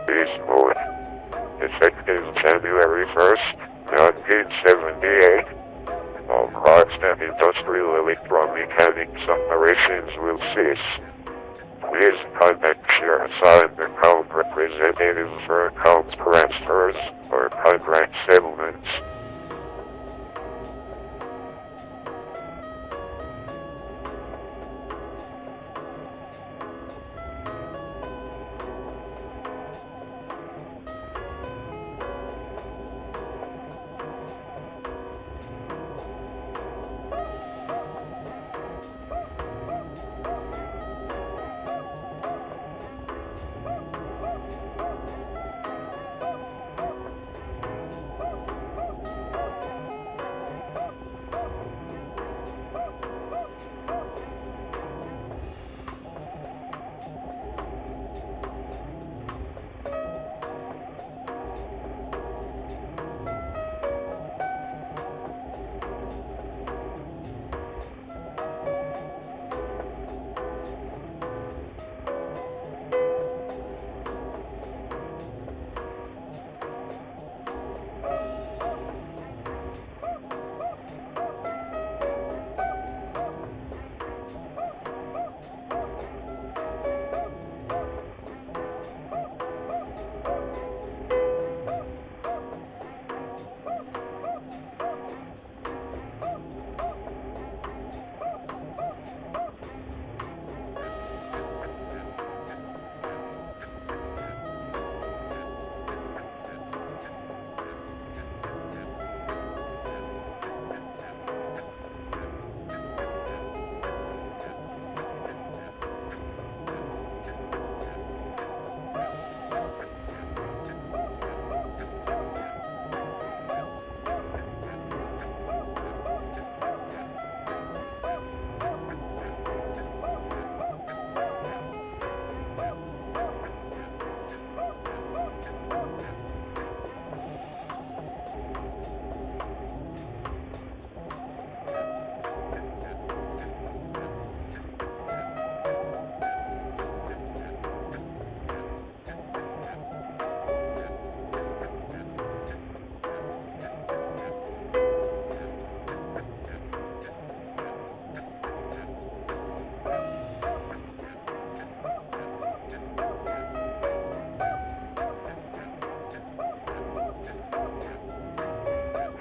Daze mode. Effective January 1st, 1978. All parts and industrial electromechanics operations will cease. Please contact your assigned account representative for account transfers or contract settlements.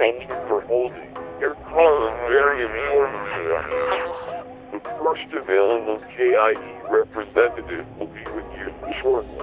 Thank you for holding. Your call is very important. The first available KIE representative will be with you shortly.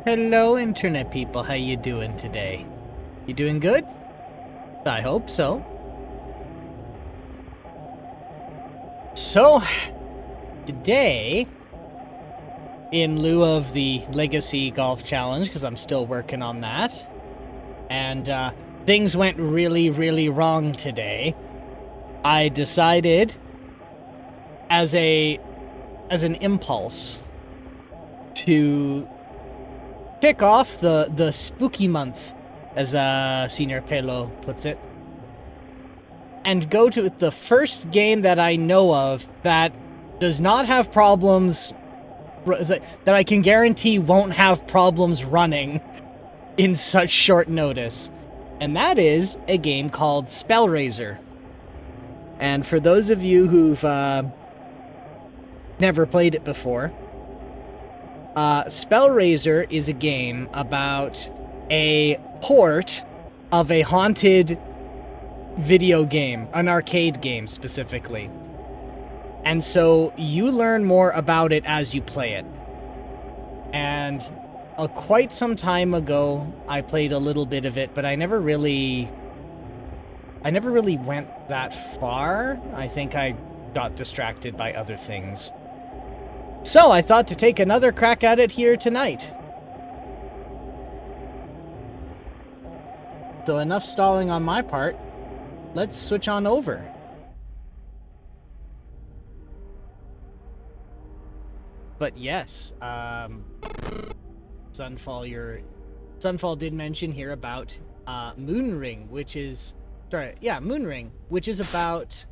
Hello, internet people. How you doing today? You doing good? I hope so. So, today, in lieu of the Legacy Golf Challenge, because I'm still working on that, and things went really, really wrong today, I decided, as an impulse, to kick off the spooky month, as Senior Pelo puts it, and go to the first game that I know of that does not have problems, that I can guarantee won't have problems running in such short notice. And that is a game called Spellraiser. And for those of you who've never played it before, Spellraiser is a game about a port of a haunted video game, an arcade game specifically. And so you learn more about it as you play it. And quite some time ago, I played a little bit of it, but I never really went that far. I think I got distracted by other things. So I thought to take another crack at it here tonight. So enough stalling on my part. Let's switch on over. But yes, Sunfall did mention here about Moonring, which is Moonring, which is about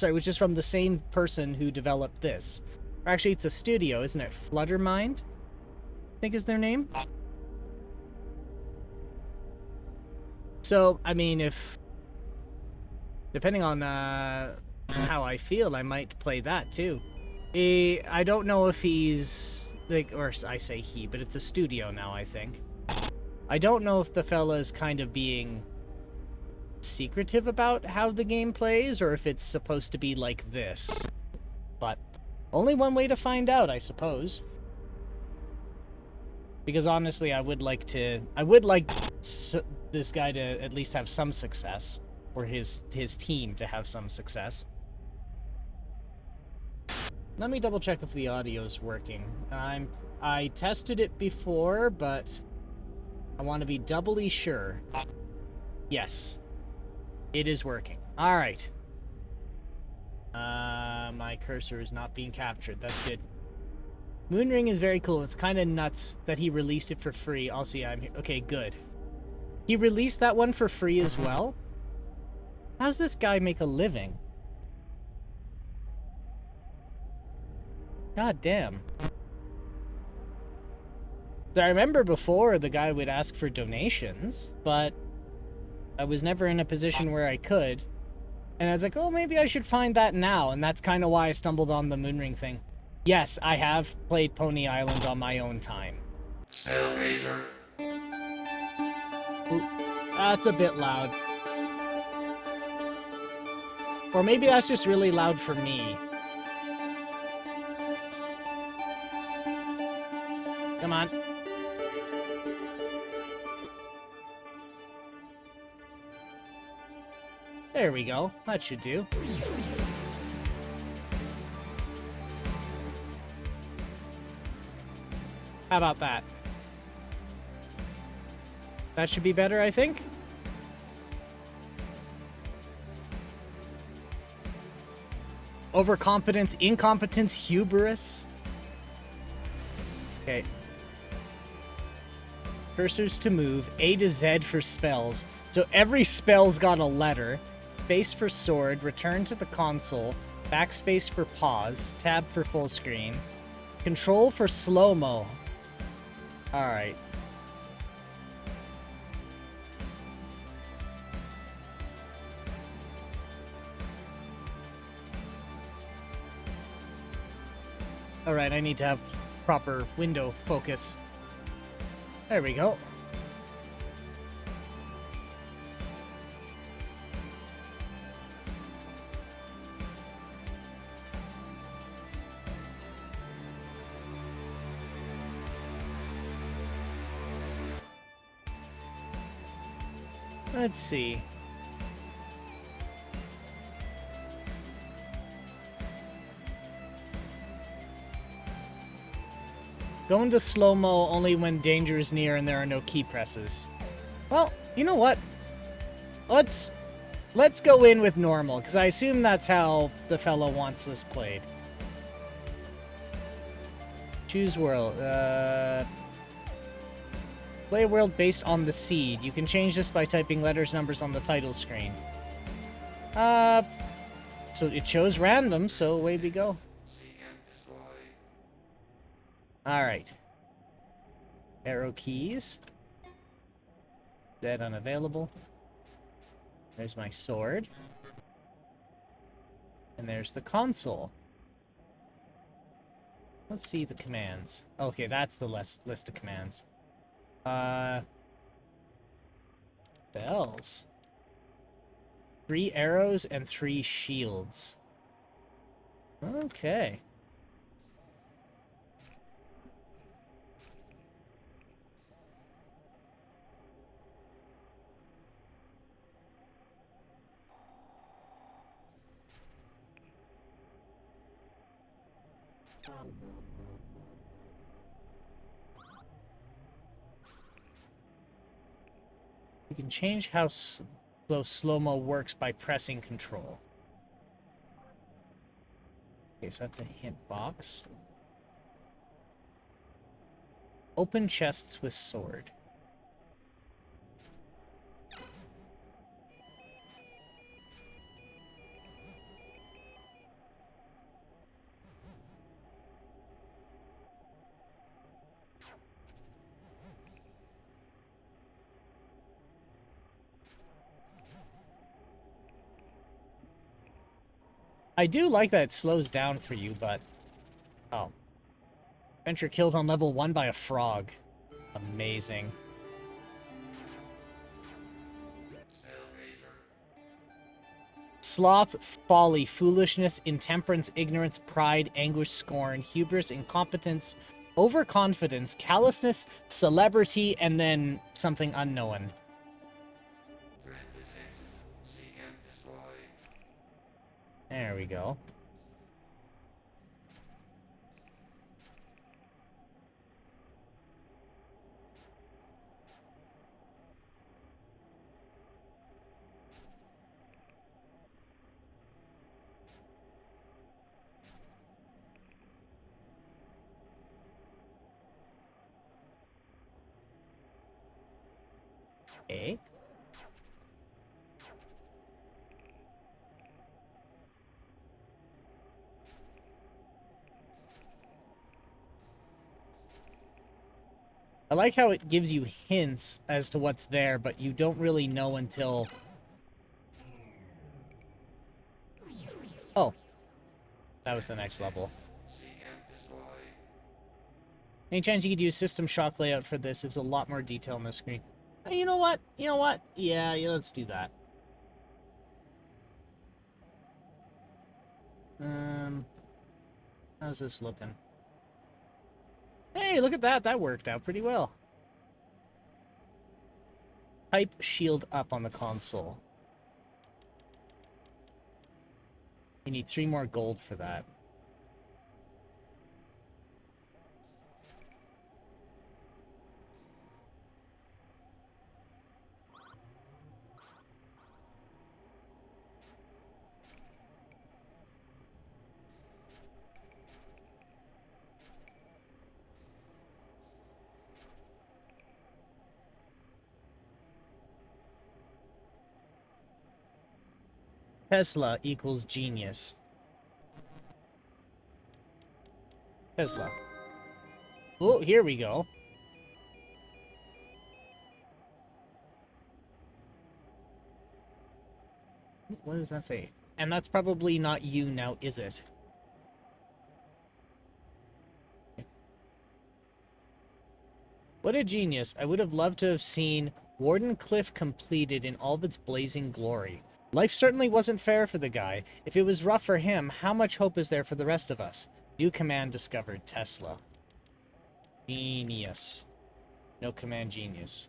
which is from the same person who developed this. Or actually, it's a studio, isn't it? Fluttermind, I think is their name. So, I mean, depending on how I feel, I might play that too. I don't know if he's or I say he, but it's a studio now, I think. I don't know if the fella is kind of being secretive about how the game plays, or if it's supposed to be like this. But only one way to find out, I suppose. Because honestly, I would like this guy to at least have some success, or his team to have some success. Let me double check if the audio's working. I tested it before, but I want to be doubly sure. Yes, it is working. All right. My cursor is not being captured. That's good. Moonring is very cool. It's kind of nuts that he released it for free. Also, yeah, I'm here. Okay, good. He released that one for free as well? How's this guy make a living? God damn. So I remember before the guy would ask for donations, but I was never in a position where I could. And I was like, oh, maybe I should find that now. And that's kind of why I stumbled on the Moonring thing. Yes, I have played Pony Island on my own time. Spellraiser. Ooh, that's a bit loud. Or maybe that's just really loud for me. Come on. There we go. That should do. How about that? That should be better, I think. Overconfidence, incompetence, hubris. Okay. Cursors to move, A to Z for spells. So every spell's got a letter. Space for sword, return to the console, backspace for pause, tab for full screen, control for slow-mo. Alright. Alright, I need to have proper window focus. There we go. Let's see. Go into slow-mo only when danger is near and there are no key presses. Well, you know what? Let's go in with normal, because I assume that's how the fellow wants this played. Choose world. Play a world based on the seed. You can change this by typing letters, numbers on the title screen. So it chose random, so away we go. Seek and destroy. Alright. Arrow keys. Dead unavailable. There's my sword. And there's the console. Let's see the commands. Okay, that's the list of commands. Bells. 3 arrows and 3 shields. Okay. You can change how slow-mo works by pressing control. Okay, so that's a hint box. Open chests with sword. I do like that it slows down for you, but... Oh. Adventure killed on level 1 by a frog. Amazing. Sloth, folly, foolishness, intemperance, ignorance, pride, anguish, scorn, hubris, incompetence, overconfidence, callousness, celebrity, and then something unknown. Seek and destroy. There we go. Okay. I like how it gives you hints as to what's there, but you don't really know until... Oh. That was the next level. Seek and destroy. Any chance you could use system shock layout for this? There's a lot more detail on the screen. You know what? You know what? Yeah, let's do that. How's this looking? Hey, look at that. That worked out pretty well. Type shield up on the console. You need 3 more gold for that. Tesla equals genius. Tesla. Oh, here we go. What does that say? And that's probably not you now, is it? What a genius. I would have loved to have seen Warden Cliff completed in all of its blazing glory. Life certainly wasn't fair for the guy. If it was rough for him, how much hope is there for the rest of us? New command discovered. Tesla. Genius. No command genius.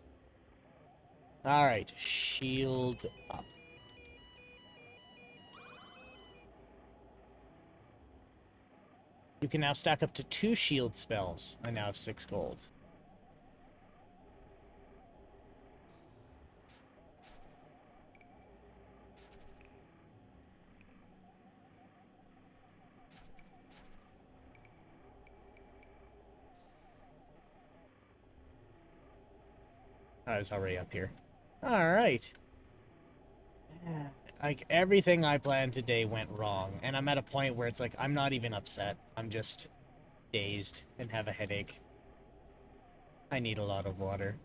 Alright, shield up. You can now stack up to 2 shield spells. I now have 6 gold. I was already up here. Alright. Like, everything I planned today went wrong, and I'm at a point where it's like, I'm not even upset. I'm just dazed and have a headache. I need a lot of water.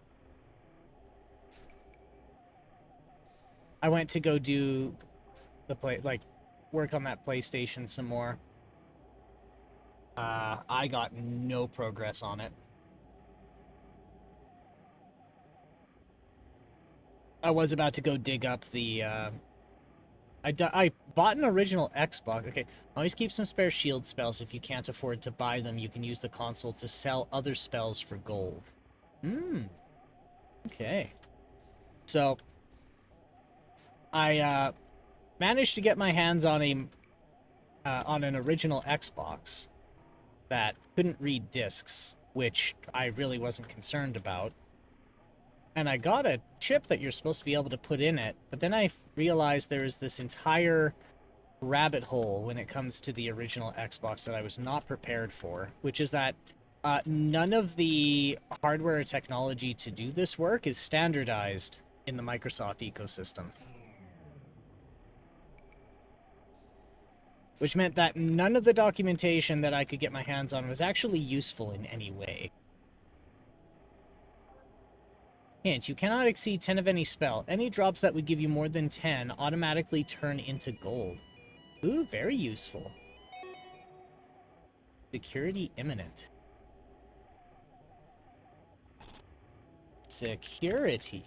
I went to go do the work on that PlayStation some more. I got no progress on it. I was about to go dig up the, I bought an original Xbox. Okay, always keep some spare shield spells. If you can't afford to buy them, you can use the console to sell other spells for gold. Okay. So, I, managed to get my hands on an original Xbox that couldn't read discs, which I really wasn't concerned about. And I got a chip that you're supposed to be able to put in it, but then I realized there is this entire rabbit hole when it comes to the original Xbox that I was not prepared for, which is that none of the hardware or technology to do this work is standardized in the Microsoft ecosystem. Which meant that none of the documentation that I could get my hands on was actually useful in any way. Hint, you cannot exceed 10 of any spell. Any drops that would give you more than 10 automatically turn into gold. Ooh, very useful. Security imminent. Security.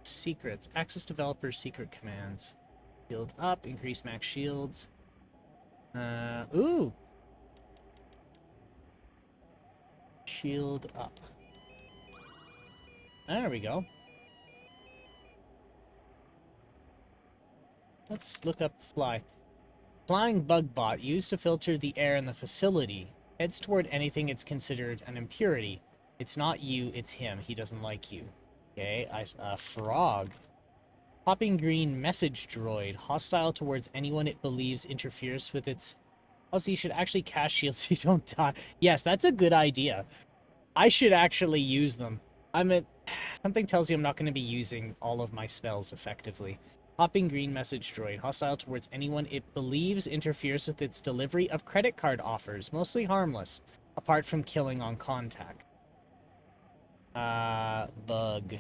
Secrets. Access developers' secret commands. Shield up, increase max shields. Ooh. Shield up. There we go. Let's look up fly. Flying bug bot used to filter the air in the facility. Heads toward anything it's considered an impurity. It's not you, it's him. He doesn't like you. Okay, frog. Popping green message droid. Hostile towards anyone it believes interferes with its... Also, you should actually cast shields so you don't die. Yes, that's a good idea. I should actually use them. Something tells me I'm not going to be using all of my spells effectively. Popping green message droid. Hostile towards anyone it believes interferes with its delivery of credit card offers. Mostly harmless, apart from killing on contact. Bug.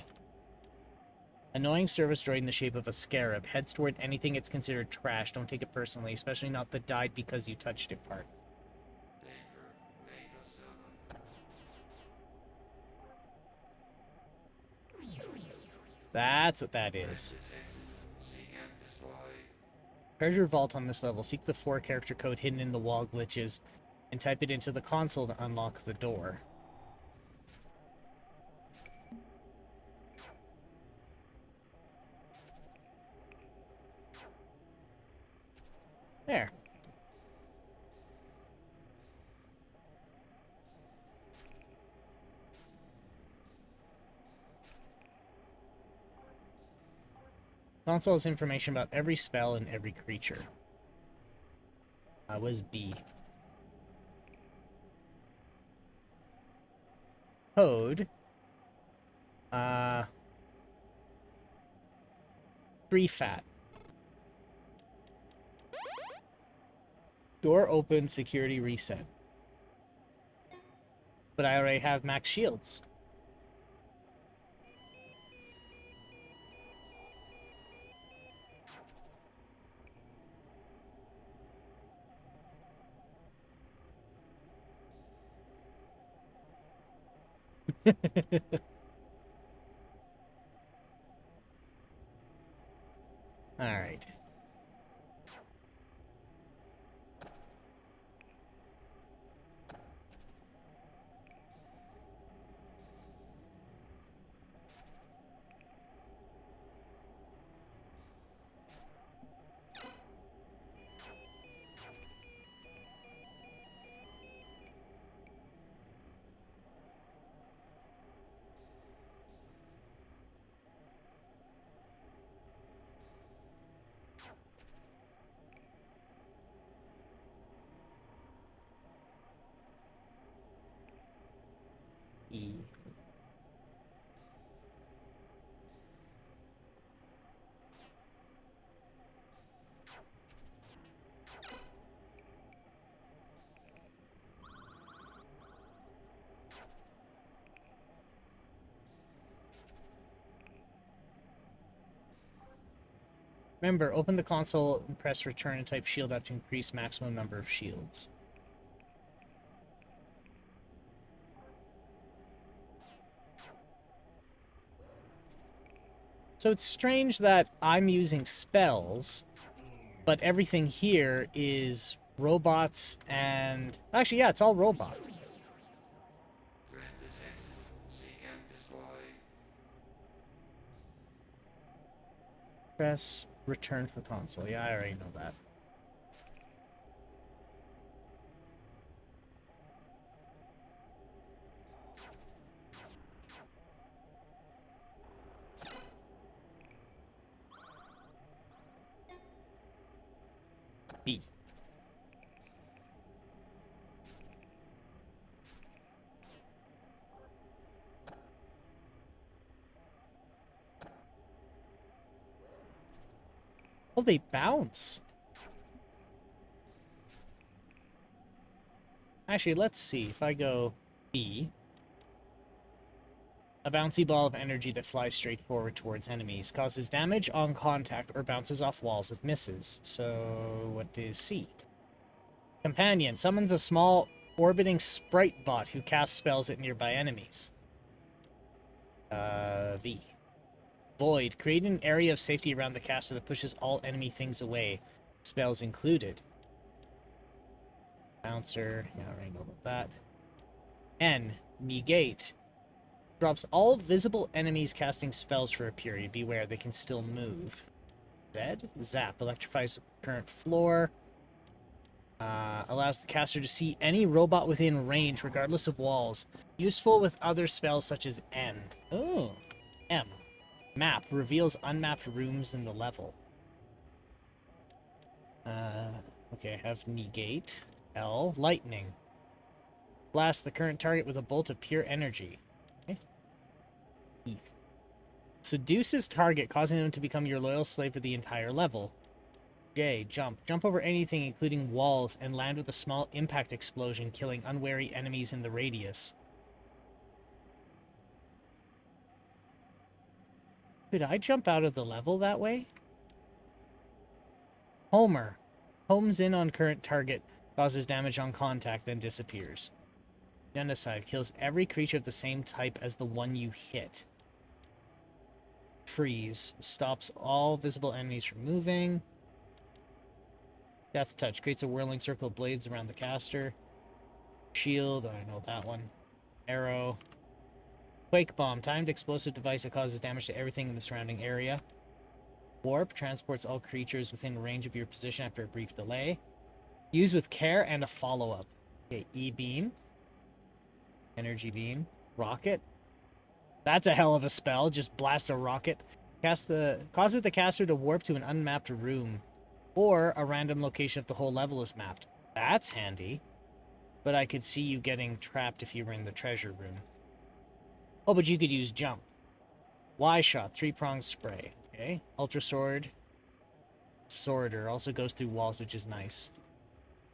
Annoying service droid in the shape of a scarab. Heads toward anything it's considered trash. Don't take it personally, especially not the died because you touched it part. That's what that is. Treasure vault on this level. Seek the 4-character code hidden in the wall glitches and type it into the console to unlock the door. There. Console has information about every spell and every creature. Was B. Code. 3 fat. Door open, security reset. But I already have max shields. Alright. E. Remember, open the console and press return and type shield up to increase maximum number of shields. So it's strange that I'm using spells, but everything here is robots and... Actually, yeah, it's all robots. Threat detected. Seek and destroy. Press return for console. Yeah, I already know that. B. Oh, they bounce. Actually, let's see. If I go B, a bouncy ball of energy that flies straight forward towards enemies, causes damage on contact or bounces off walls if misses. So, what is C? Companion summons a small orbiting sprite bot who casts spells at nearby enemies. V. Void. Create an area of safety around the caster that pushes all enemy things away. Spells included. Bouncer. Yeah, I already know about that. N. Negate. Drops all visible enemies casting spells for a period. Beware, they can still move. Z. Zap. Electrifies the current floor. Allows the caster to see any robot within range, regardless of walls. Useful with other spells such as N. Oh. M. Map. Reveals unmapped rooms in the level. Okay, I have negate. L. Lightning. Blast the current target with a bolt of pure energy. Okay. E. Seduces target, causing them to become your loyal slave for the entire level. J. Jump. Jump over anything, including walls, and land with a small impact explosion, killing unwary enemies in the radius. Could I jump out of the level that way? Homer. Homes in on current target, causes damage on contact, then disappears. Genocide. Kills every creature of the same type as the one you hit. Freeze. Stops all visible enemies from moving. Death Touch. Creates a whirling circle of blades around the caster. Shield. I know that one. Arrow. Quake Bomb. Timed explosive device that causes damage to everything in the surrounding area. Warp. Transports all creatures within range of your position after a brief delay. Use with care and a follow-up. Okay, E-Beam. Energy Beam. Rocket. That's a hell of a spell. Just blast a rocket. Causes the caster to warp to an unmapped room. Or a random location if the whole level is mapped. That's handy. But I could see you getting trapped if you were in the treasure room. Oh, but you could use jump. Y-shot. 3-pronged spray. Okay. Ultra sword. Sworder. Also goes through walls, which is nice.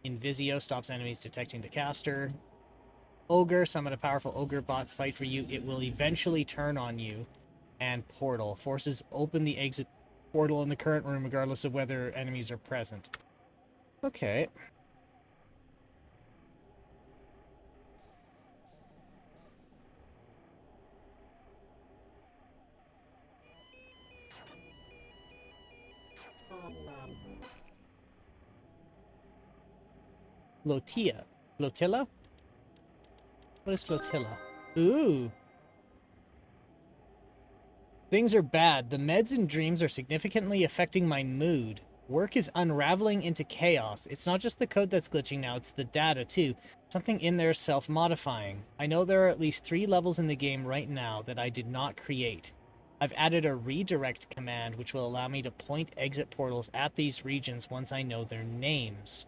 Invisio. Stops enemies detecting the caster. Ogre. Summon a powerful ogre bot to fight for you. It will eventually turn on you. And portal. Forces open the exit portal in the current room regardless of whether enemies are present. Okay. Flotilla. Flotilla? What is flotilla? Ooh. Things are bad. The meds and dreams are significantly affecting my mood. Work is unraveling into chaos. It's not just the code that's glitching now, it's the data too. Something in there is self-modifying. I know there are at least 3 levels in the game right now that I did not create. I've added a redirect command which will allow me to point exit portals at these regions once I know their names.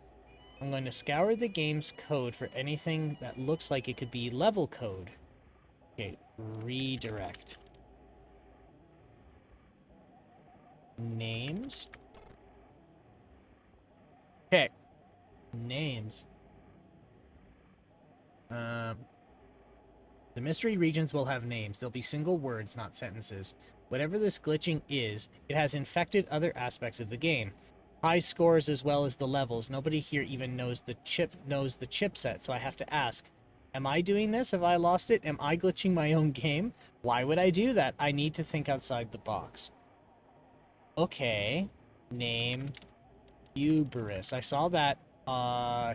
I'm going to scour the game's code for anything that looks like it could be level code. Okay, redirect. Names. Okay. Names. The mystery regions will have names. They'll be single words, not sentences. Whatever this glitching is, it has infected other aspects of the game. High scores as well as the levels. Nobody here even knows the chipset, so I have to ask, am I doing this? Have I lost it? Am I glitching my own game? Why would I do that? I need to think outside the box. Okay. Name Hubris. I saw that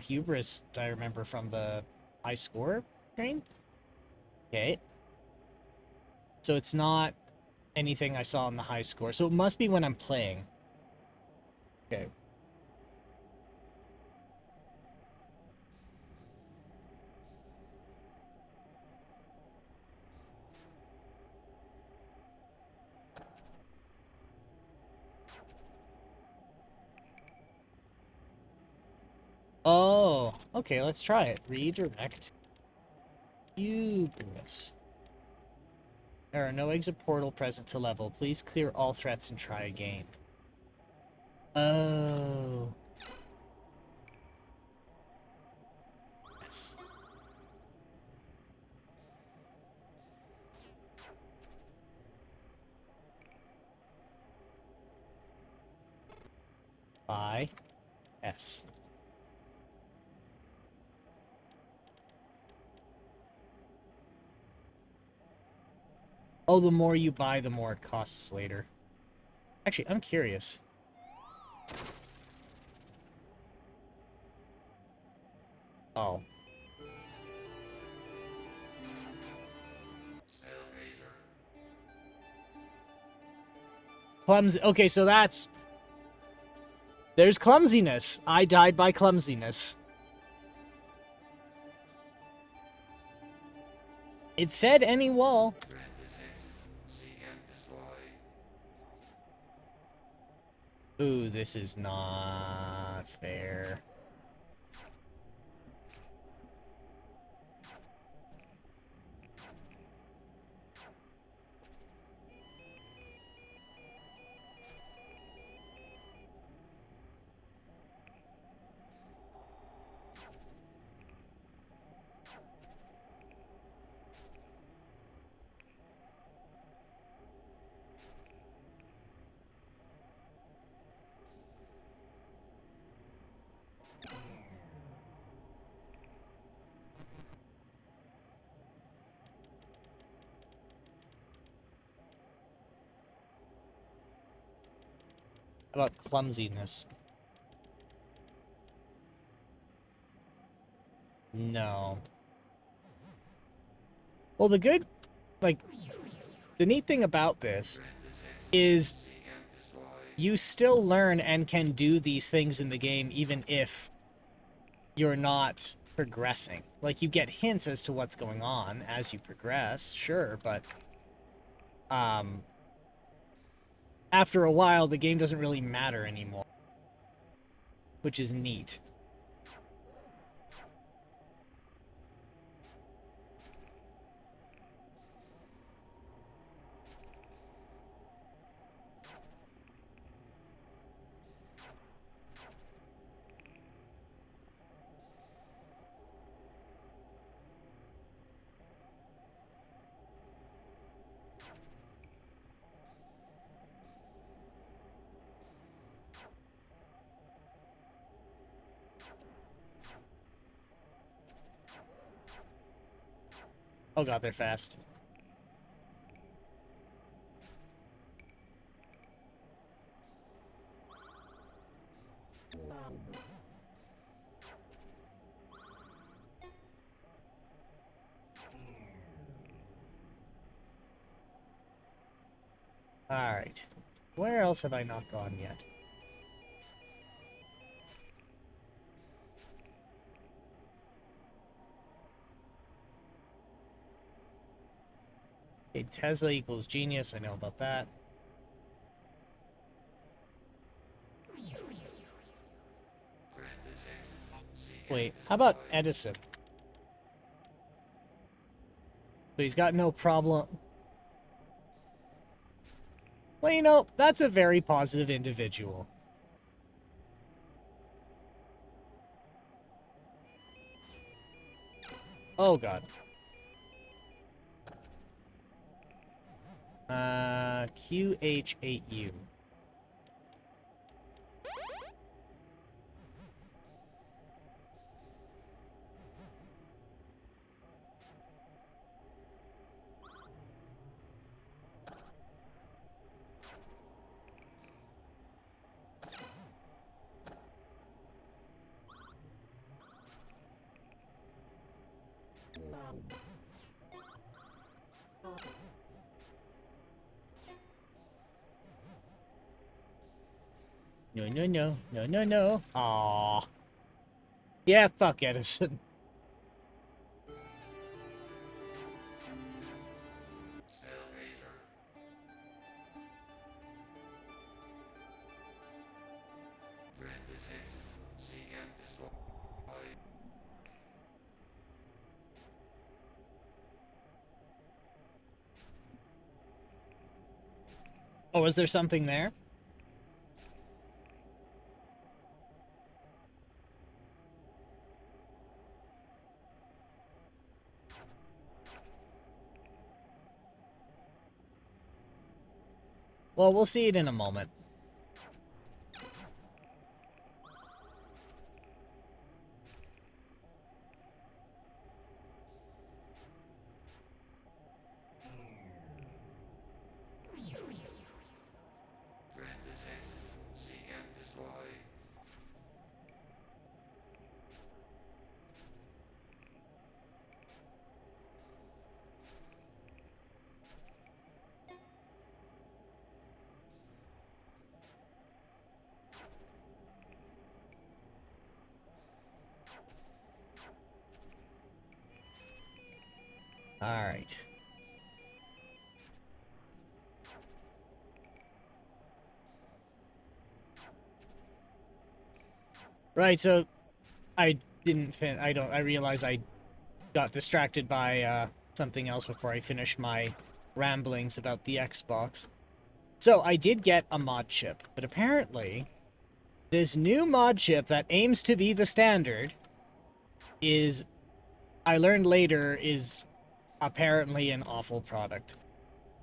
Hubris, I remember from the high score screen. Okay. So it's not anything I saw on the high score. So it must be when I'm playing. Okay. Oh, okay, let's try it. Redirect. Hubris. There are no exit portal present to level. Please clear all threats and try again. Oh. Yes. By S. Oh, the more you buy, the more it costs later. Actually, I'm curious. Oh. Hellraiser. Clumsy. Okay, so that's... There's clumsiness. I died by clumsiness. It said any wall. Red detect. Seek and destroy. Ooh, this is not fair. How about clumsiness? No. Well, the good, like, the neat thing about this Red detect. is Seek and destroy. you still learn and can do these things in the game even if you're not progressing. Like, you get hints as to what's going on as you progress, sure, but after a while, the game doesn't really matter anymore, which is neat. Oh god, they're fast. Alright. Where else have I not gone yet? Okay, Tesla equals genius. I know about that. Wait, how about Edison? So he's got no problem. Well, you know, that's a very positive individual. Oh, God. QH8U. No, no, no. No, no, no. Aww. Yeah, fuck Edison. Hellraiser. Threat detected. Seek and destroy. Oh, is there something there? Well, we'll see it in a moment. Threat detected. Seek and destroy. Alright. Right, so I I realized I got distracted by something else before I finished my ramblings about the Xbox. So I did get a mod chip, but apparently this new mod chip that aims to be the standard is, I learned later, is apparently an awful product.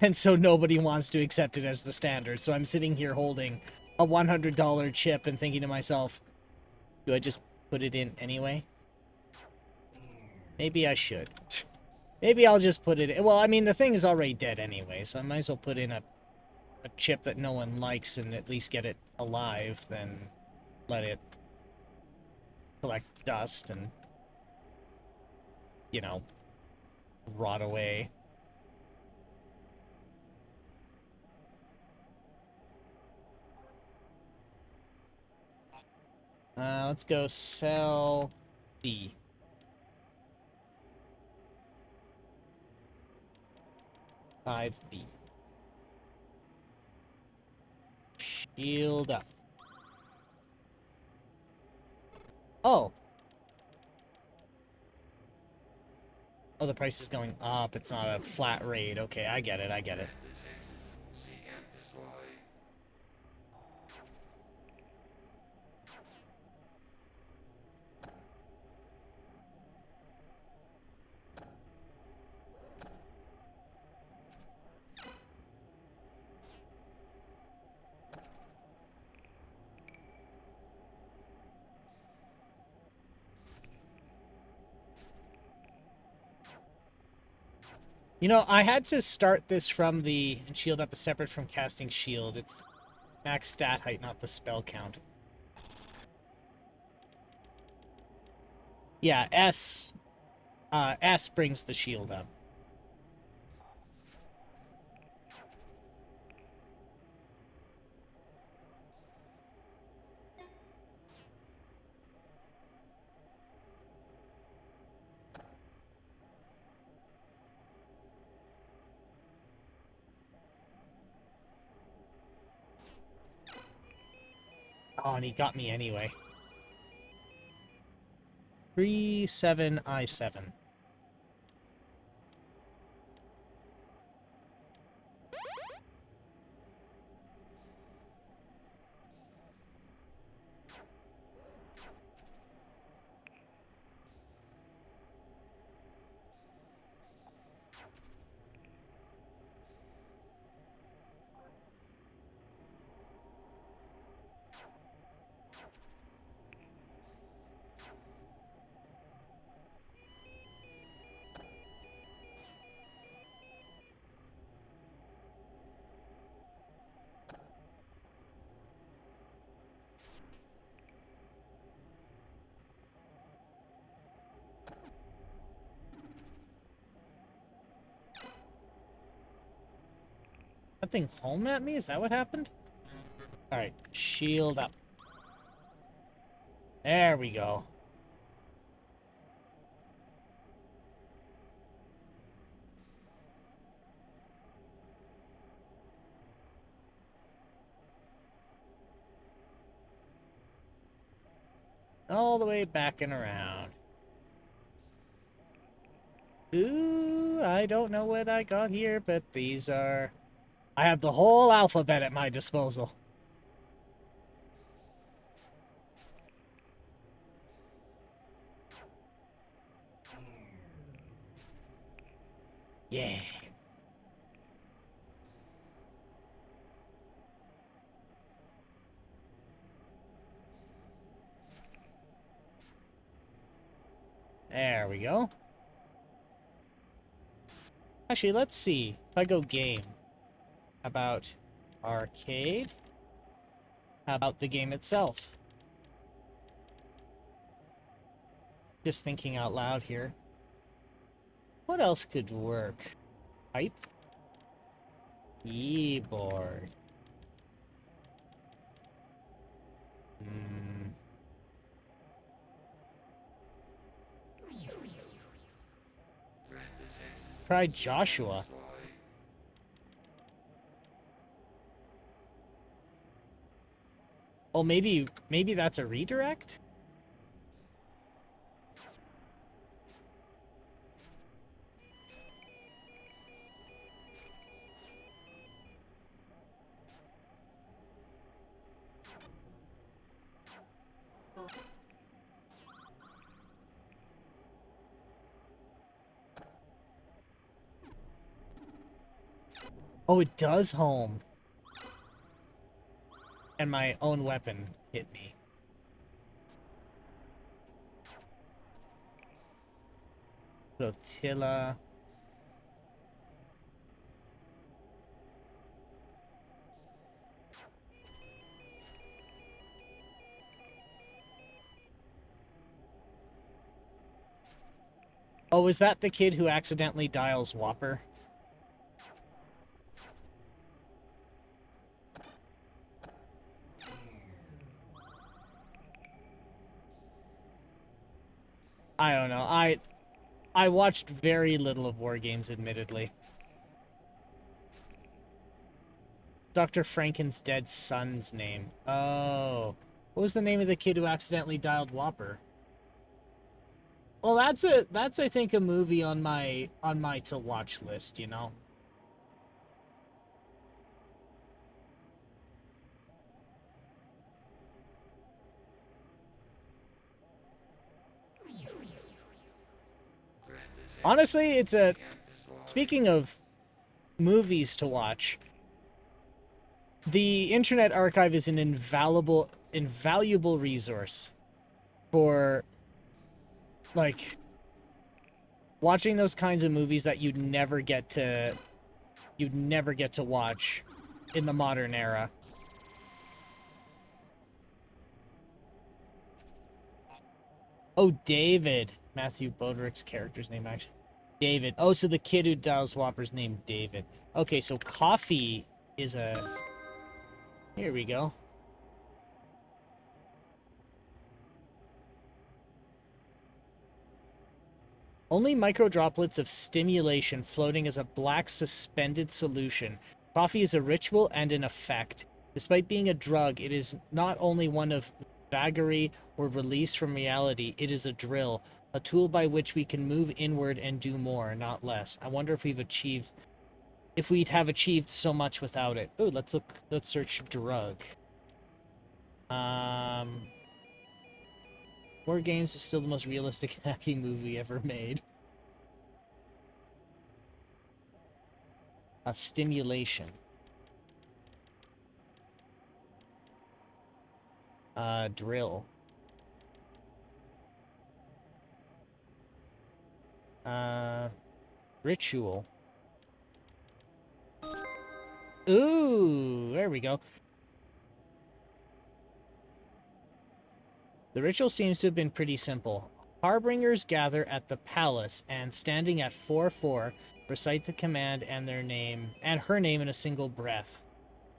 And so nobody wants to accept it as the standard. So I'm sitting here holding a $100 chip and thinking to myself, do I just put it in anyway? Maybe I should. Maybe I'll just put it in. Well, I mean, the thing is already dead anyway, so I might as well put in a chip that no one likes and at least get it alive than let it collect dust and, you know, rot away. Let's go sell B. Five B. Shield up. Oh. Oh, the price is going up. It's not a flat rate. Okay, I get it. I get it. Threat detected. Seek and destroy. You know, I had to start this from the... And shield up is separate from casting shield. It's max stat height, not the spell count. Yeah, S brings the shield up. Oh, and he got me anyway. 3-7-I-7. That thing home at me? Is that what happened? Alright, shield up. There we go. All the way back and around. Ooh, I don't know what I got here, but these are... I have the whole alphabet at my disposal. Yeah. There we go. Actually, let's see. If I go game. How about arcade? How about the game itself? Just thinking out loud here. What else could work? Pipe? Keyboard. Try Joshua. Oh, maybe that's a redirect? Oh, it does home. And my own weapon hit me. Flotilla. Oh, is that the kid who accidentally dials Whopper? I don't know. I watched very little of War Games, admittedly. Dr. Franken's dead son's name. Oh. What was the name of the kid who accidentally dialed Whopper? Well, that's I think a movie on my to watch list, you know. Honestly, it's a... Speaking of movies to watch, the Internet Archive is an invaluable resource for, like, watching those kinds of movies that you'd never get to watch in the modern era. Oh, David. Matthew Broderick's character's name, actually. David. Oh, so the kid who dials Whopper's named David. Okay, so coffee is a... Here we go. Only microdroplets of stimulation floating as a black suspended solution. Coffee is a ritual and an effect. Despite being a drug, it is not only one of vagary or release from reality, it is a drill, a tool by which we can move inward and do more, not less. I wonder if we'd have achieved so much without it. Oh, let's search drug. War Games is still the most realistic hacking movie ever made. Stimulation. Drill. Ritual. Ooh, there we go. The ritual seems to have been pretty simple. Harbingers gather at the palace and, standing at 4-4, recite the command and their name and her name in a single breath.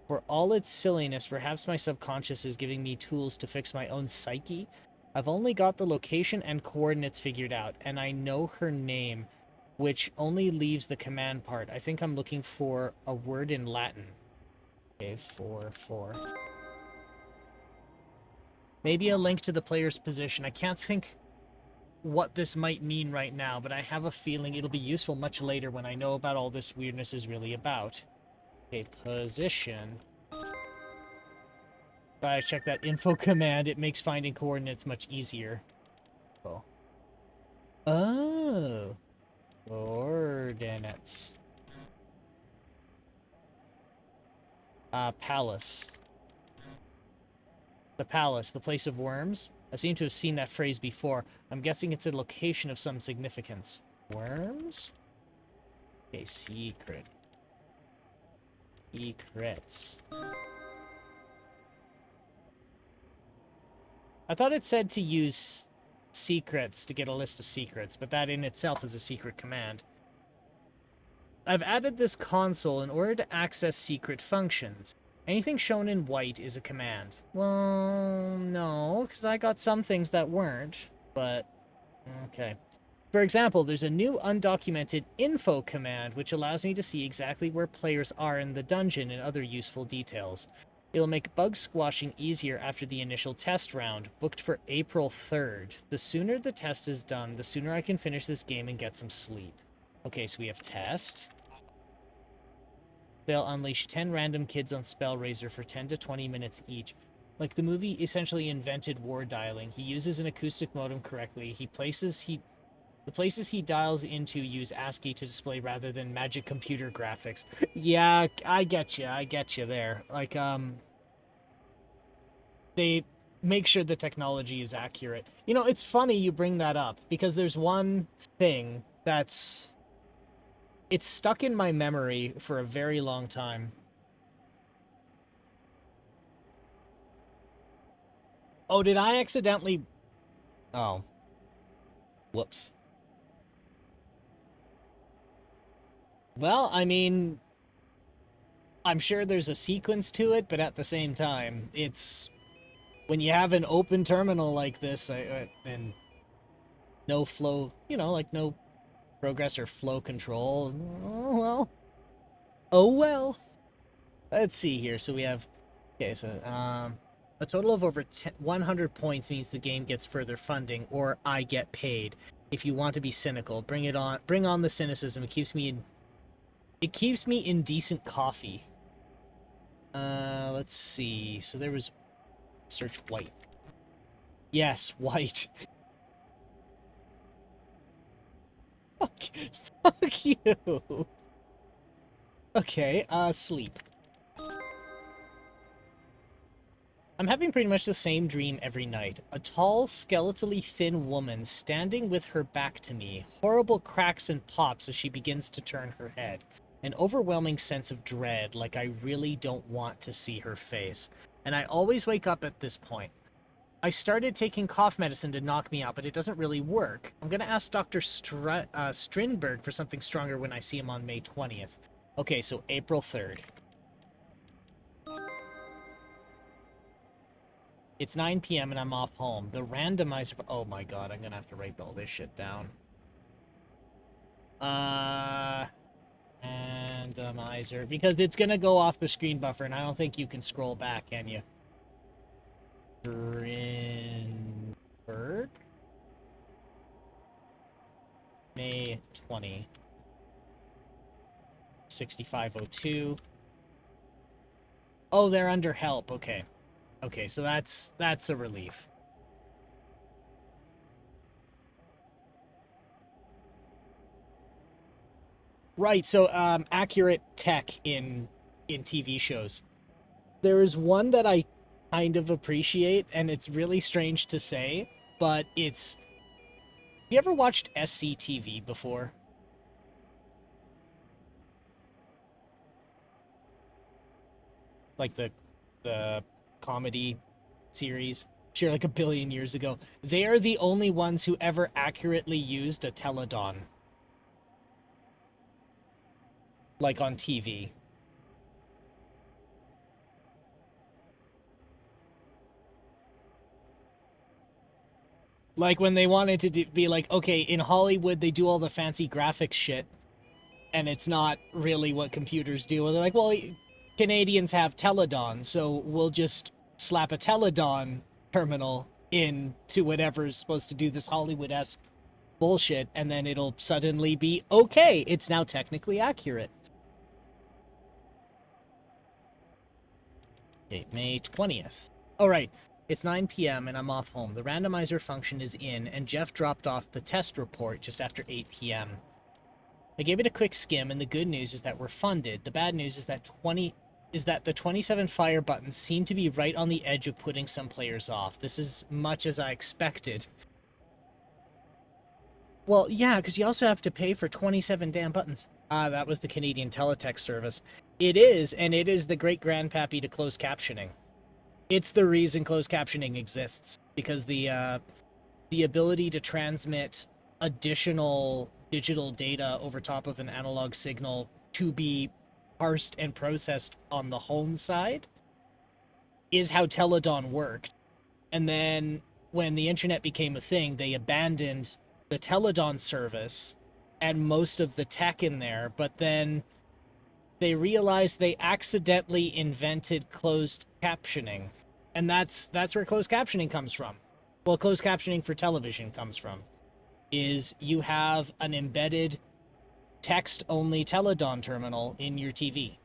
For all its silliness, perhaps my subconscious is giving me tools to fix my own psyche. I've only got the location and coordinates figured out, and I know her name, which only leaves the command part. I think I'm looking for a word in Latin. Okay, 4-4. Maybe a link to the player's position. I can't think what this might mean right now, but I have a feeling it'll be useful much later when I know about all this weirdness is really about. Okay, position. Gotta check that info command. It makes finding coordinates much easier. Oh. Coordinates. Palace. The palace, the place of worms. I seem to have seen that phrase before. I'm guessing it's a location of some significance. Worms? Okay, secret. Secrets. I thought it said to use secrets to get a list of secrets, but that in itself is a secret command. I've added this console in order to access secret functions. Anything shown in white is a command. Well, no, because I got some things that weren't, but okay. For example, there's a new undocumented info command which allows me to see exactly where players are in the dungeon and other useful details. It'll make bug squashing easier after the initial test round, booked for April 3rd. The sooner the test is done, the sooner I can finish this game and get some sleep. Okay, so we have test. They'll unleash 10 random kids on Spellraiser for 10 to 20 minutes each. Like the movie essentially invented war dialing. He uses an acoustic modem correctly. The places he dials into use ASCII to display rather than magic computer graphics. Yeah, I get you there. Like, they make sure the technology is accurate. You know, it's funny you bring that up, because there's one thing it's stuck in my memory for a very long time. Oh, did I accidentally... Oh. Whoops. Well, I mean, I'm sure there's a sequence to it, but at the same time, it's... When you have an open terminal like this, and no flow, you know, like no progress or flow control, oh well. Oh well. Let's see here. So we have... Okay, so, a total of over 100 points means the game gets further funding, or I get paid. If you want to be cynical, bring on the cynicism. It keeps me in decent coffee. Let's see. So there was... Search white. Yes, white. Fuck you. Okay, sleep. I'm having pretty much the same dream every night. A tall, skeletally thin woman standing with her back to me. Horrible cracks and pops as she begins to turn her head. An overwhelming sense of dread, like I really don't want to see her face. And I always wake up at this point. I started taking cough medicine to knock me out, but it doesn't really work. I'm gonna ask Dr. Strindberg for something stronger when I see him on May 20th. Okay, so April 3rd. It's 9 p.m. and I'm off home. The randomizer... Oh my god, I'm gonna have to write all this shit down. Randomizer. Because it's gonna go off the screen buffer, and I don't think you can scroll back, can you? Strindberg? May 20. 6502. Oh, they're under help. Okay. Okay, so that's a relief. Right, so accurate tech in TV shows. There is one that I kind of appreciate, and it's really strange to say, but it's... You ever watched SCTV before? Like the comedy series? Sure, like a billion years ago. They are the only ones who ever accurately used a teledon. Like on TV. Like when they wanted to be like, okay, in Hollywood they do all the fancy graphics shit, and it's not really what computers do. They're like, well, Canadians have teledon, so we'll just slap a teledon terminal into whatever's supposed to do this Hollywood-esque bullshit, and then it'll suddenly be okay. It's now technically accurate. Okay, May 20th. All right. It's 9 p.m. and I'm off home. The randomizer function is in, and Jeff dropped off the test report just after 8 p.m. I gave it a quick skim, and the good news is that we're funded. The bad news is that the 27 fire buttons seem to be right on the edge of putting some players off. This is much as I expected. Well, yeah, because you also have to pay for 27 damn buttons. That was the Canadian teletext service. It is, and it is the great grandpappy to closed captioning. It's the reason closed captioning exists, because the ability to transmit additional digital data over top of an analog signal to be parsed and processed on the home side is how teledon worked. And then when the internet became a thing, they abandoned the teledon service and most of the tech in there, but then they realized they accidentally invented closed captioning. And that's where closed captioning comes from. Well, closed captioning for television comes from. Is you have an embedded text-only teledon terminal in your TV.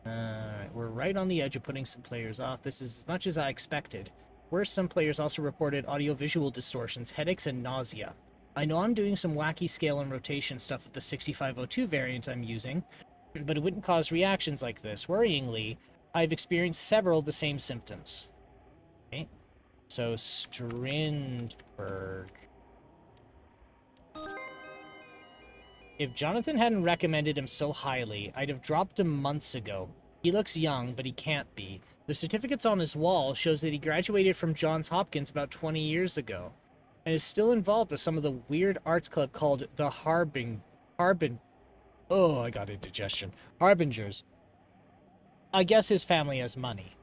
We're right on the edge of putting some players off. This is as much as I expected. Worse, some players also reported audiovisual distortions, headaches, and nausea. I know I'm doing some wacky scale and rotation stuff with the 6502 variant I'm using, but it wouldn't cause reactions like this. Worryingly, I've experienced several of the same symptoms. Okay, so Strindberg. If Jonathan hadn't recommended him so highly, I'd have dropped him months ago. He looks young, but he can't be. The certificates on his wall shows that he graduated from Johns Hopkins about 20 years ago, and is still involved with some of the weird arts club called the Oh, I got indigestion. Harbingers. I guess his family has money.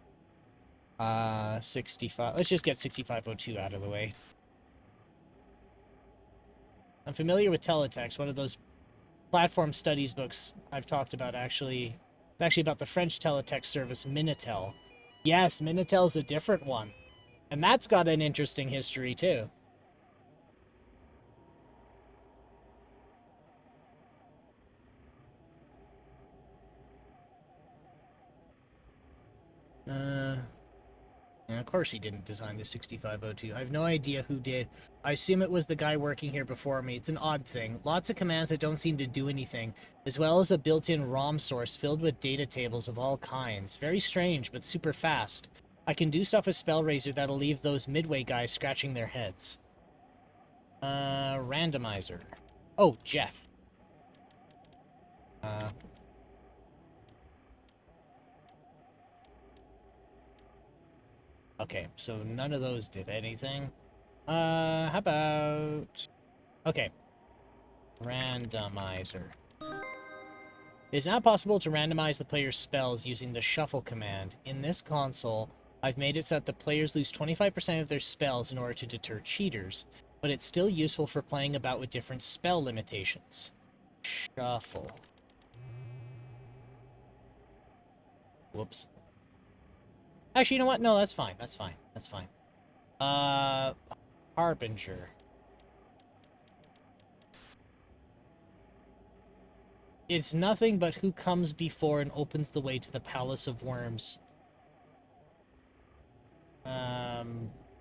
65. Let's just get 6502 out of the way. I'm familiar with teletext, one of those platform studies books I've talked about, actually. It's actually about the French teletext service, Minitel. Yes, Minitel's a different one. And that's got an interesting history, too. And of course he didn't design the 6502. I have no idea who did. I assume it was the guy working here before me. It's an odd thing. Lots of commands that don't seem to do anything, as well as a built-in ROM source filled with data tables of all kinds. Very strange, but super fast. I can do stuff with Spellraiser that'll leave those Midway guys scratching their heads. Randomizer. Oh, Jeff. Okay, so none of those did anything. How about... Okay. Randomizer. It is now possible to randomize the player's spells using the shuffle command. In this console, I've made it so that the players lose 25% of their spells in order to deter cheaters, but it's still useful for playing about with different spell limitations. Shuffle. Whoops. Actually, you know what? No, that's fine. That's fine. That's fine. Harbinger. It's nothing but who comes before and opens the way to the Palace of Worms.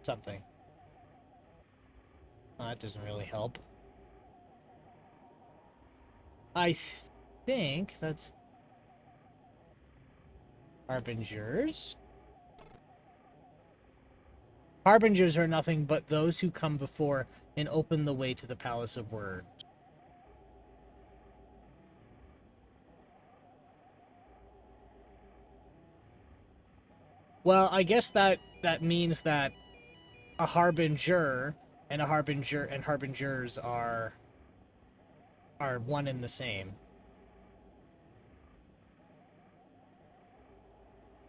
Something. Oh, that doesn't really help. I think that's... Harbingers? Harbingers are nothing but those who come before and open the way to the Palace of Worms. Well, I guess that means that a harbinger and harbingers are one and the same.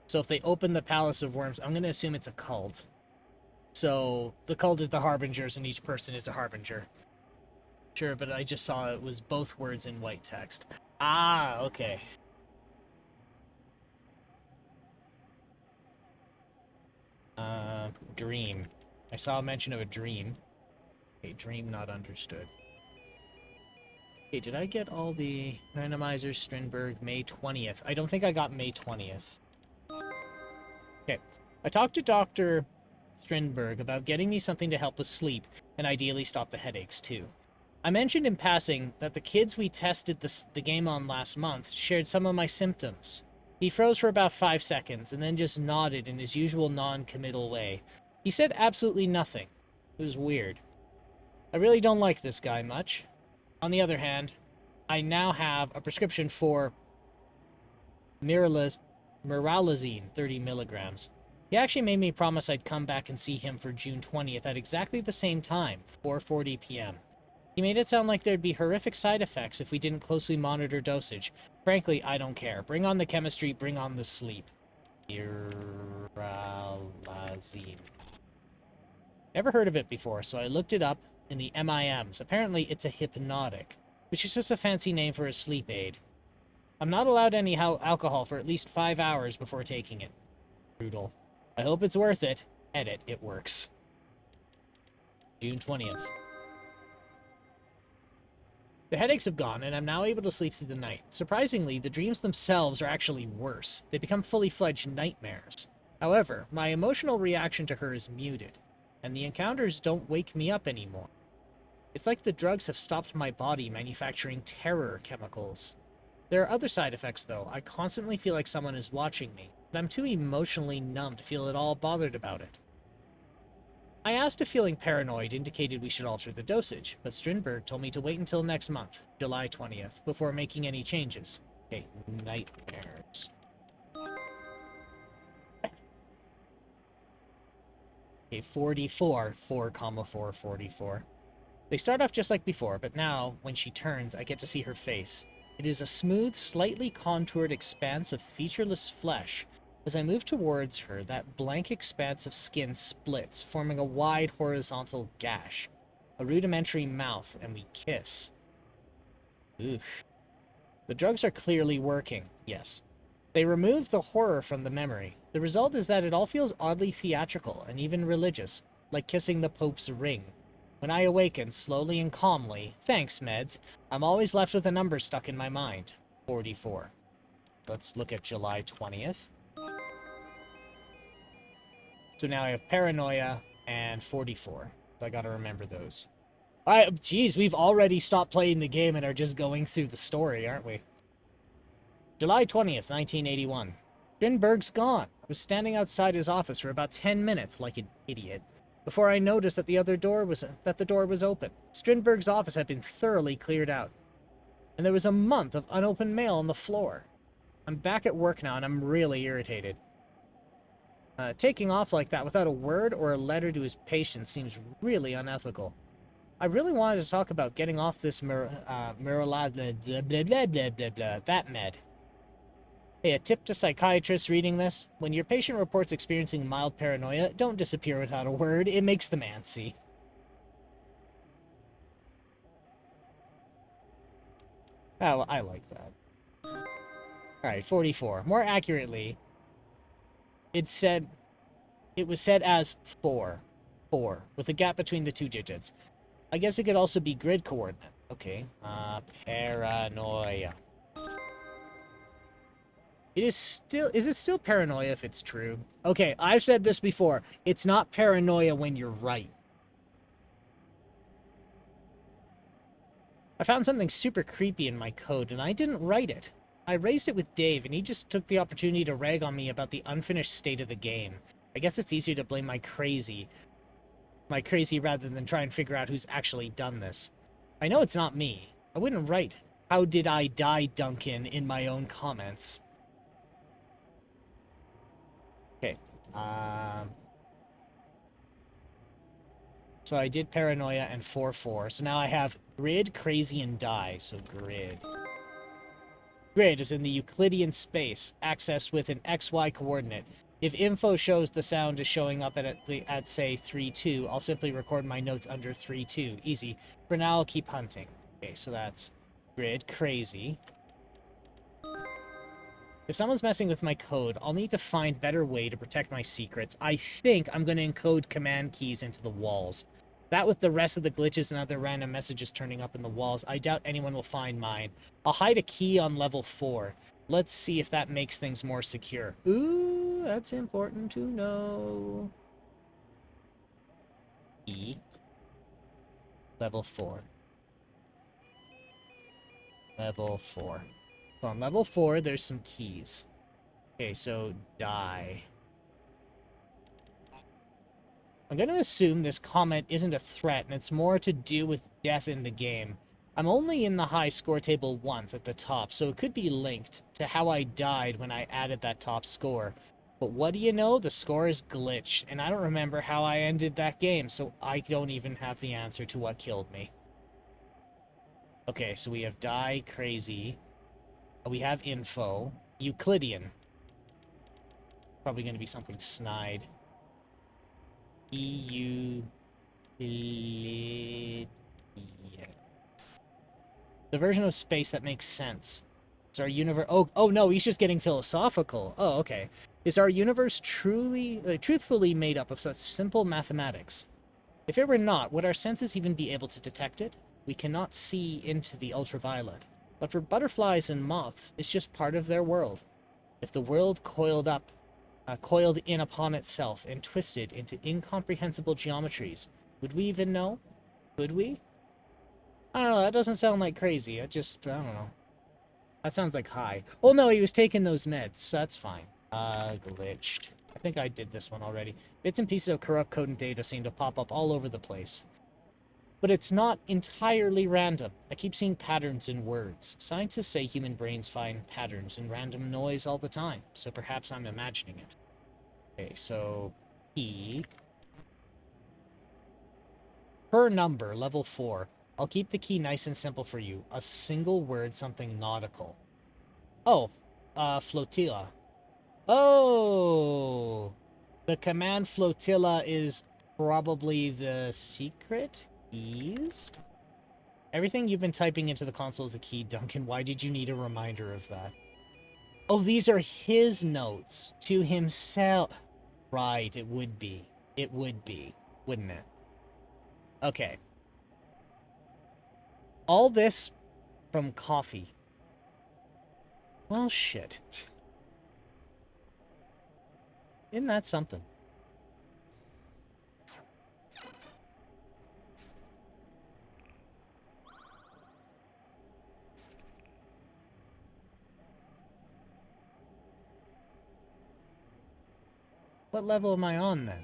So if they open the Palace of Worms, I'm going to assume it's a cult. So the cult is the harbingers and each person is a harbinger. Sure, but I just saw it was both words in white text. Ah, okay. Dream. I saw a mention of a dream. Okay, dream not understood. Okay, did I get all the randomizers? Strindberg, May 20th. I don't think I got May 20th. Okay. I talked to Dr. Strindberg about getting me something to help with sleep, and ideally stop the headaches, too. I mentioned in passing that the kids we tested the game on last month shared some of my symptoms. He froze for about 5 seconds, and then just nodded in his usual non-committal way. He said absolutely nothing. It was weird. I really don't like this guy much. On the other hand, I now have a prescription for Miralazine, 30 milligrams. He actually made me promise I'd come back and see him for June 20th at exactly the same time, 4:40 p.m. He made it sound like there'd be horrific side effects if we didn't closely monitor dosage. Frankly, I don't care. Bring on the chemistry, bring on the sleep. Miralazine. Never heard of it before, so I looked it up in the MIMs. Apparently, it's a hypnotic, which is just a fancy name for a sleep aid. I'm not allowed any alcohol for at least 5 hours before taking it. Brutal. I hope it's worth it. Edit, it works. June 20th. The headaches have gone, and I'm now able to sleep through the night. Surprisingly, the dreams themselves are actually worse. They become fully fledged nightmares. However, my emotional reaction to her is muted, and the encounters don't wake me up anymore. It's like the drugs have stopped my body manufacturing terror chemicals. There are other side effects, though. I constantly feel like someone is watching me, but I'm too emotionally numb to feel at all bothered about it. I asked if feeling paranoid indicated we should alter the dosage, but Strindberg told me to wait until next month, July 20th, before making any changes. Okay, nightmares. Okay, 44, 4,444. They start off just like before, but now, when she turns, I get to see her face. It is a smooth, slightly contoured expanse of featureless flesh. As I move towards her, that blank expanse of skin splits, forming a wide horizontal gash. A rudimentary mouth, and we kiss. Oof. The drugs are clearly working, yes. They remove the horror from the memory. The result is that it all feels oddly theatrical and even religious, like kissing the Pope's ring. When I awaken, slowly and calmly, thanks, meds, I'm always left with a number stuck in my mind. 44. Let's look at July 20th. So now I have paranoia and 44. So I gotta remember those. Geez, we've already stopped playing the game and are just going through the story, aren't we? July 20th, 1981. Strindberg's gone. I was standing outside his office for about 10 minutes like an idiot, before I noticed that the door was open. Strindberg's office had been thoroughly cleared out, and there was a month of unopened mail on the floor. I'm back at work now, and I'm really irritated. Taking off like that without a word or a letter to his patient seems really unethical. I really wanted to talk about getting off this Mirolad blah blah blah blah blah blah, that med. Hey, a tip to psychiatrists reading this: when your patient reports experiencing mild paranoia, don't disappear without a word. It makes them antsy. Oh, I like that. Alright, 44. More accurately, it was said as 4. 4, with a gap between the two digits. I guess it could also be grid coordinate. Okay. Paranoia. Is it still paranoia if it's true? Okay, I've said this before. It's not paranoia when you're right. I found something super creepy in my code, and I didn't write it. I raised it with Dave, and he just took the opportunity to rag on me about the unfinished state of the game. I guess it's easier to blame my crazy rather than try and figure out who's actually done this. I know it's not me. I wouldn't write, "How did I die, Duncan," in my own comments. Okay. So I did paranoia and 4-4. So now I have grid, crazy, and die. So grid. Grid is in the Euclidean space, accessed with an XY coordinate. If info shows the sound is showing up at say 3-2, I'll simply record my notes under 3-2. Easy. For now, I'll keep hunting. Okay, so that's grid, crazy. If someone's messing with my code, I'll need to find better way to protect my secrets. I think I'm going to encode command keys into the walls. That with the rest of the glitches and other random messages turning up in the walls, I doubt anyone will find mine. I'll hide a key on level 4. Let's see if that makes things more secure. Ooh, that's important to know. E. Level 4. Level 4. So on level 4, there's some keys. Okay, so die. I'm going to assume this comment isn't a threat, and it's more to do with death in the game. I'm only in the high score table once at the top, so it could be linked to how I died when I added that top score. But what do you know? The score is glitched, and I don't remember how I ended that game, so I don't even have the answer to what killed me. Okay, so we have die, crazy. We have info. Euclidean. Probably going to be something snide. Euclidean. The version of space that makes sense. Is our universe... Oh no, he's just getting philosophical. Oh, okay. Is our universe truthfully made up of such simple mathematics? If it were not, would our senses even be able to detect it? We cannot see into the ultraviolet. But for butterflies and moths, it's just part of their world. If the world coiled in upon itself and twisted into incomprehensible geometries, would we even know? Would we? I don't know, that doesn't sound like crazy. I don't know. That sounds like high. Oh no, he was taking those meds, so that's fine. Glitched. I think I did this one already. Bits and pieces of corrupt code and data seem to pop up all over the place. But it's not entirely random. I keep seeing patterns in words. Scientists say human brains find patterns in random noise all the time, so perhaps I'm imagining it. Okay, so key. Per number, level 4. I'll keep the key nice and simple for you. A single word, something nautical. Oh, flotilla. Oh! The command flotilla is probably the secret keys? Everything you've been typing into the console is a key, Duncan. Why did you need a reminder of that? Oh, these are his notes to himself. Right, it would be. It would be, wouldn't it? Okay. All this from coffee. Well, shit. Isn't that something? What level am I on, then?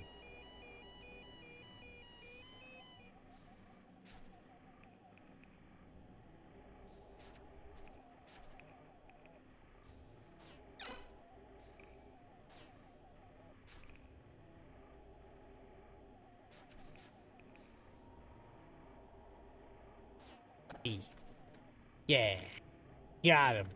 E. Yeah. Got him.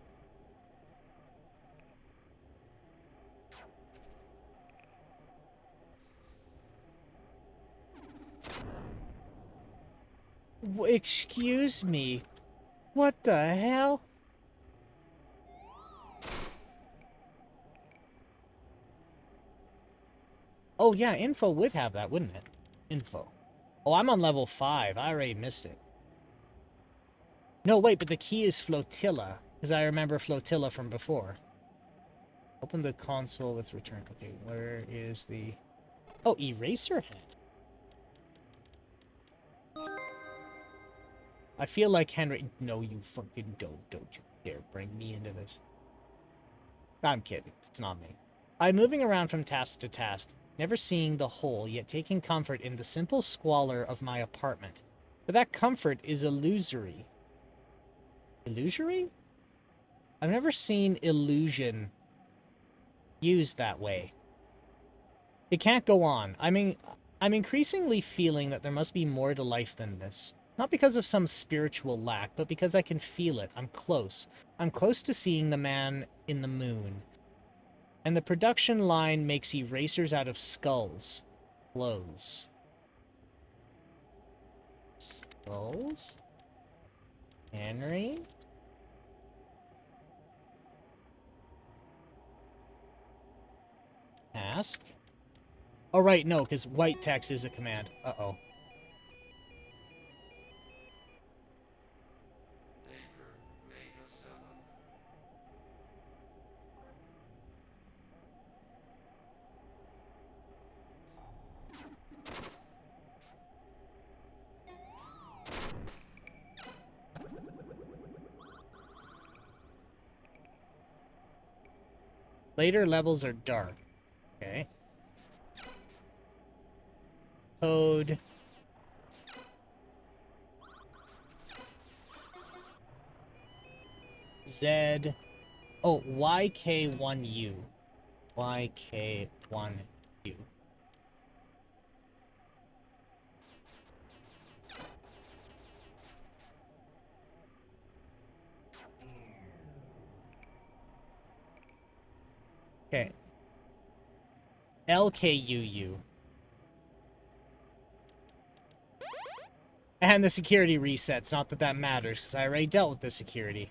Excuse me. What the hell? Oh, yeah, info would have that, wouldn't it? Info. Oh, I'm on level 5. I already missed it. No, wait, but the key is flotilla, because I remember flotilla from before. Open the console with return. Okay, where is the... Oh, eraser head. I feel like Henry... No, you fucking don't. Don't you dare bring me into this. I'm kidding. It's not me. I'm moving around from task to task, never seeing the whole, yet taking comfort in the simple squalor of my apartment. But that comfort is illusory. Illusory? I've never seen illusion used that way. It can't go on. I mean, I'm increasingly feeling that there must be more to life than this. Not because of some spiritual lack, but because I can feel it. I'm close. I'm close to seeing the man in the moon. And the production line makes erasers out of skulls. Close. Skulls? Henry? Ask? Oh, right, no, because white text is a command. Uh-oh. Paper, Mega 7. Later levels are dark. Okay. Code. Z. Oh, YK1U. YK1U. Okay. LKUU. And the security resets. Not that that matters, because I already dealt with the security.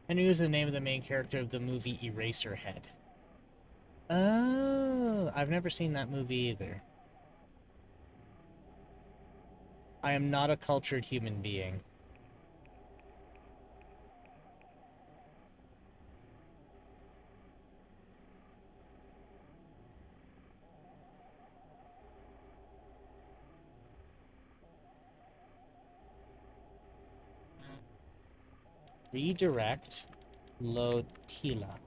And who is the name of the main character of the movie Eraserhead? Oh, I've never seen that movie either. I am not a cultured human being. Redirect Lotila.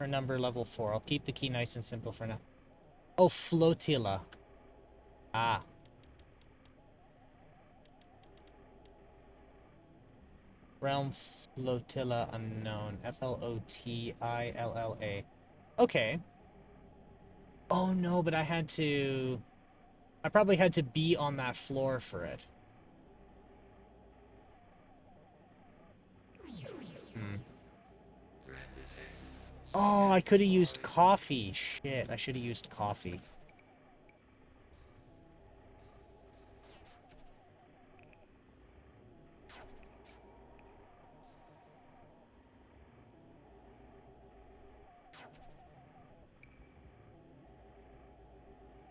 Her number level 4. I'll keep the key nice and simple for now. Oh, flotilla. Ah. Realm flotilla unknown. Flotilla. Okay. Oh no, but I had to... I probably had to be on that floor for it. Hmm. Threat detected. Oh, I could have used coffee. Shit, I should have used coffee.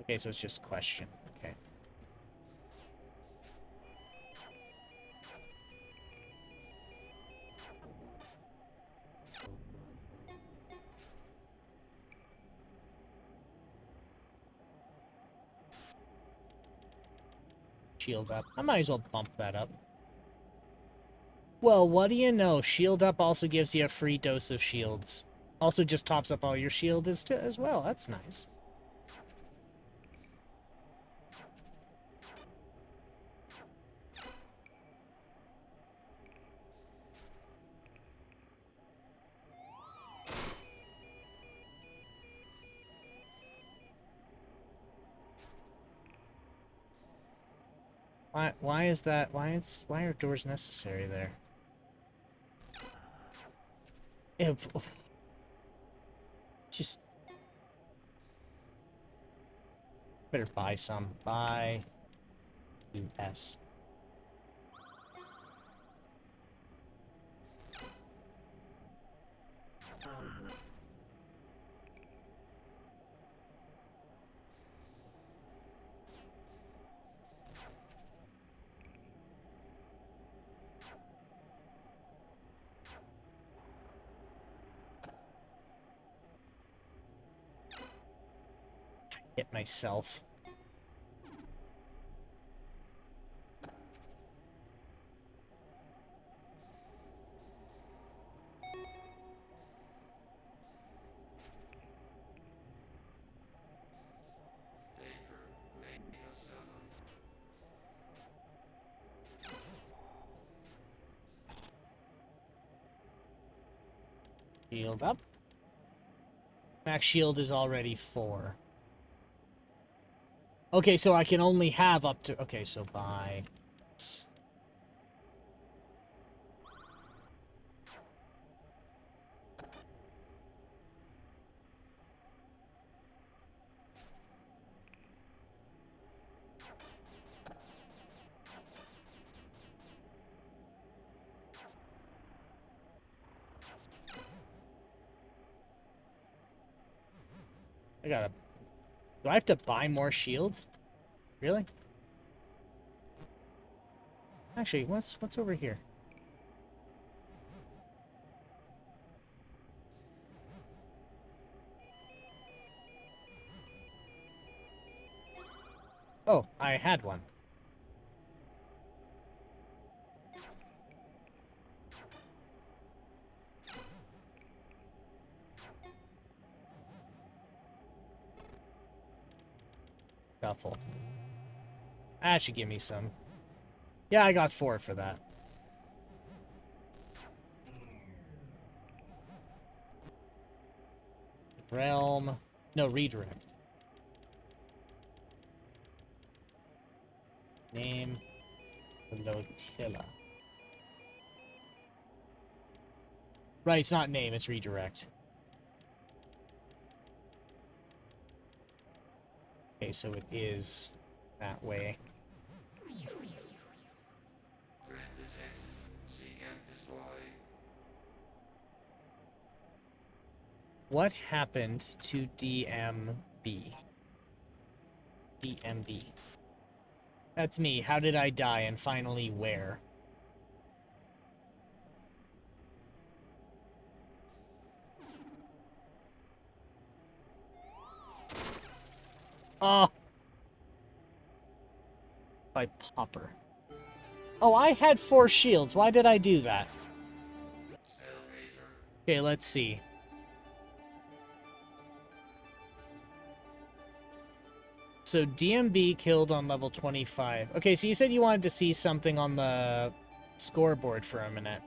Okay, so it's just question. Okay. Shield up. I might as well bump that up. Well, what do you know? Shield up also gives you a free dose of shields. Also just tops up all your shield as well. That's nice. Why is that? Why are doors necessary there? Ew. Just better buy some. Buy US. Hit myself. Taker, make a 7. Shield up. Max shield is already 4. Okay, so I can only have up to... Okay, so buy... I gotta... Do I have to buy more shield? Really? Actually, what's over here? Oh, I had one. Duffel. That should give me some. Yeah, I got 4 for that. Realm. No, redirect. Name. Flotilla. Right, it's not name, it's redirect. Okay, so it is that way. Grant detect, seek and destroy. What happened to DMB? DMB. That's me. How did I die and finally where? Oh! By Popper. Oh, I had 4 shields. Why did I do that? Hellraiser, Okay, let's see. So DMB killed on level 25. Okay, so you said you wanted to see something on the scoreboard for a minute.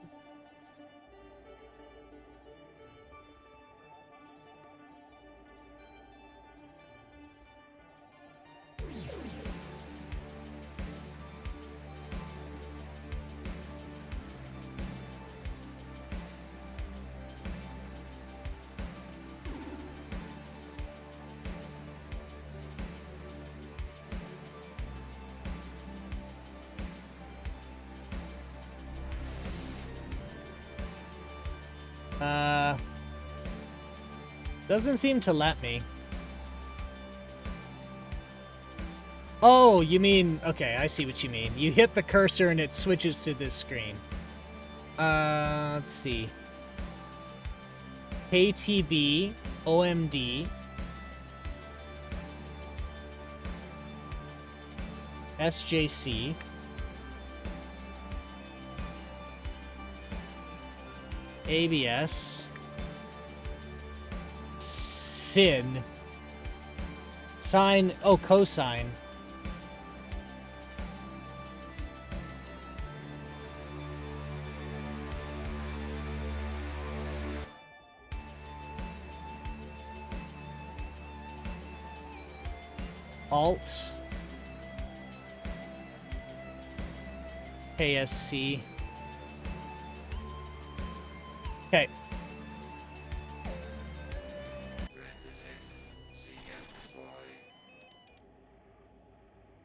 Doesn't seem to let me. Oh, you mean... Okay, I see what you mean. You hit the cursor and it switches to this screen. Let's see. KTB, OMD, SJC, ABS, Sin, Sine, oh, cosine. Alt. KSC. Okay. Red detect. CM destroy.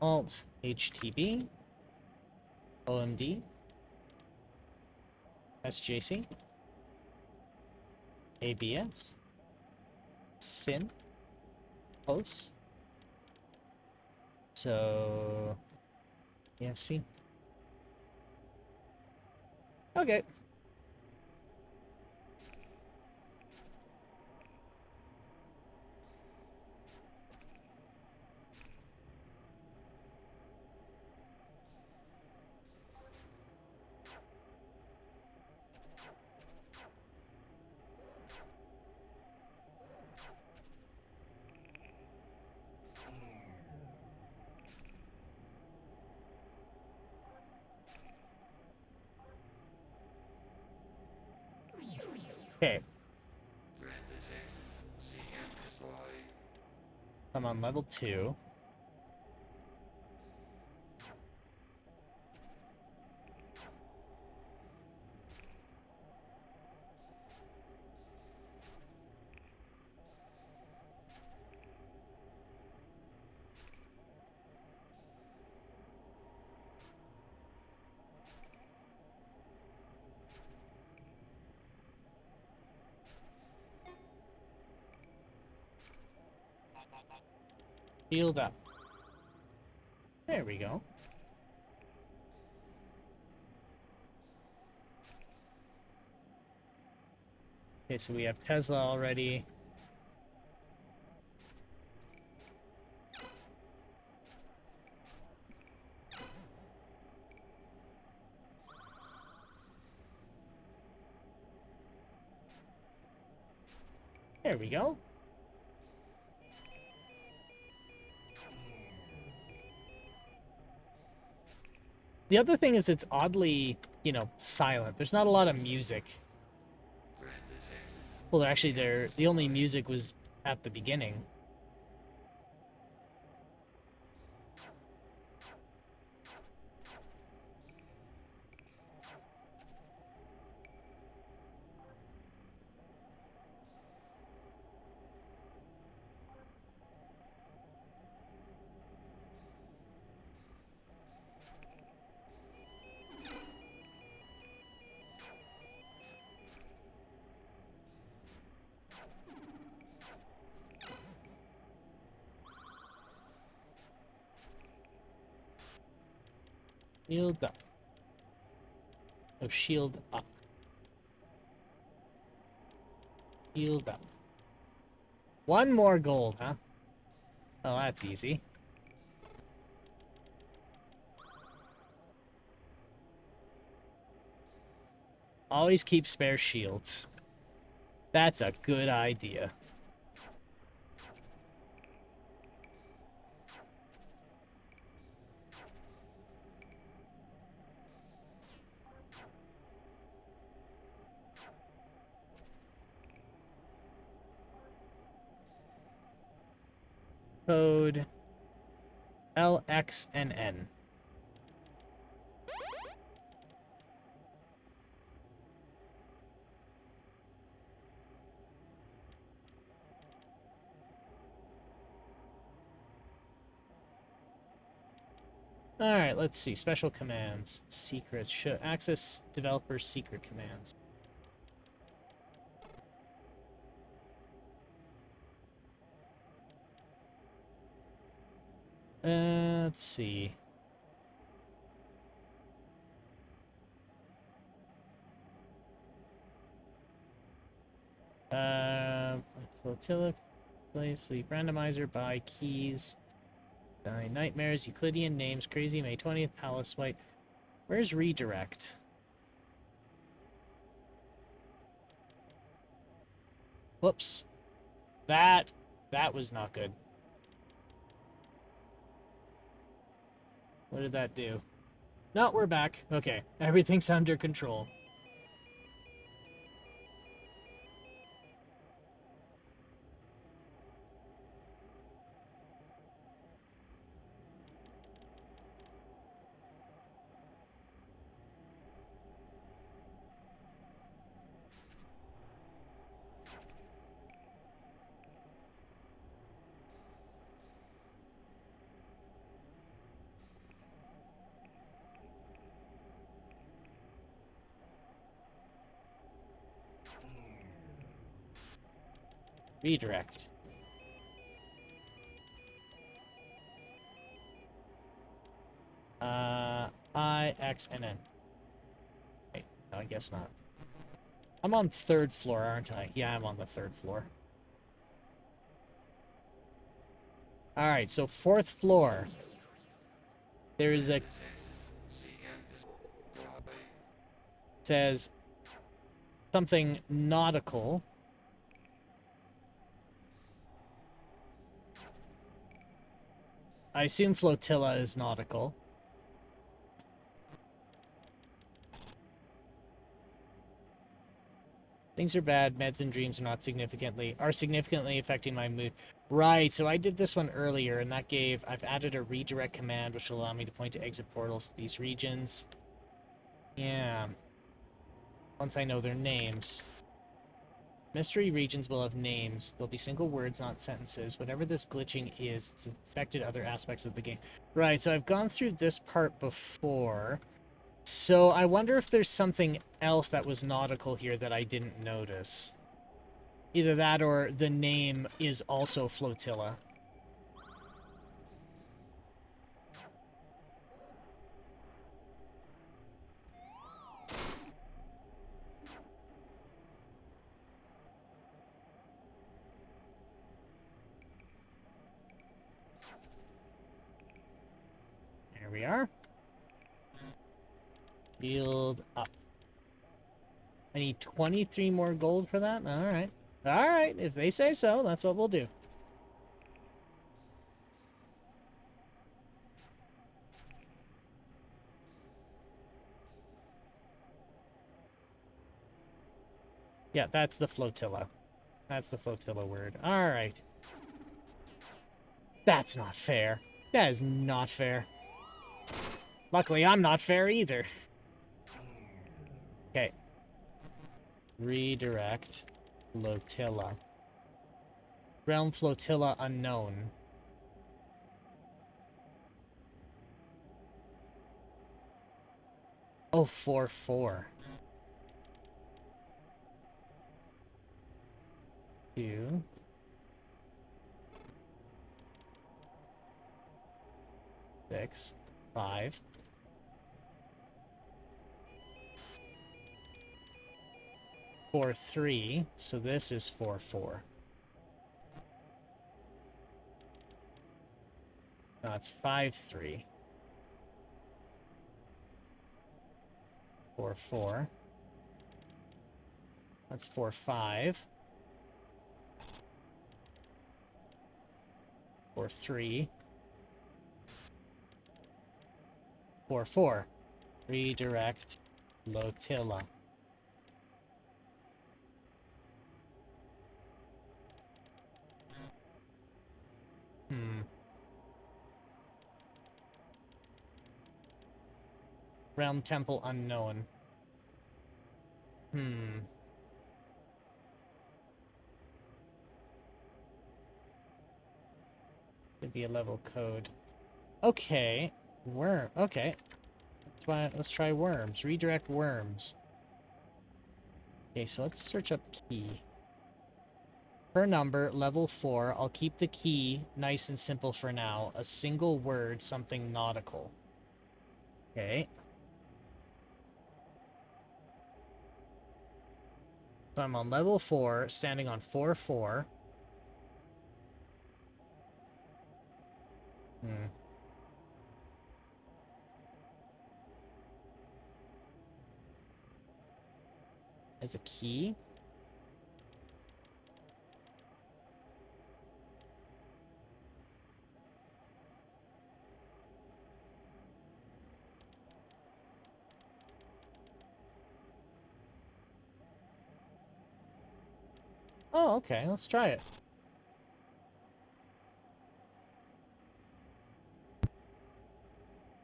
Alt HTB. OMD. SJC. ABS. SYN. Close. So, yeah, see. Okay. Okay. Red detect. CM destroy. I'm on level 2. Healed up. There we go. Okay, so we have Tesla already. There we go. The other thing is it's oddly, silent. There's not a lot of music. Red detect. Well, actually, the only music was at the beginning. Shield up. Oh, shield up. Shield up. One more gold, huh? Oh, that's easy. Always keep spare shields. That's a good idea. Code L, X, and N. Alright, let's see. Special commands. Secrets. Show access developer secret commands. Let's see. Flotilla, play, sleep, randomizer, buy, keys, nightmares, Euclidean names, crazy, May 20th, Palace White. Where's redirect? Whoops. That was not good. What did that do? No, we're back. Okay, everything's under control. Redirect. I, X, and N. Wait, no, I guess not. I'm on 3rd floor, aren't I? Yeah, I'm on the 3rd floor. Alright, so 4th floor. There's a... says something nautical. I assume flotilla is nautical. Things are bad. Meds and dreams are significantly affecting my mood. Right, so I did this one earlier, and that gave... I've added a redirect command, which will allow me to point to exit portals to these regions. Yeah. Once I know their names. Mystery regions will have names. They'll be single words, not sentences. Whatever this glitching is, it's affected other aspects of the game. Right, so I've gone through this part before. So I wonder if there's something else that was nautical here that I didn't notice. Either that or the name is also flotilla. There we are. Build up. I need 23 more gold for that? Alright. Alright, if they say so, that's what we'll do. Yeah, that's the flotilla. That's the flotilla word. Alright. That's not fair. That is not fair. Luckily, I'm not fair either. Okay. Redirect. Flotilla. Realm flotilla unknown. Oh, 4-4. 2. 6. 5. 4-3. So this is 4-4. No, it's 5-3. 4-4. That's 4-5. 4-3. 4-4. Redirect flotilla. Realm temple unknown. Could be a level code. Okay. Worm. Okay. Let's try worms. Redirect worms. Okay, so let's search up key. Per number, level 4. I'll keep the key nice and simple for now. A single word, something nautical. Okay. So I'm on level 4, standing on 4-4. As a key? Oh, okay. Let's try it.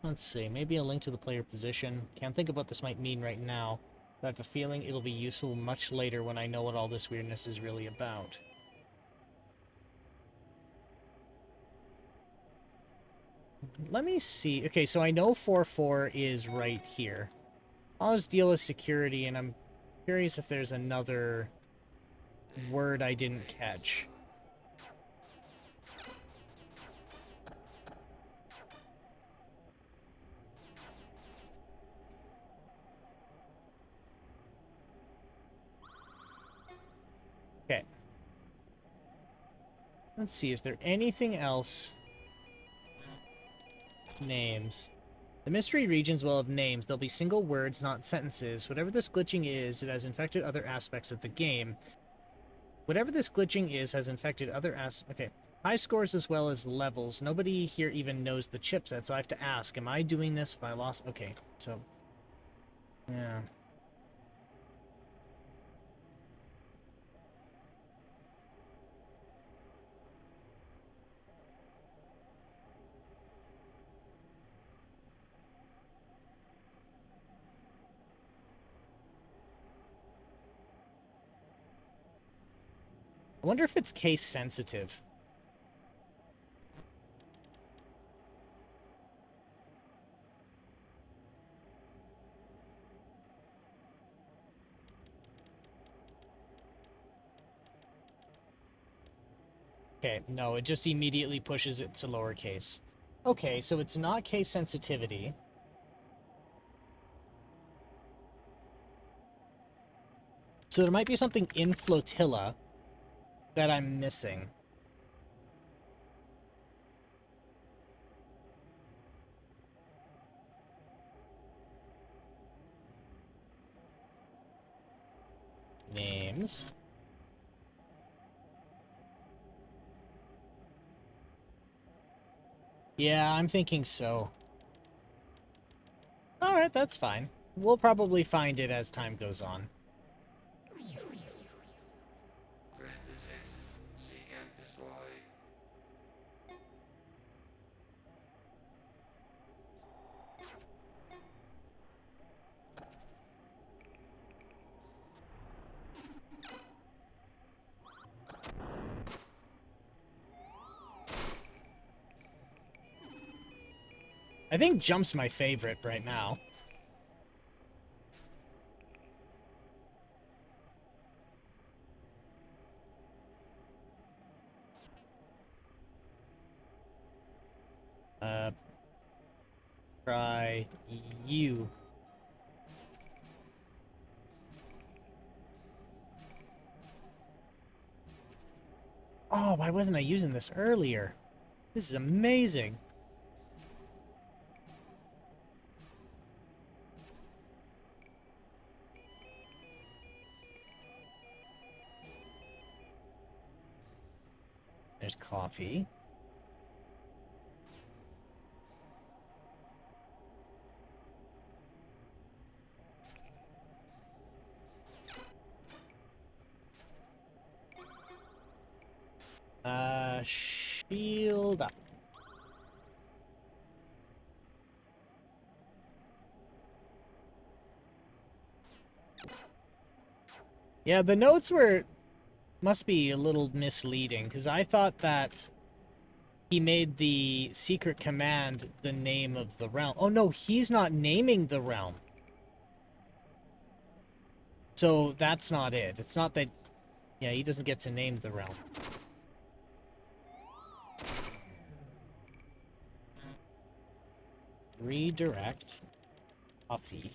Let's see. Maybe a link to the player position. Can't think of what this might mean right now, but I have a feeling it'll be useful much later when I know what all this weirdness is really about. Let me see. Okay, so I know 4-4 is right here. I'll just deal with security, and I'm curious if there's another word I didn't catch. Okay. Let's see, is there anything else? Names. The mystery regions will have names. They'll be single words, not sentences. Whatever this glitching is, it has infected other aspects of the game. Whatever this glitching is has infected other okay. High scores as well as levels. Nobody here even knows the chipset, so I have to ask, am I doing this if I lost? Okay, so... yeah. I wonder if it's case sensitive. Okay, no, it just immediately pushes it to lowercase. Okay, so it's not case sensitivity. So there might be something in Flotilla that I'm missing. Names. Yeah, I'm thinking so. Alright, that's fine. We'll probably find it as time goes on. Grant detect, seek and destroy. I think jump's my favorite right now. Try you. Oh, why wasn't I using this earlier? This is amazing. There's coffee. Shield up. Yeah, the notes must be a little misleading, because I thought that he made the secret command the name of the realm. Oh no, he's not naming the realm. So that's not it. It's not that... yeah, he doesn't get to name the realm. Redirect. Coffee.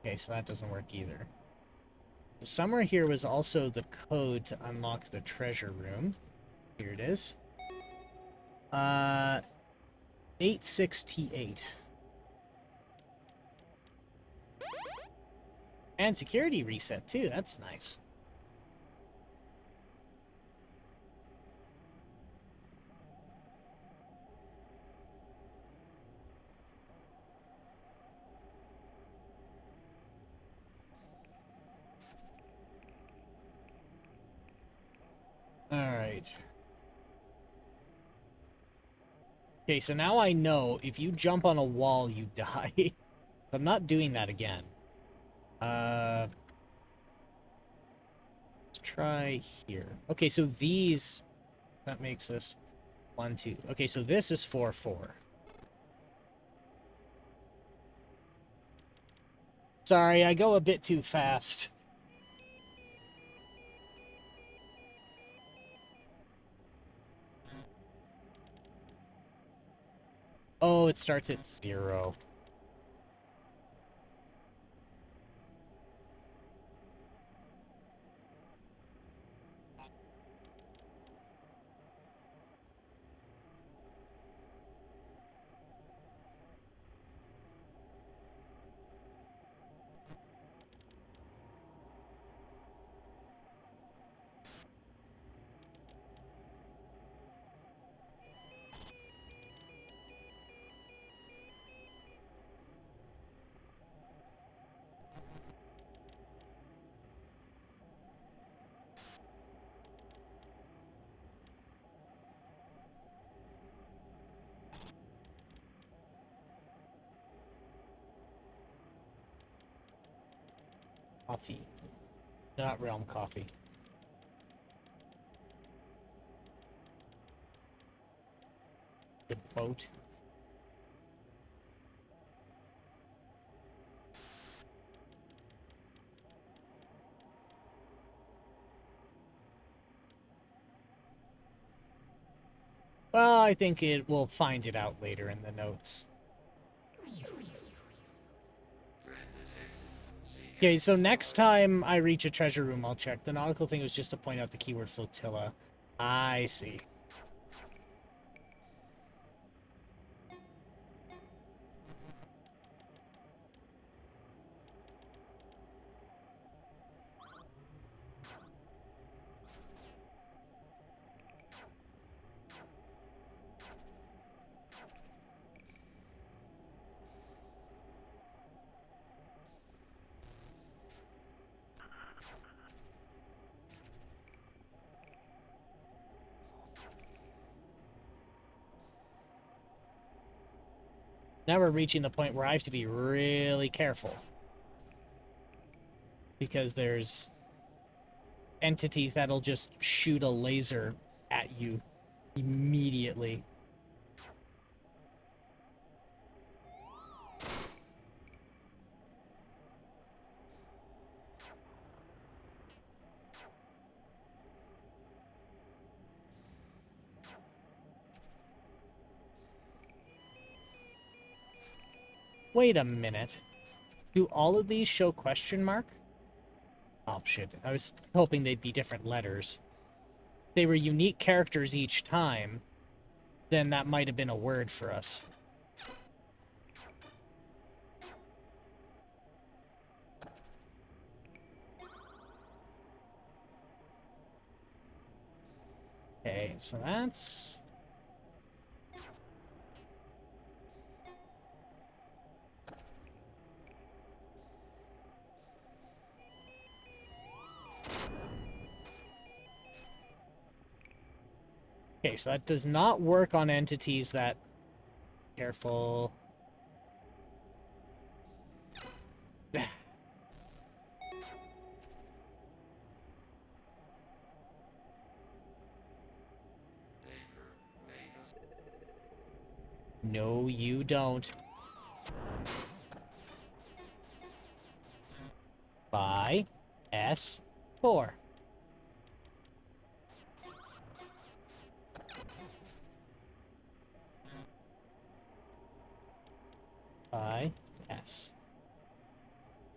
Okay, so that doesn't work either. Somewhere here was also the code to unlock the treasure room. Here it is. 868. And security reset too, that's nice. Alright. Okay, so now I know if you jump on a wall, you die. I'm not doing that again. Let's try here. Okay, so these... that makes this 1, 2. Okay, so this is 4, 4. Sorry, I go a bit too fast. Oh, it starts at 0. Coffee. Not realm coffee. The boat. Well, I think we'll find it out later in the notes. Okay, so next time I reach a treasure room, I'll check. The nautical thing was just to point out the keyword flotilla. I see. Now we're reaching the point where I have to be really careful. Because there's entities that'll just shoot a laser at you immediately. Wait a minute. Do all of these show question mark? Oh, shit. I was hoping they'd be different letters. If they were unique characters each time, then that might have been a word for us. Okay, so that's... Okay, so that does not work on entities that... Careful. No, you don't. By S4. By S.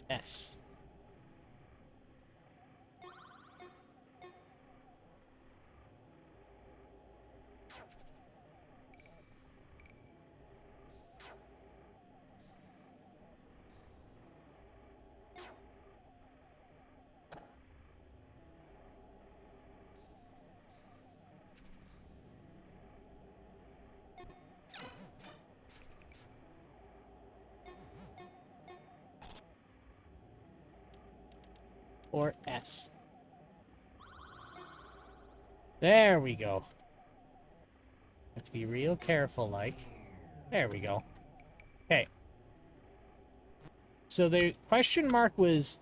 S. Or S. There we go. Have to be real careful, like. There we go. Okay. So the question mark was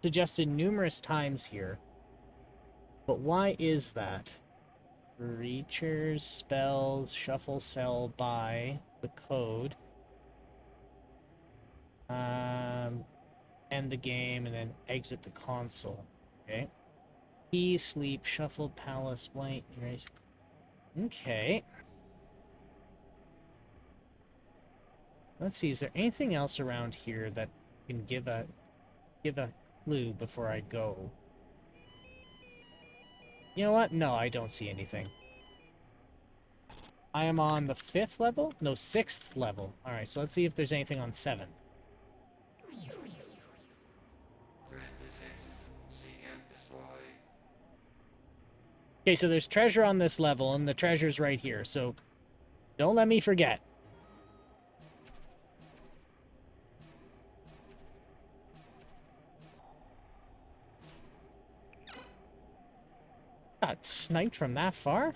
suggested numerous times here. But why is that? Reachers, spells, shuffle, sell, buy, the code. end the game, and then exit the console. Okay. Key, sleep, shuffle, palace, white, erase. Okay. Let's see, is there anything else around here that can give a clue before I go? You know what? No, I don't see anything. I am on the 5th level? No, 6th level. Alright, so let's see if there's anything on 7. Threat detected. See and destroy. Okay, so there's treasure on this level, and the treasure's right here, so don't let me forget. Got sniped from that far?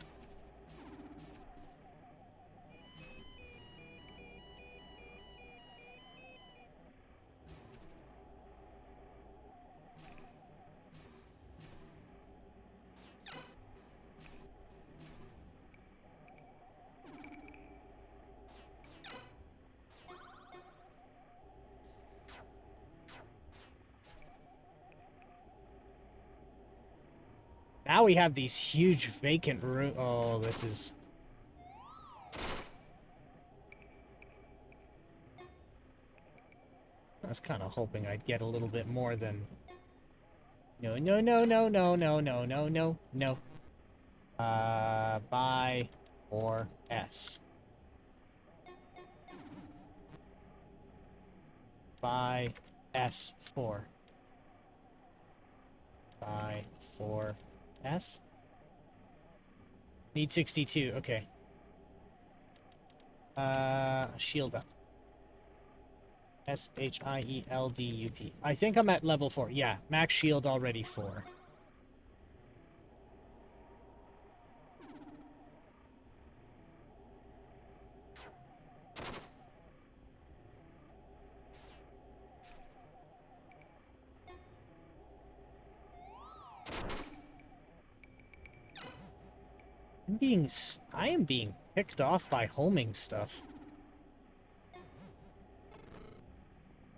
Now we have these huge vacant rooms. Oh, this is... I was kind of hoping I'd get a little bit more than... No, no, no, no, no, no, no, no, no, no. Buy or S. Buy S4. Buy 4S. Need 62, okay. Shield up. S-H-I-E-L-D-U-P. I think I'm at level 4. Yeah, max shield already 4. I am being picked off by homing stuff.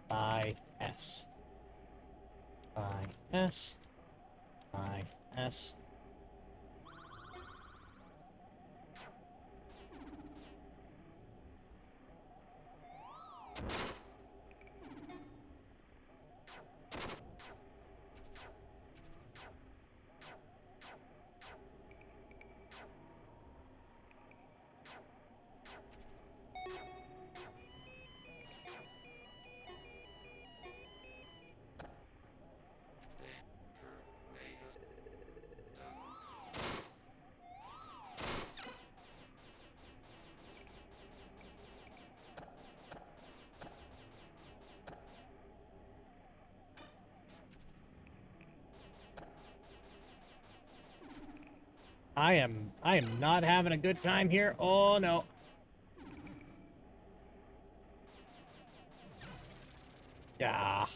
Buy S. Buy S. Buy S. I am not having a good time here. Oh no. Yeah.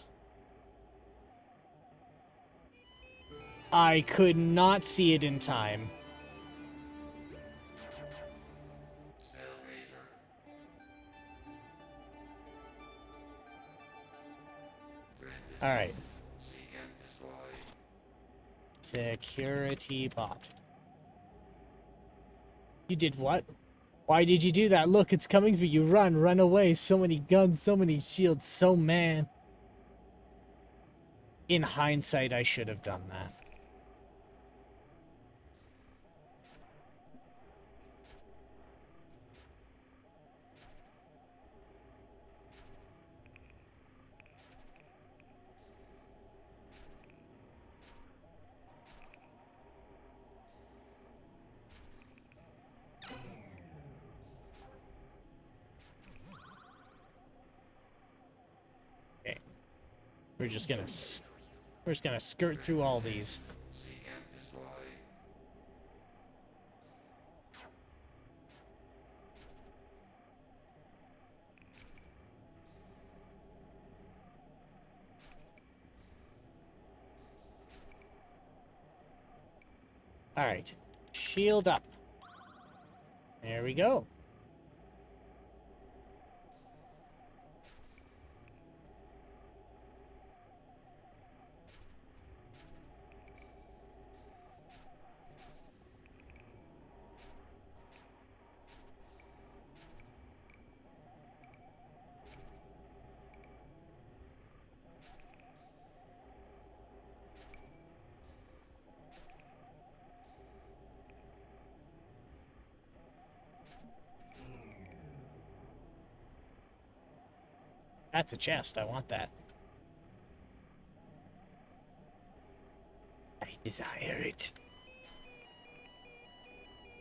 I could not see it in time. Hellraiser. Threat detected. All right. See and destroy. Security bot. You did what? Why did you do that? Look, it's coming for you. Run away. So many guns, so many shields, so man. In hindsight, I should have done that. Okay. We're just gonna skirt through all these. See and destroy. All right. Shield up. There we go. That's a chest. I want that. I desire it.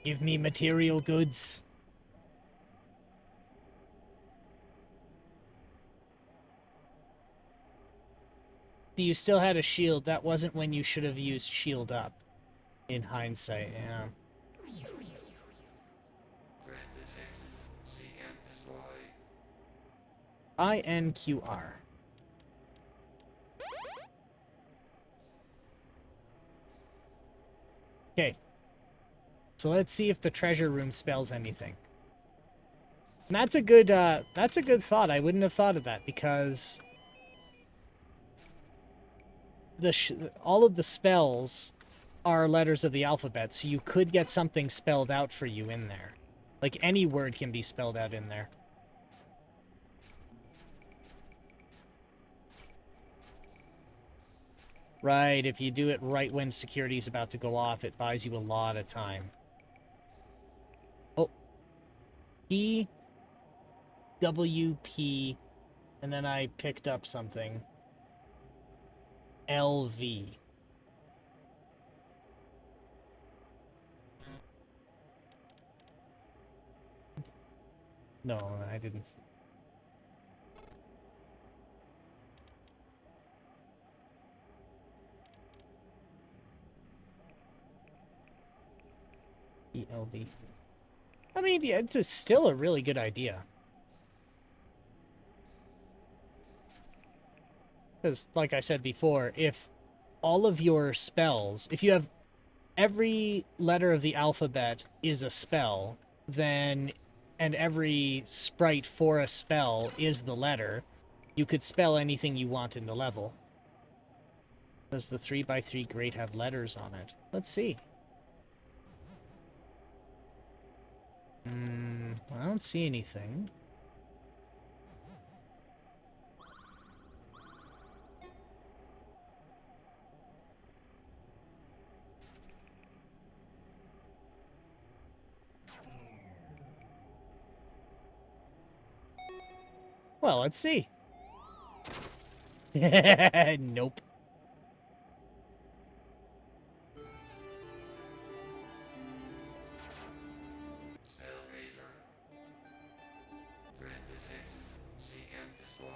Give me material goods. You still had a shield. That wasn't when you should have used shield up. In hindsight, yeah. Threat detected. See and destroy. INQR. Okay. So let's see if the treasure room spells anything. And that's a good thought. I wouldn't have thought of that because all of the spells are letters of the alphabet, so you could get something spelled out for you in there. Like any word can be spelled out in there. Right, if you do it right when security's about to go off, it buys you a lot of time. Oh. PWP, and then I picked up something. LV. No, I didn't. ELV. I mean, yeah, it's still a really good idea. Because, like I said before, if all of your spells, if you have every letter of the alphabet is a spell, then, and every sprite for a spell is the letter, you could spell anything you want in the level. Does the 3x3 grate have letters on it? Let's see. I don't see anything. Well, let's see. Nope. Spell razor. Threat detected. See and destroy.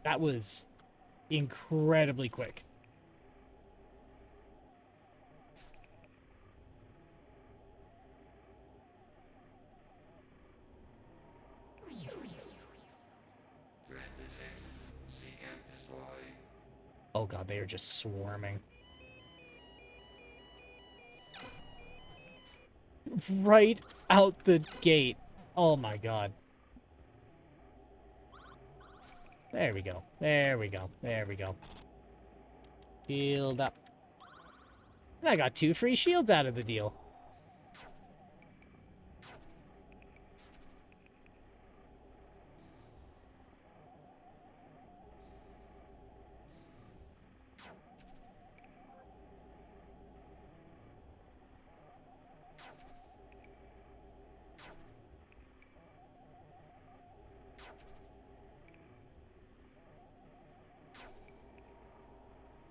That was incredibly quick. Threat detected. See and destroy. Oh god, they are just swarming. Right out the gate. Oh my god. There we go. There we go. There we go. Shield up. And I got 2 free shields out of the deal.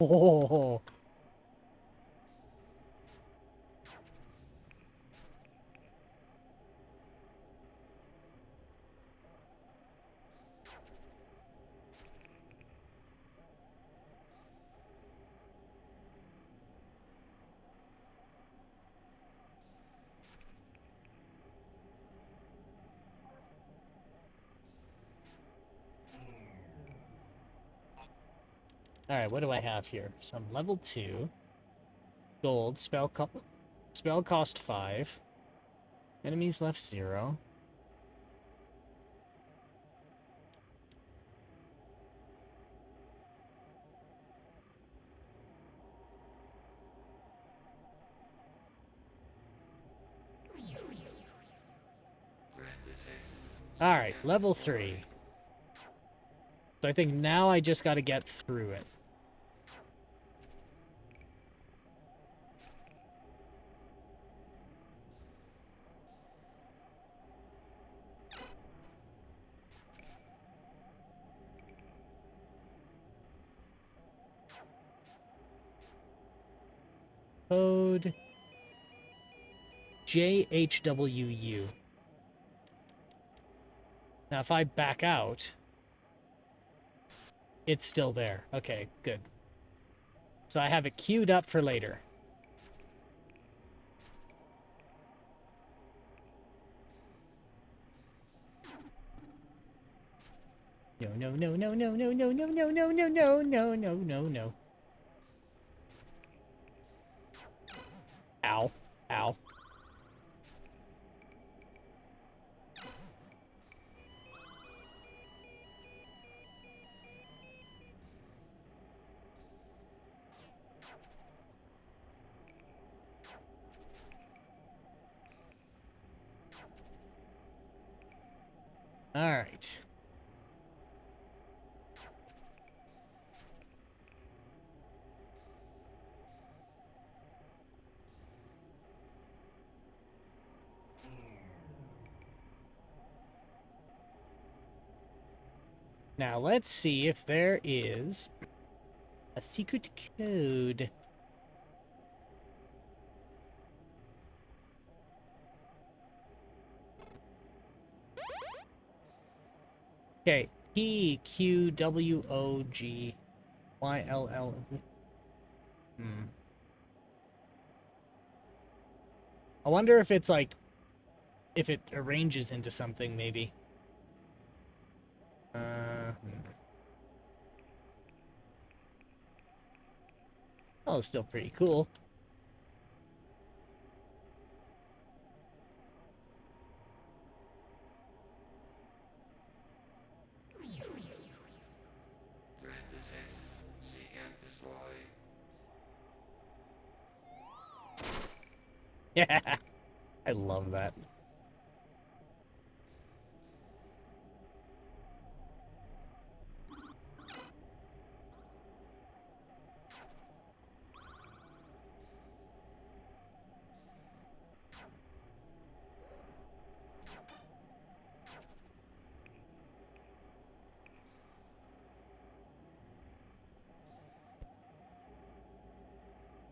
Oh. Alright, what do I have here? So I'm level 2. Gold. Spell cost 5. Enemies left 0. Threat detected. Alright, level 3. So I think now I just got to get through it. Code JHWU. Now, if I back out, it's still there. Okay, good. So I have it queued up for later. No, no, no, no, no, no, no, no, no, no, no, no, no, no, no, no. Ow. Ow. All right. Now let's see if there is a secret code. Okay, PQWOGYLL. I wonder if it's like, if it arranges into something, maybe. Oh, it's still pretty cool. Threat detect. See and destroy. Yeah, I love that.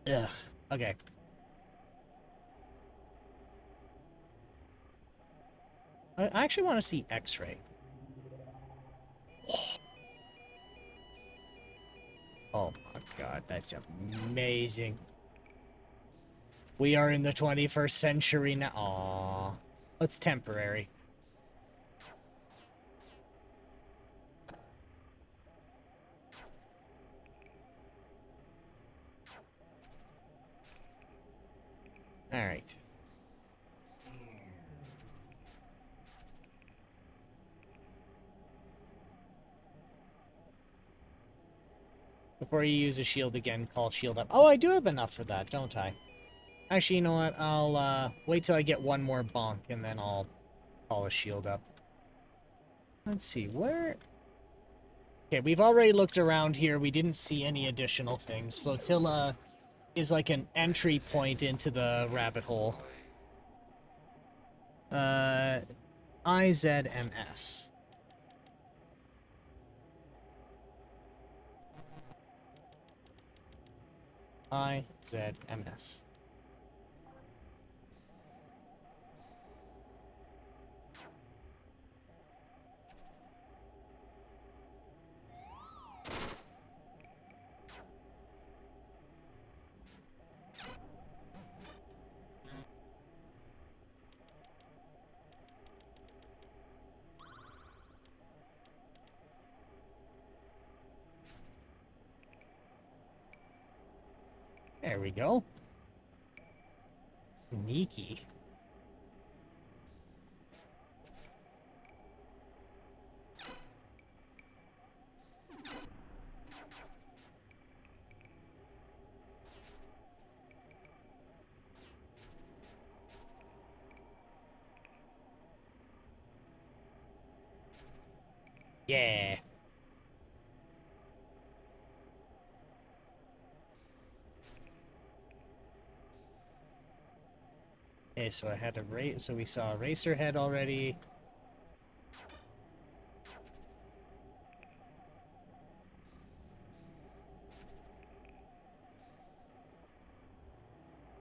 Ugh. Okay. I actually want to see X-ray. Oh my god, that's amazing. We are in the 21st century now. Aww. That's temporary. Alright. Before you use a shield again, call shield up. Oh, I do have enough for that, don't I? Actually, you know what? I'll wait till I get one more bonk, and then I'll call a shield up. Let's see, where... Okay, we've already looked around here. We didn't see any additional things. Flotilla is like an entry point into the rabbit hole. IZMS. IZMS. There we go. Sneaky. Yeah. Okay, so I had a so we saw a racer head already.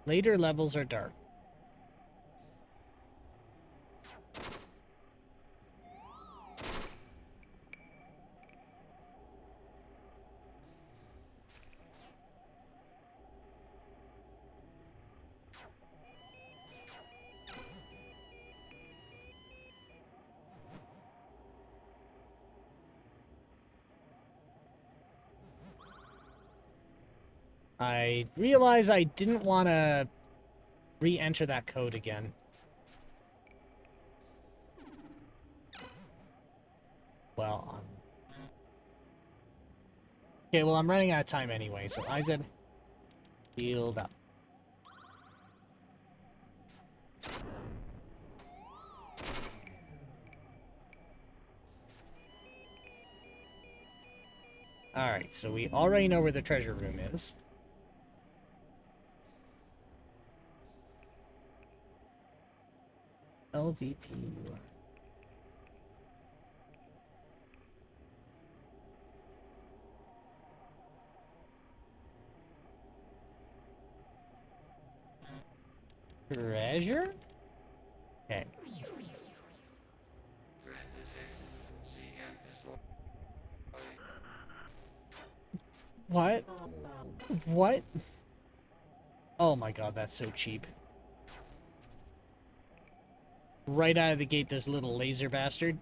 Later levels are dark. I realized I didn't want to re-enter that code again. Well, okay, well, I'm running out of time anyway, so IZ, healed up. Alright, so we already know where the treasure room is. LVP. Treasure? Okay. Threat detected. See and destroy. What? What? Oh my god, that's so cheap. Right out of the gate, this little laser bastard.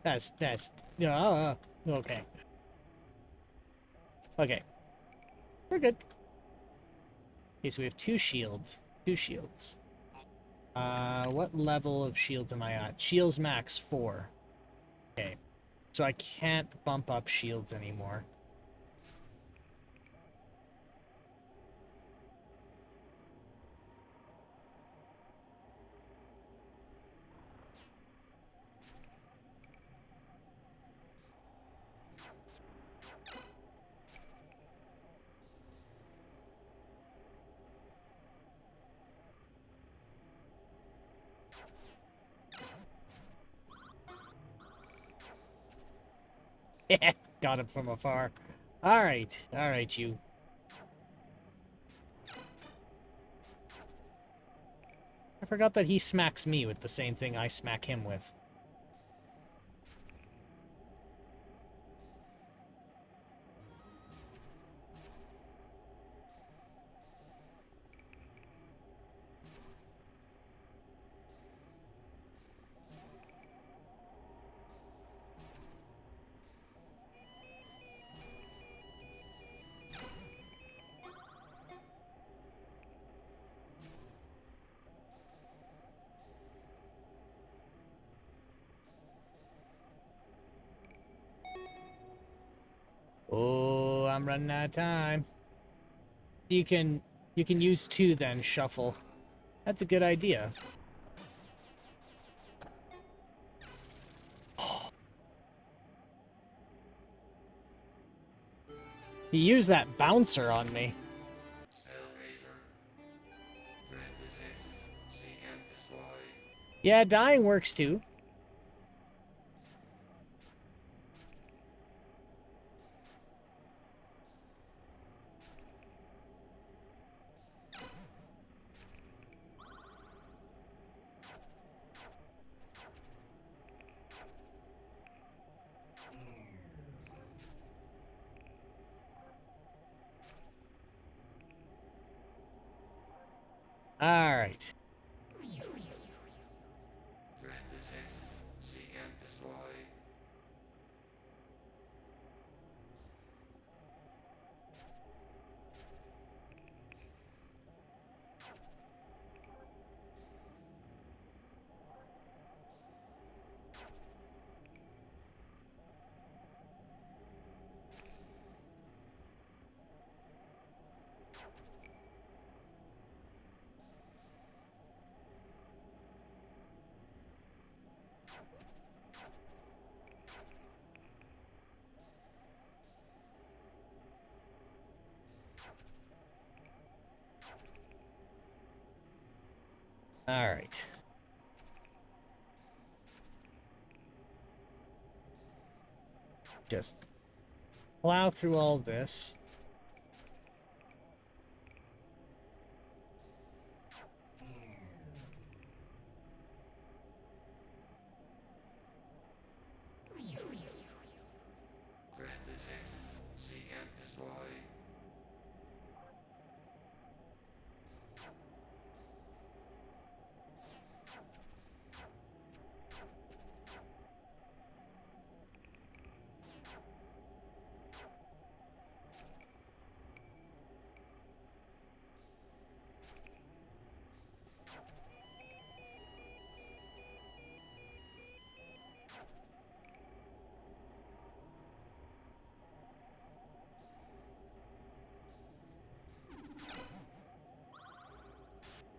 Yeah, okay. Okay. We're good. Okay, so we have two shields. Two shields. What level of shields am I at? Shields max 4. Okay. So I can't bump up shields anymore. Got him from afar. Alright. Alright, you. I forgot that he smacks me with the same thing I smack him with. Oh, I'm running out of time. You can use 2 then, shuffle. That's a good idea. He used that bouncer on me. Hellraiser. Threat detected. See and destroy. Yeah, dying works too. Alright. Threat detected. See and destroy. All right. Just plow through all this. Threat detected. See and destroy.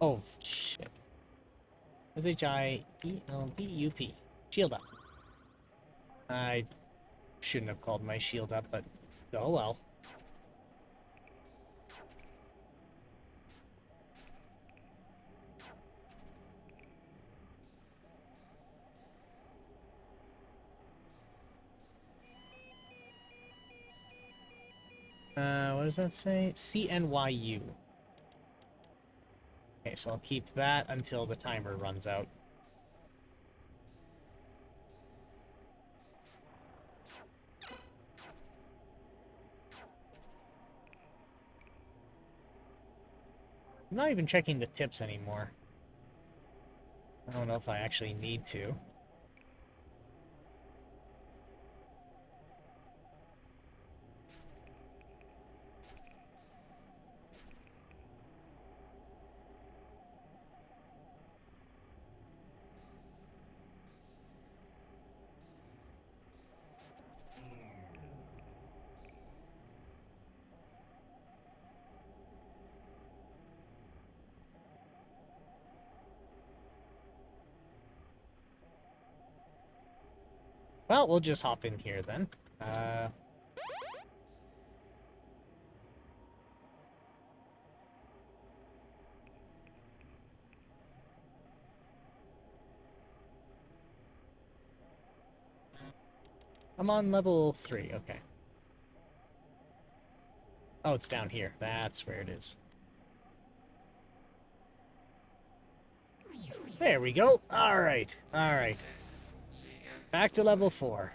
Oh, shit. SHIELDUP. Shield up. I shouldn't have called my shield up, but oh well. What does that say? CNYU. Okay, so I'll keep that until the timer runs out. I'm not even checking the tips anymore. I don't know if I actually need to. Well, we'll just hop in here then. I'm on level 3, okay. Oh, it's down here. That's where it is. There we go. Alright, alright. Back to level 4.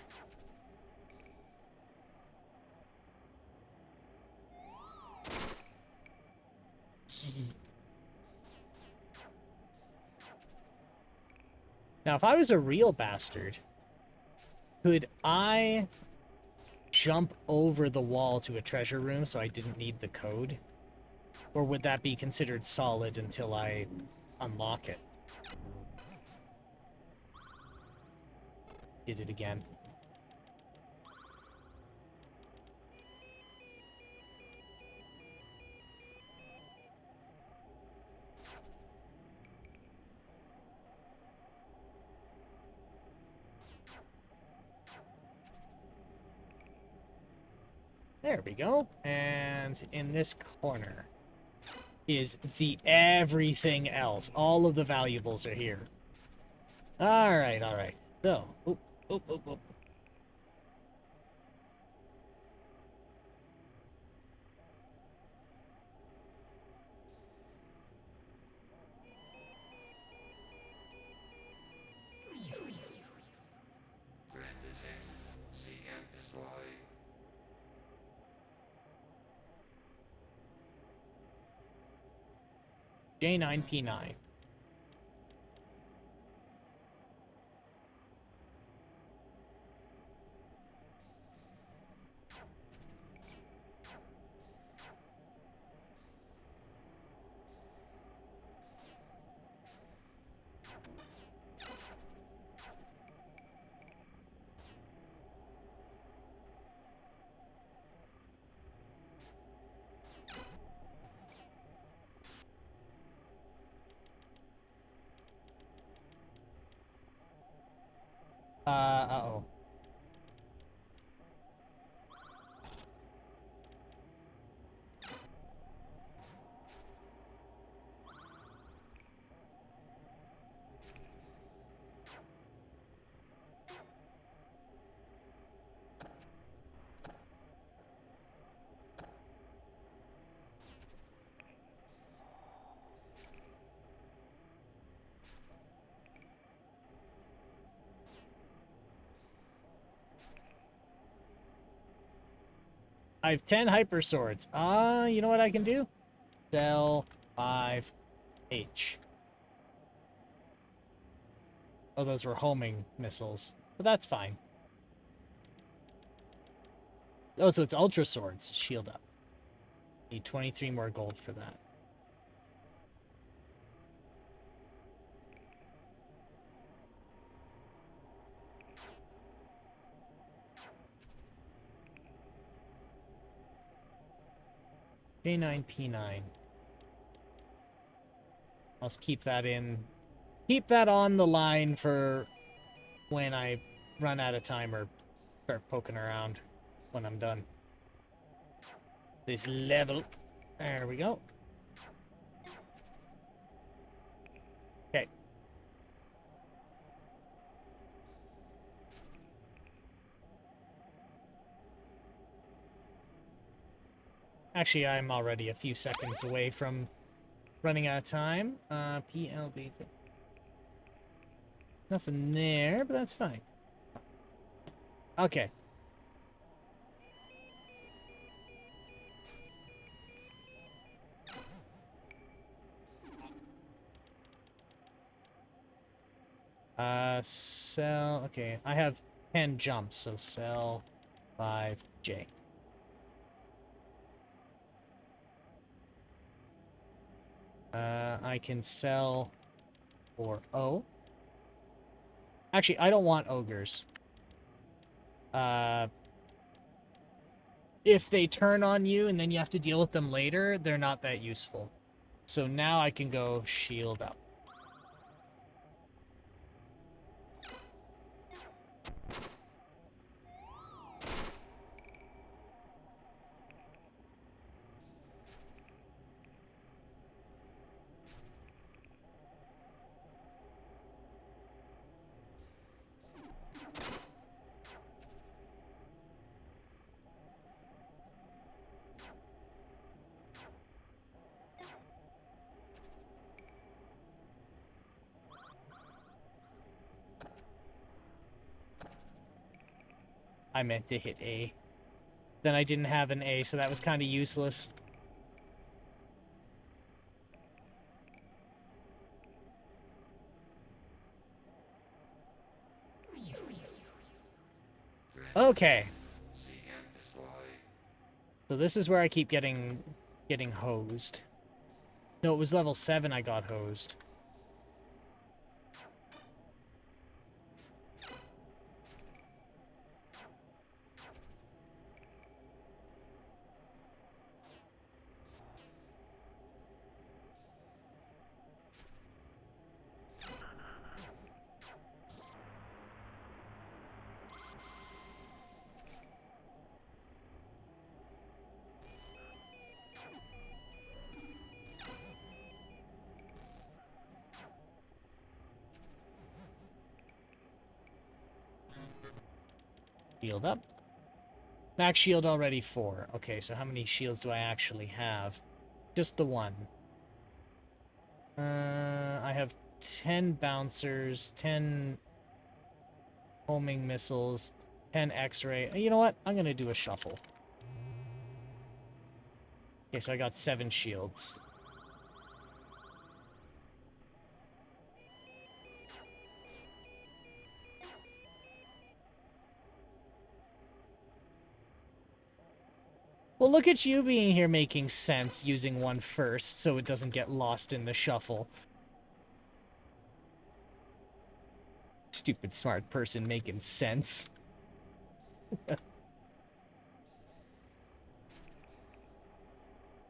Now, if I was a real bastard, could I jump over the wall to a treasure room so I didn't need the code? Or would that be considered solid until I unlock it? Did it again. There we go. And in this corner is the everything else. All of the valuables are here. Alright, alright. So, oop, oop, oop, oop. Threat detected. See and destroy. J9P9. Uh-oh. I have 10 hyper swords. You know what I can do? Sell 5H. Oh, those were homing missiles. But that's fine. Oh, so it's ultra swords. Shield up. Need 23 more gold for that. J9, P9. I'll just keep that in. Keep that on the line for when I run out of time or start poking around when I'm done. This level. There we go. Okay. Actually, I'm already a few seconds away from running out of time. PLB. Nothing there, but that's fine. Okay. Sell. Okay, I have 10 jumps, so sell 5J. I can sell for O. Actually, I don't want ogres. If they turn on you and then you have to deal with them later, they're not that useful. So now I can go shield up. I meant to hit A. Then I didn't have an A, so that was kind of useless. Okay. So this is where I keep getting hosed. No, it was level 7 I got hosed. Shield up. Max shield already 4. Okay, so how many shields do I actually have? Just the one. I have 10 bouncers, 10 homing missiles, 10 X-ray. You know what? I'm gonna do a shuffle. Okay, so I got 7 shields. Well, look at you being here making sense using one first so it doesn't get lost in the shuffle. Stupid smart person making sense.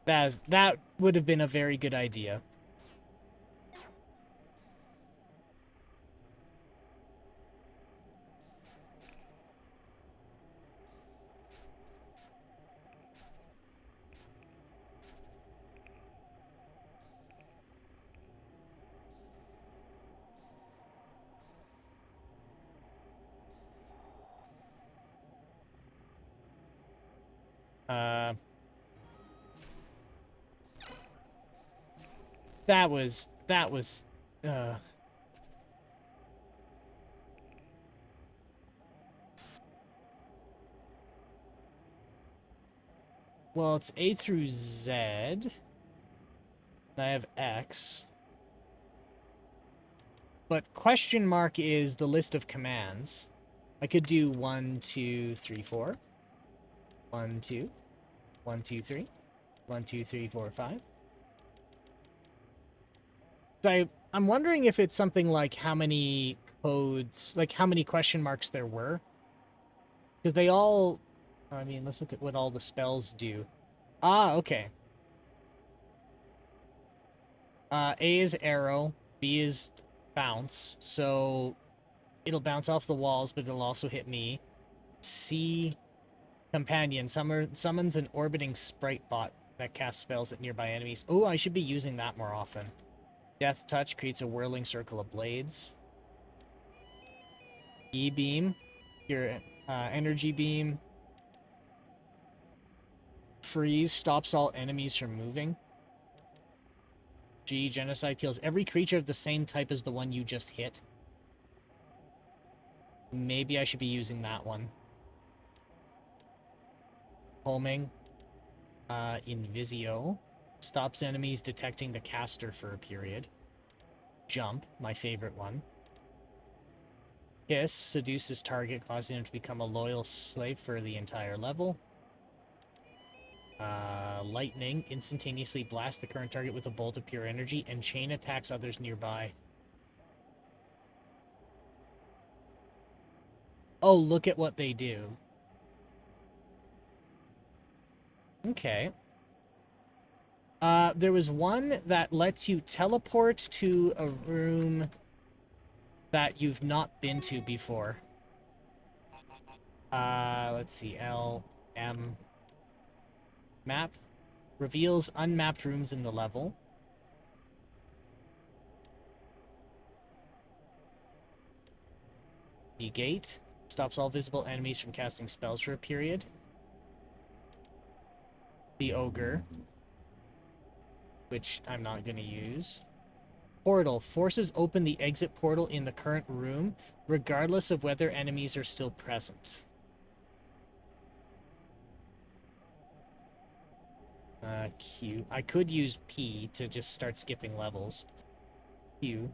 That would have been a very good idea. That was, Well, it's A through Z. And I have X. But question mark is the list of commands. I could do 1, 2, 3, 4. 1, 2. 1, 2, 3. 1, 2, 3, 4, 5. So I'm wondering if it's something like how many codes, like how many question marks there were. Because they all, I mean, let's look at what all the spells do. Ah, okay. A is arrow, B is bounce, so it'll bounce off the walls, but it'll also hit me. C, companion, summons an orbiting sprite bot that casts spells at nearby enemies. Oh, I should be using that more often. Death touch creates a whirling circle of blades. E-beam, your energy beam. Freeze stops all enemies from moving. G, genocide kills every creature of the same type as the one you just hit. Maybe I should be using that one. Homing. Invisio. Stops enemies detecting the caster for a period. Jump, my favorite one. Hiss seduces target, causing him to become a loyal slave for the entire level. Lightning instantaneously blasts the current target with a bolt of pure energy and chain attacks others nearby. Oh, look at what they do. Okay. There was one that lets you teleport to a room that you've not been to before. Let's see. L, M. Map. Reveals unmapped rooms in the level. Negate. Stops all visible enemies from casting spells for a period. The Ogre, which I'm not going to use. Portal. Forces open the exit portal in the current room, regardless of whether enemies are still present. Q. I could use P to just start skipping levels. Q.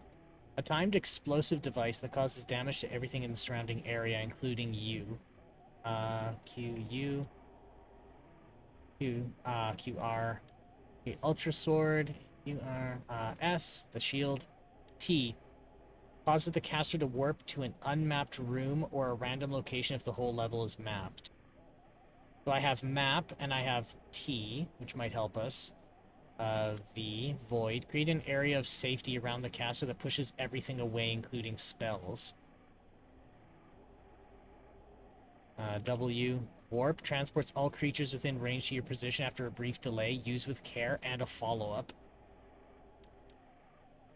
A timed explosive device that causes damage to everything in the surrounding area, including you. Q, U. Q, QR. Okay, Ultra Sword. QR. S, the shield. T. Causes the caster to warp to an unmapped room or a random location if the whole level is mapped. So I have map and I have T, which might help us. V, void. Create an area of safety around the caster that pushes everything away, including spells. W, warp. Transports all creatures within range to your position after a brief delay. Use with care and a follow-up.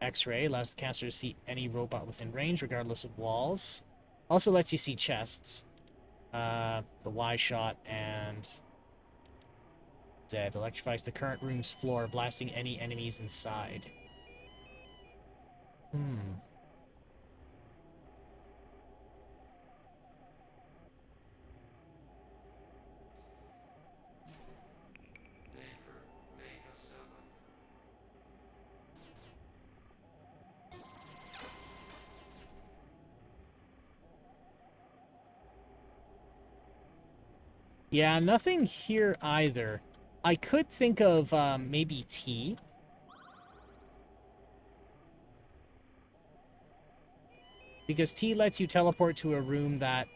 X-ray allows the caster to see any robot within range, regardless of walls. Also lets you see chests. The Y shot and Z electrifies the current room's floor, blasting any enemies inside. Neighbor, Mega 7. Yeah, nothing here either. I could think of maybe T. Because T lets you teleport to a room that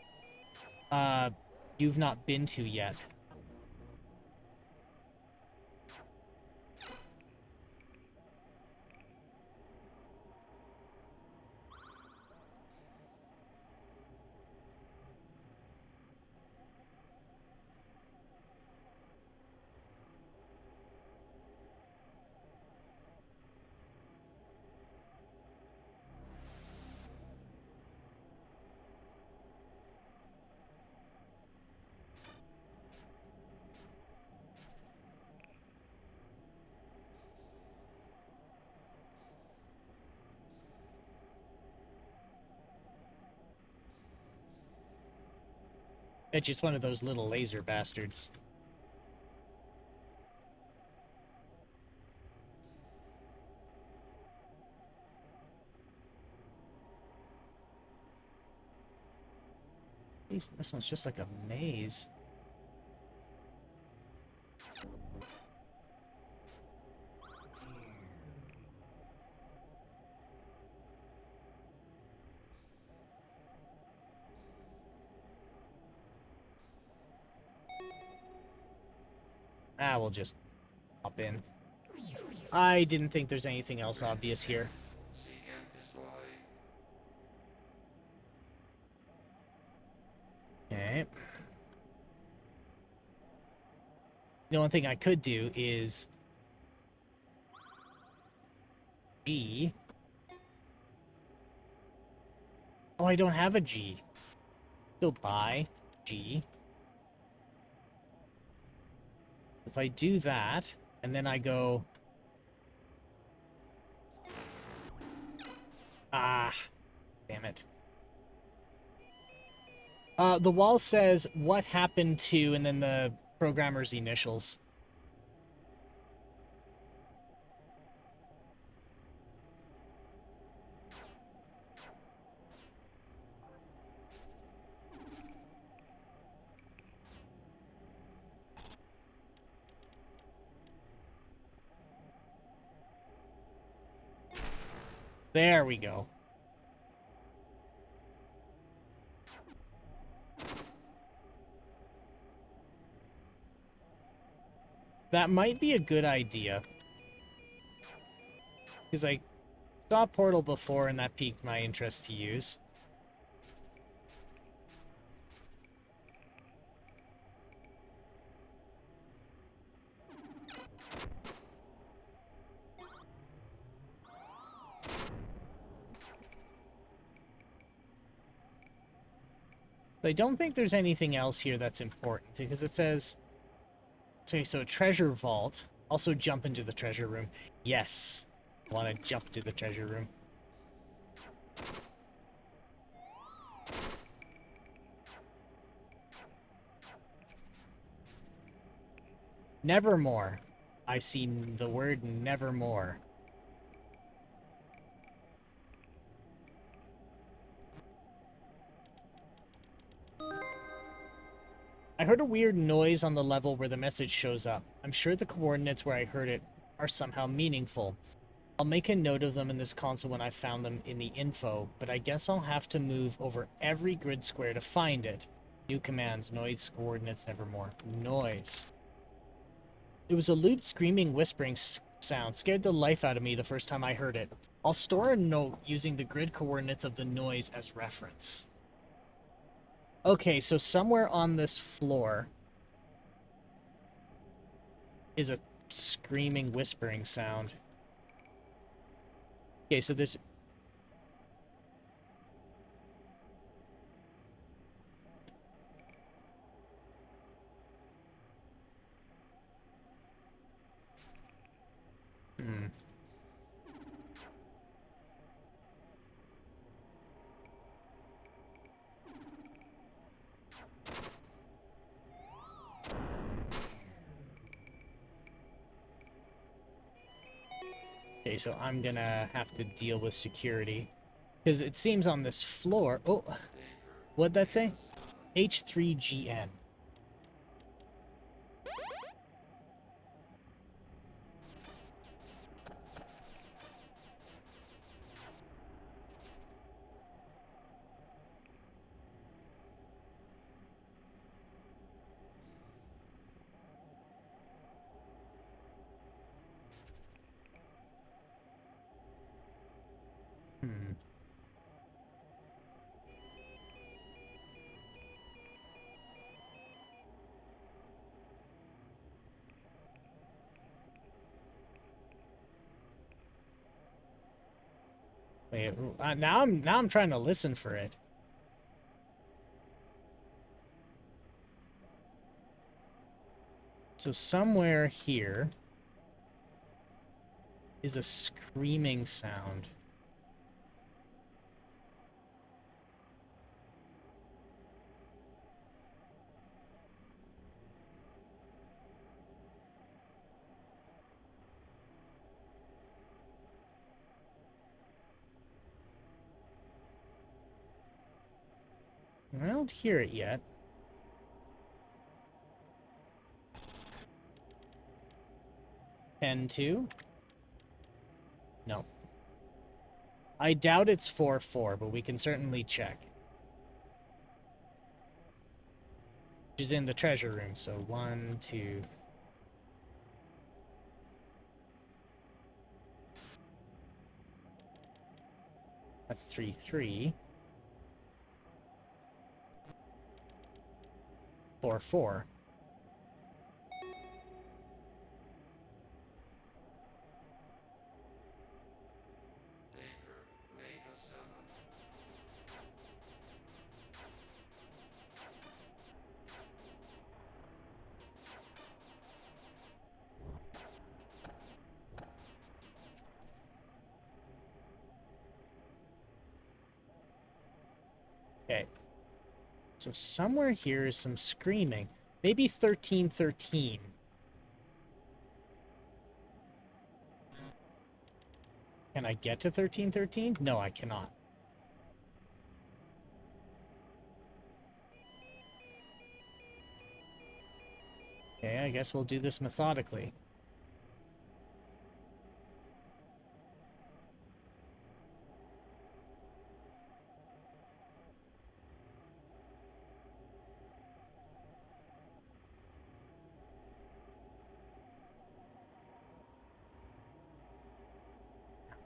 you've not been to yet. It's just one of those little laser bastards. least this one's just like a maze. Ah, we'll just hop in. I didn't think there's anything else obvious here. See and dislike. Okay. The only thing I could do is G. Oh, I don't have a G. Go buy G. If I do that, and then I go... Ah, damn it. The wall says, what happened to, and then the programmer's initials. There we go. That might be a good idea. Because I saw Portal before and that piqued my interest to use. I don't think there's anything else here that's important, because it says... Okay, so treasure vault. Also jump into the treasure room. Yes. I want to jump to the treasure room. Nevermore. I see the word nevermore. I heard a weird noise on the level where the message shows up. I'm sure the coordinates where I heard it are somehow meaningful. I'll make a note of them in this console when I found them in the info, but I guess I'll have to move over every grid square to find it. New commands, noise, coordinates, nevermore. Noise. It was a looped, screaming, whispering sound. Scared the life out of me the first time I heard it. I'll store a note using the grid coordinates of the noise as reference. Okay, so somewhere on this floor is a screaming, whispering sound. Okay, so this... Hmm. Okay, so I'm gonna have to deal with security. Because it seems on this floor... Oh, what'd that say? H3GN. Hmm. Wait, now I'm trying to listen for it. So somewhere here is a screaming sound. I don't hear it yet. N2? No. I doubt it's 4-4, but we can certainly check. Which is in the treasure room, so 1, 2. That's 3, 3. 4, 4. Okay. So somewhere here is some screaming. Maybe 1313. Can I get to 1313? No, I cannot. Okay, I guess we'll do this methodically.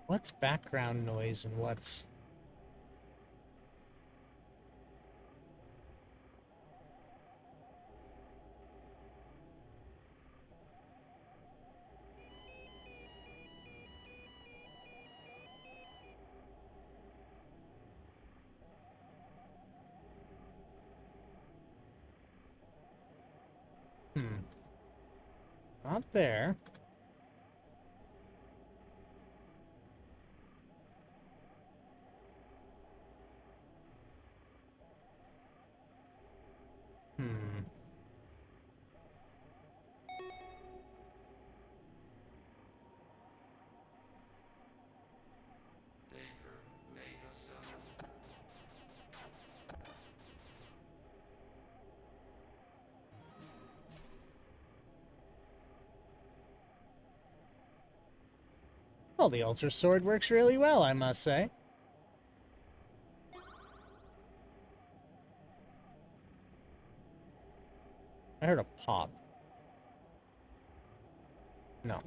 What's background noise and what's... Not there. Well, the Ultra Sword works really well, I must say. I heard a pop. No.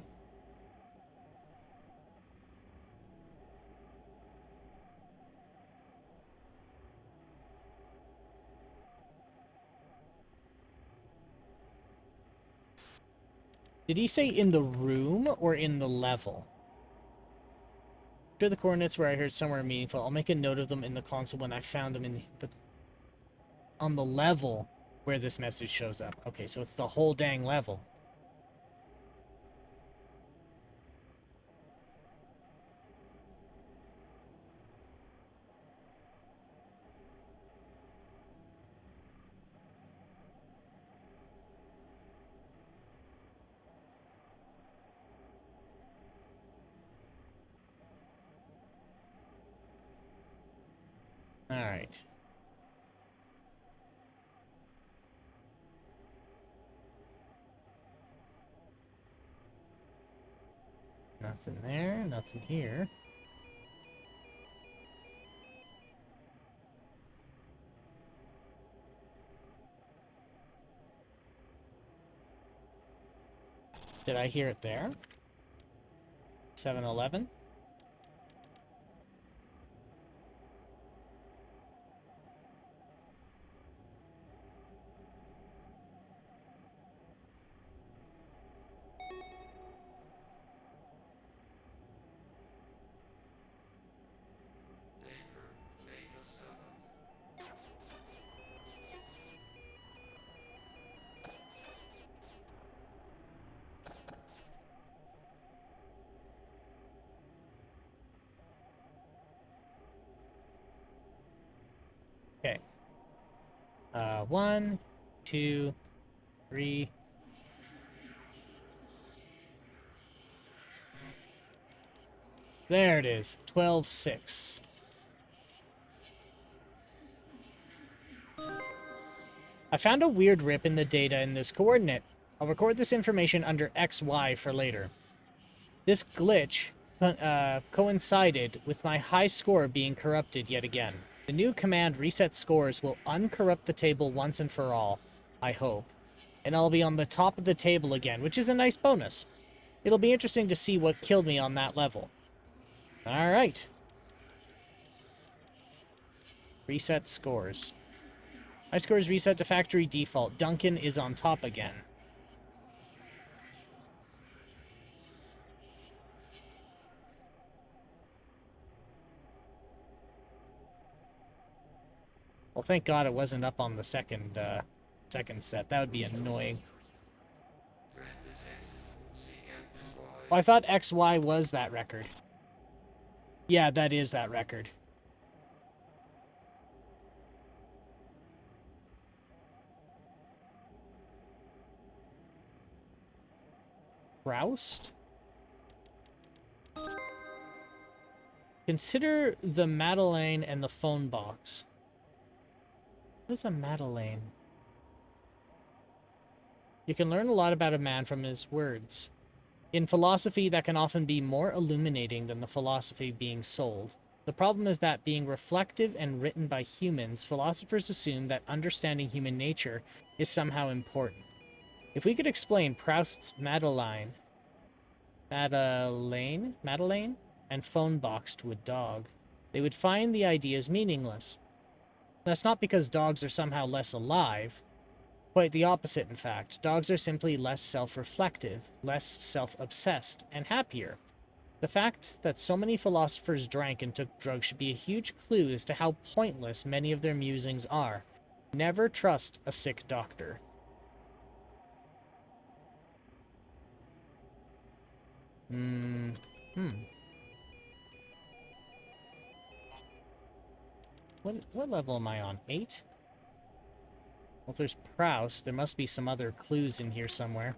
Did he say in the room or in the level? Enter the coordinates where I heard somewhere meaningful. I'll make a note of them in the console when I found them in the... on the level where this message shows up. Okay, so it's the whole dang level. Alright. Nothing there, nothing here. Did I hear it there? 7-Eleven? Okay. 1, 2, 3. There it is. 12-6. I found a weird rip in the data in this coordinate. I'll record this information under XY for later. This glitch coincided with my high score being corrupted yet again. The new command reset scores will uncorrupt the table once and for all, I hope. And I'll be on the top of the table again, which is a nice bonus. It'll be interesting to see what killed me on that level. Alright. Reset scores. My scores reset to factory default. Duncan is on top again. Well, thank God it wasn't up on the second set. That would be annoying. Oh, I thought XY was that record. Yeah, that is that record. Roust? Consider the Madeleine and the phone box. What is a Madeleine? You can learn a lot about a man from his words. In philosophy, that can often be more illuminating than the philosophy being sold. The problem is that being reflective and written by humans, philosophers assume that understanding human nature is somehow important. If we could explain Proust's Madeleine, and phone box to a dog, they would find the ideas meaningless. That's not because dogs are somehow less alive. Quite the opposite, in fact. Dogs are simply less self-reflective, less self-obsessed, and happier. The fact that so many philosophers drank and took drugs should be a huge clue as to how pointless many of their musings are. Never trust a sick doctor. What level am I on? 8? Well, if there's Proust, there must be some other clues in here somewhere.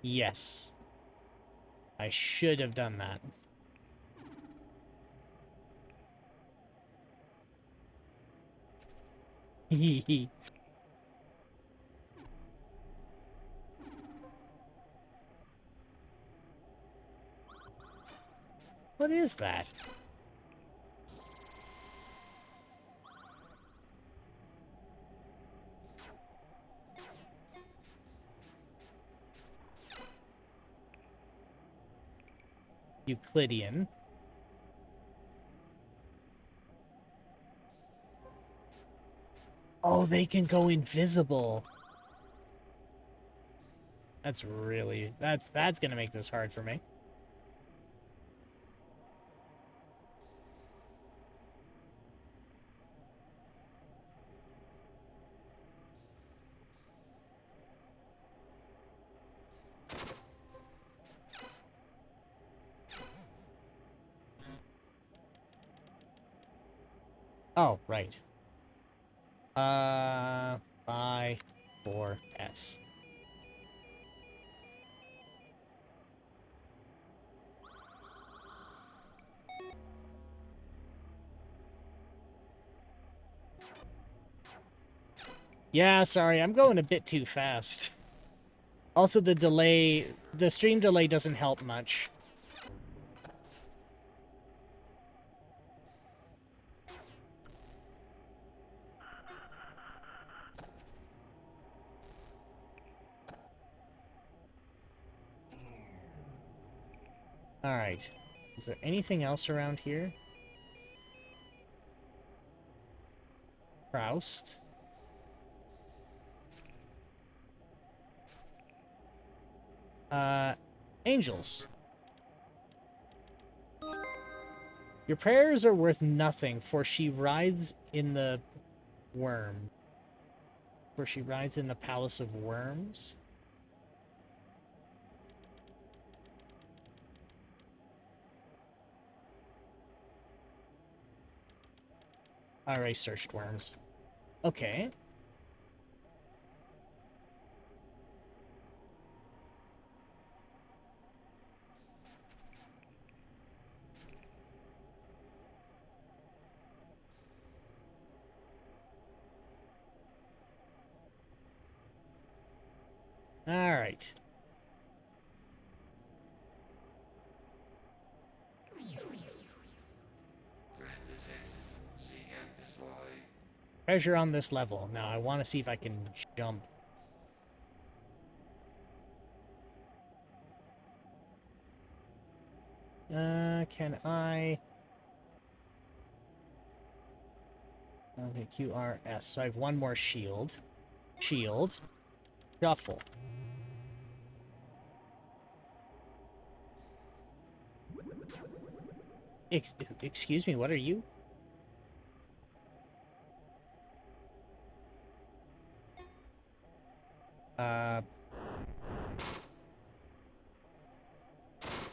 Yes. I should have done that. Hehe. What is that? Euclidean. Oh, they can go invisible. That's gonna make this hard for me. Oh, right. 4S. Yeah, sorry, I'm going a bit too fast. Also, the stream delay doesn't help much. Alright. Is there anything else around here? Proust. Angels. Your prayers are worth nothing, for she rides in the worm. For she rides in the palace of worms? I already searched worms. Okay. Alright. Grand detect. See and destroy. Treasure on this level. Now I want to see if I can jump. Can I... Okay, QRS. So I have one more shield. Shield. Shuffle. Excuse me, what are you?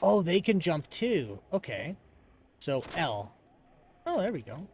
Oh, they can jump too. Okay. So L. Oh, there we go.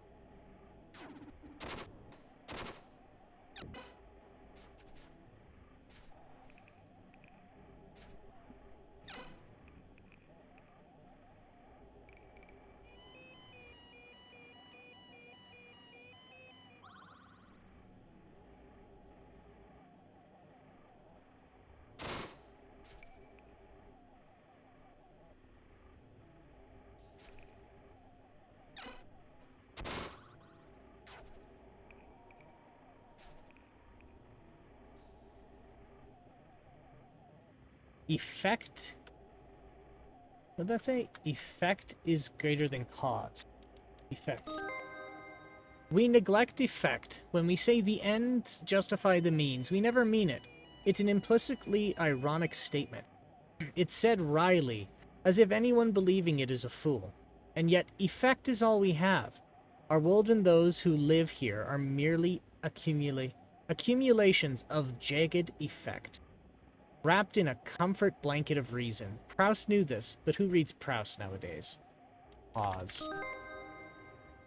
Effect. What did that say? Effect is greater than cause. Effect. We neglect effect. When we say the ends justify the means, we never mean it. It's an implicitly ironic statement. It's said wryly, as if anyone believing it is a fool. And yet, effect is all we have. Our world and those who live here are merely accumulations of jagged effect, wrapped in a comfort blanket of reason. Proust knew this, but who reads Proust nowadays? Pause.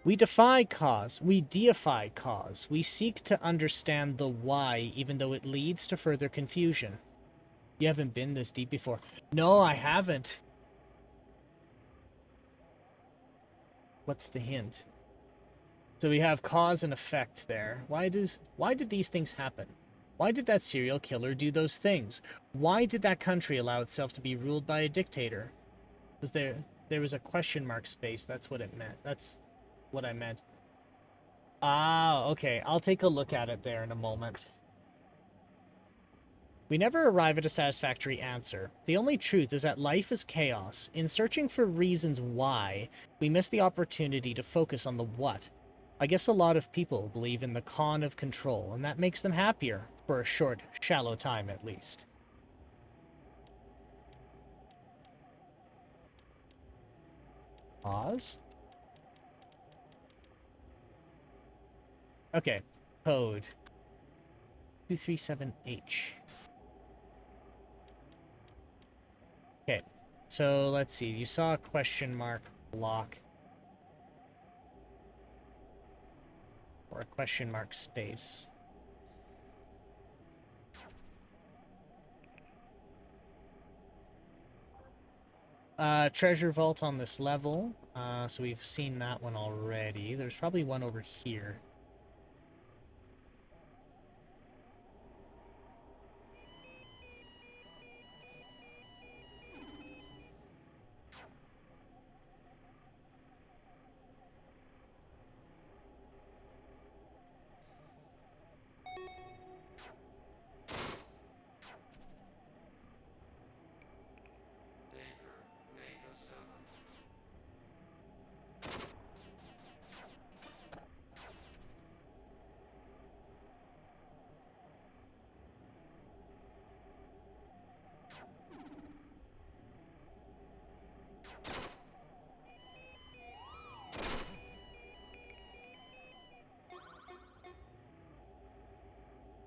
We defy cause. We deify cause. We seek to understand the why, even though it leads to further confusion. You haven't been this deep before. No, I haven't. What's the hint? So we have cause and effect there. Why did these things happen? Why did that serial killer do those things? Why did that country allow itself to be ruled by a dictator? Was there was a question mark space, that's what it meant. That's what I meant. Ah, okay. I'll take a look at it there in a moment. We never arrive at a satisfactory answer. The only truth is that life is chaos. In searching for reasons why, we miss the opportunity to focus on the what. I guess a lot of people believe in the con of control, and that makes them happier, for a short, shallow time at least. Pause? Okay, code 237H. Okay, so let's see. You saw a question mark block. Or a question mark space. Treasure vault on this level. So we've seen that one already. There's probably one over here. Danger. Mega 7.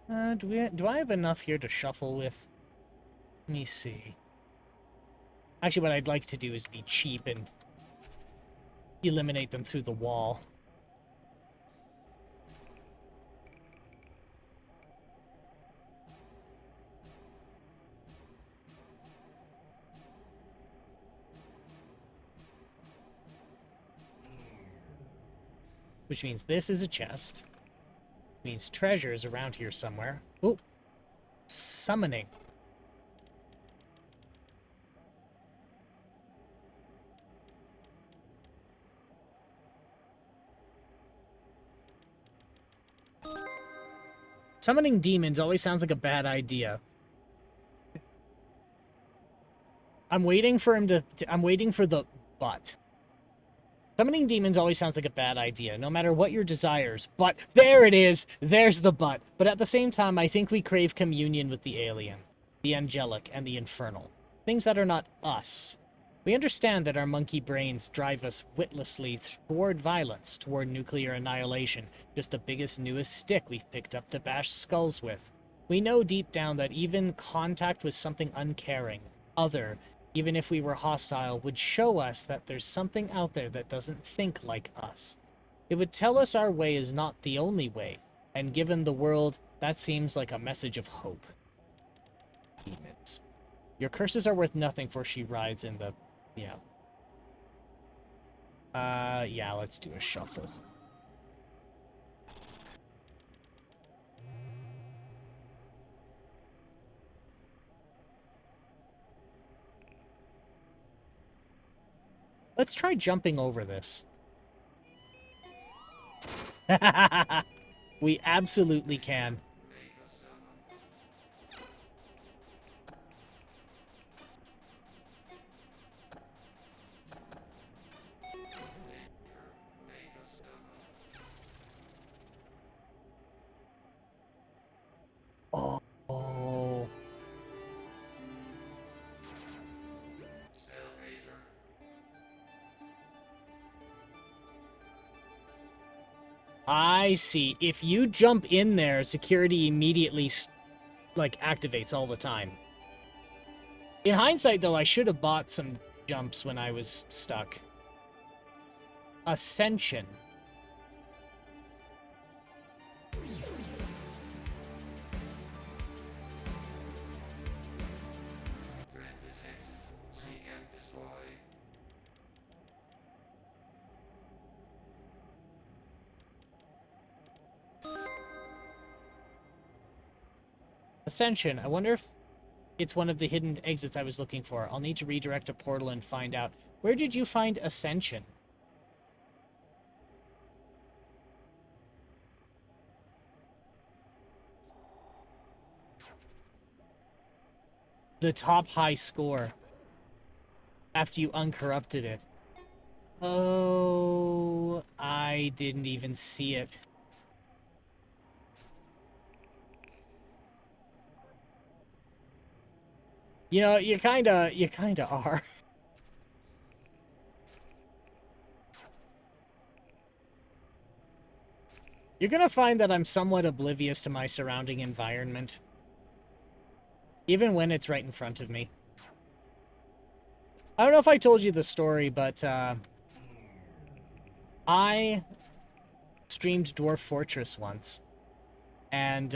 Do I have enough here to shuffle with? Let me see. Actually, what I'd like to do is be cheap and eliminate them through the wall. Which means this is a chest. Means treasure is around here somewhere. Ooh. Summoning. Summoning demons always sounds like a bad idea. I'm waiting for him to I'm waiting for the but. Summoning demons always sounds like a bad idea, no matter what your desires. But there it is! There's the but. But at the same time, I think we crave communion with the alien, the angelic, and the infernal. Things that are not us. We understand that our monkey brains drive us witlessly toward violence, toward nuclear annihilation, just the biggest, newest stick we've picked up to bash skulls with. We know deep down that even contact with something uncaring, other, even if we were hostile, would show us that there's something out there that doesn't think like us. It would tell us our way is not the only way, and given the world, that seems like a message of hope. Demons. Your curses are worth nothing, for she rides in the... yeah. Yeah, let's do a shuffle. Let's try jumping over this. We absolutely can. Oh. I see. If you jump in there, security immediately, like, activates all the time. In hindsight, though, I should have bought some jumps when I was stuck. Ascension. Ascension. I wonder if it's one of the hidden exits I was looking for. I'll need to redirect a portal and find out. Where did you find Ascension? The top high score. After you uncorrupted it. Oh, I didn't even see it. You know, you kinda are. You're gonna find that I'm somewhat oblivious to my surrounding environment. Even when it's right in front of me. I don't know if I told you the story, but, I streamed Dwarf Fortress once. And,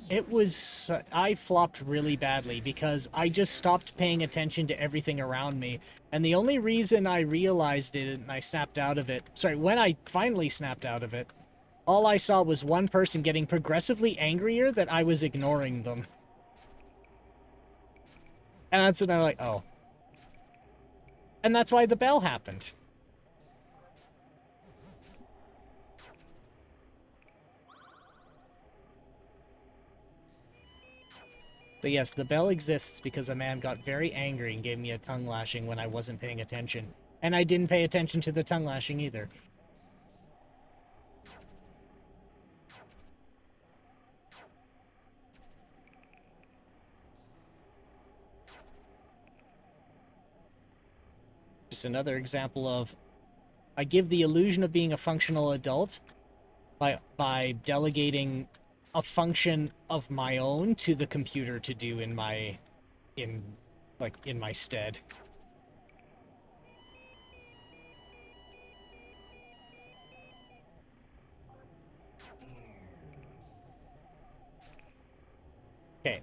it was... I flopped really badly because I just stopped paying attention to everything around me. And the only reason I realized it and I snapped out of it... Sorry, when I finally snapped out of it, all I saw was one person getting progressively angrier that I was ignoring them. And that's when I'm like, oh. And that's why the bell happened. But yes, the bell exists because a man got very angry and gave me a tongue lashing when I wasn't paying attention. And I didn't pay attention to the tongue lashing either. Just another example of, I give the illusion of being a functional adult, by delegating a function of my own to the computer to do in my stead. Okay.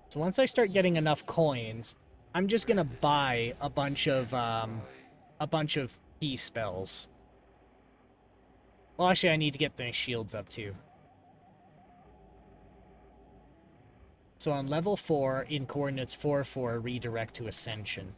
So once I start getting enough coins, I'm just gonna buy a bunch of key spells. Well, actually, I need to get the shields up too. So on level 4, in coordinates 4, 4, redirect to Ascension.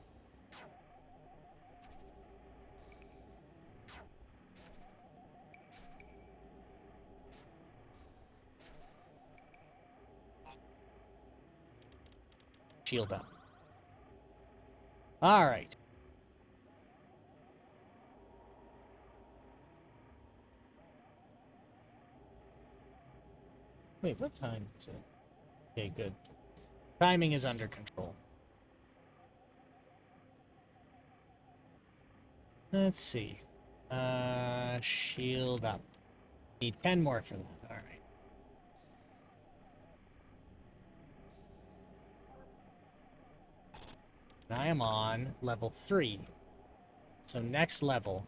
Shield up. Alright. Wait, what time is it? Okay, good. Timing is under control. Let's see. Shield up. Need 10 more for that. Alright. I am on level 3. So next level.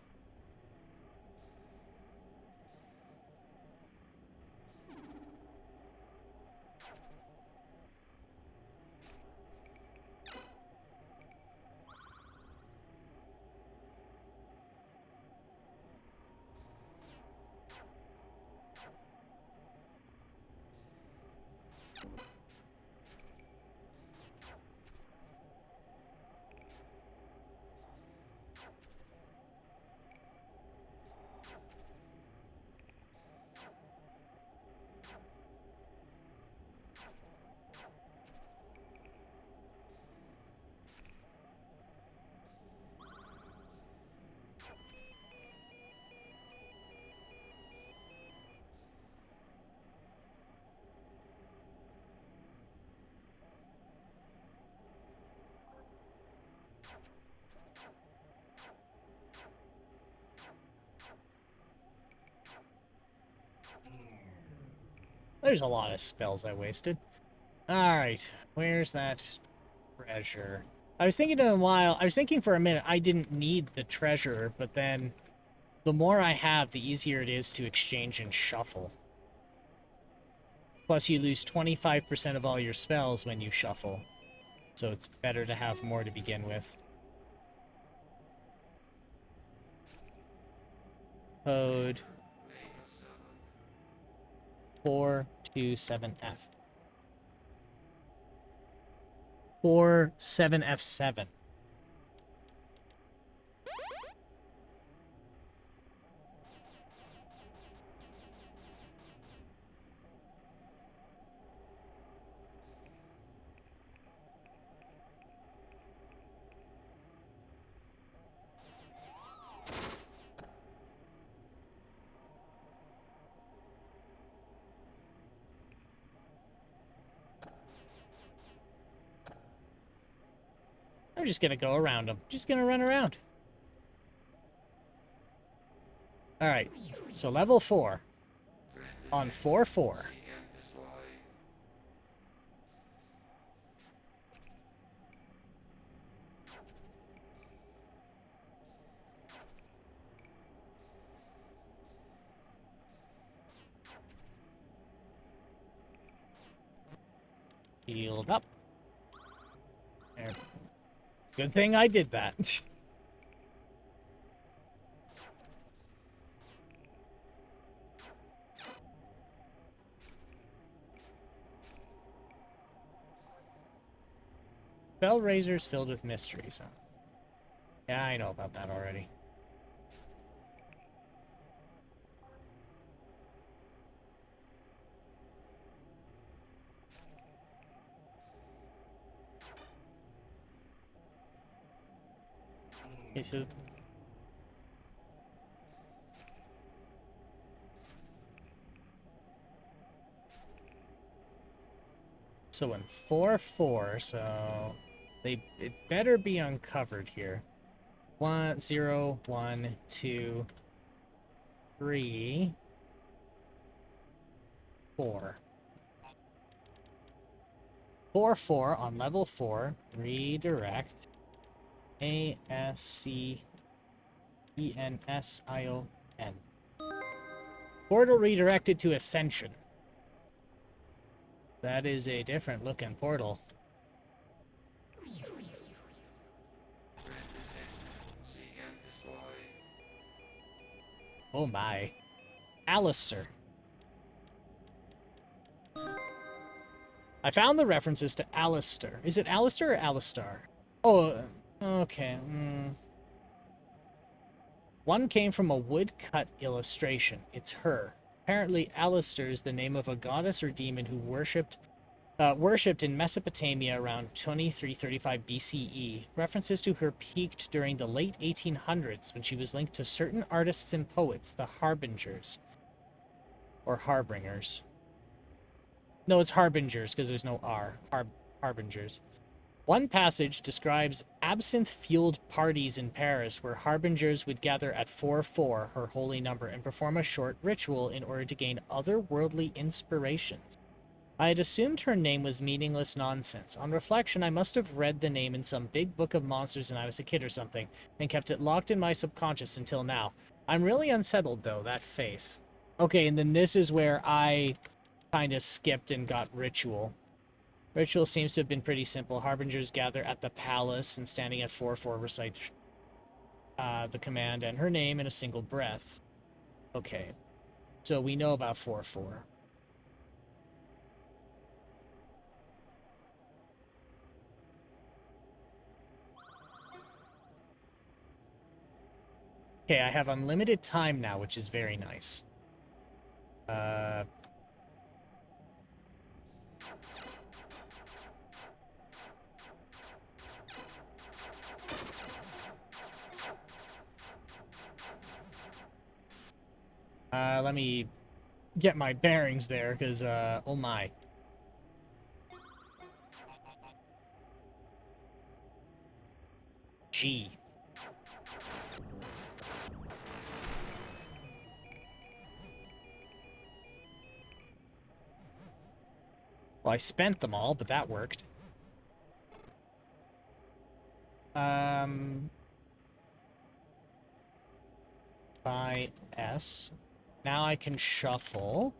There's a lot of spells I wasted. Alright, where's that treasure? I was thinking for a minute I didn't need the treasure, but then the more I have, the easier it is to exchange and shuffle. Plus you lose 25% of all your spells when you shuffle. So it's better to have more to begin with. Code 427F. 47F7. I'm just gonna go around them. Just gonna run around. Alright, so level 4. On 4-4. Healed up. There. Good thing I did that. Spell razors filled with mysteries. Huh? Yeah, I know about that already. Okay, so in 4-4, so it better be uncovered here. 1, 0, 1, 2, 3. 4. 4-4 on level 4. Redirect. A-S-C-E-N-S-I-O-N. Portal redirected to Ascension. That is a different looking portal. Threat detected. See and destroy. Oh my. Alistair. I found the references to Alistair. Is it Alistair or Alistar? Oh, okay. One came from a woodcut illustration. It's her. Apparently, Alistair is the name of a goddess or demon who worshipped in Mesopotamia around 2335 BCE. References to her peaked during the late 1800s when she was linked to certain artists and poets, the Harbingers. Or Harbingers. No, it's Harbingers because there's no R. Harbingers. One passage describes absinthe-fueled parties in Paris where Harbingers would gather at 4-4, her holy number, and perform a short ritual in order to gain otherworldly inspirations. I had assumed her name was meaningless nonsense. On reflection, I must have read the name in some big book of monsters when I was a kid or something, and kept it locked in my subconscious until now. I'm really unsettled, though, that face. Okay, and then this is where I kind of skipped and got ritual. Ritual seems to have been pretty simple. Harbingers gather at the palace and standing at 4-4 recite the command and her name in a single breath. Okay, so we know about 4-4. Okay, I have unlimited time now, which is very nice. Let me get my bearings there, because, oh my. G. Well, I spent them all, but that worked. By S. Now I can shuffle.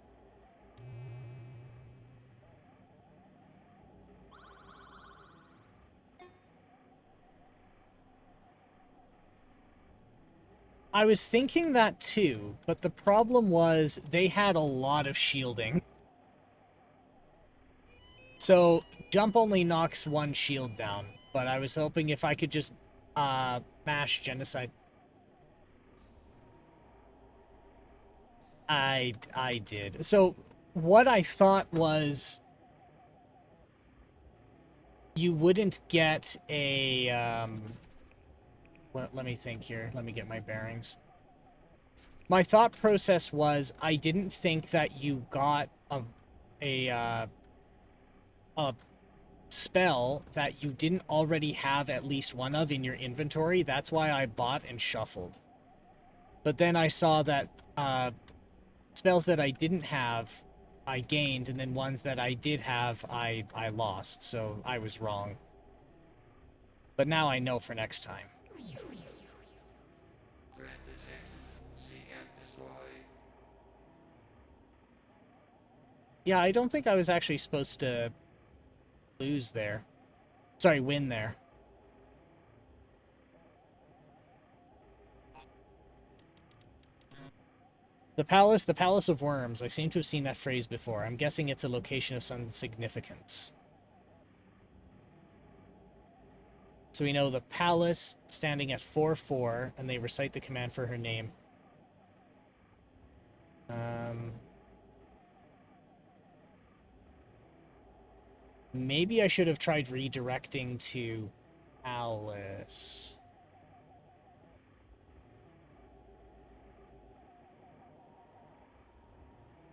I was thinking that too, but the problem was they had a lot of shielding. So, jump only knocks one shield down, but I was hoping if I could just mash genocide. I did. So, what I thought was you wouldn't get a let me think here. Let me get my bearings. My thought process was I didn't think that you got a spell that you didn't already have at least one of in your inventory. That's why I bought and shuffled. But then I saw that spells that I didn't have, I gained, and then ones that I did have, I lost. So I was wrong. But now I know for next time. Threat detected. See and destroy. Yeah, I don't think I was actually supposed to lose there. Sorry, win there. The Palace of Worms. I seem to have seen that phrase before. I'm guessing it's a location of some significance. So we know the palace standing at 4-4, and they recite the command for her name. Maybe I should have tried redirecting to Alice.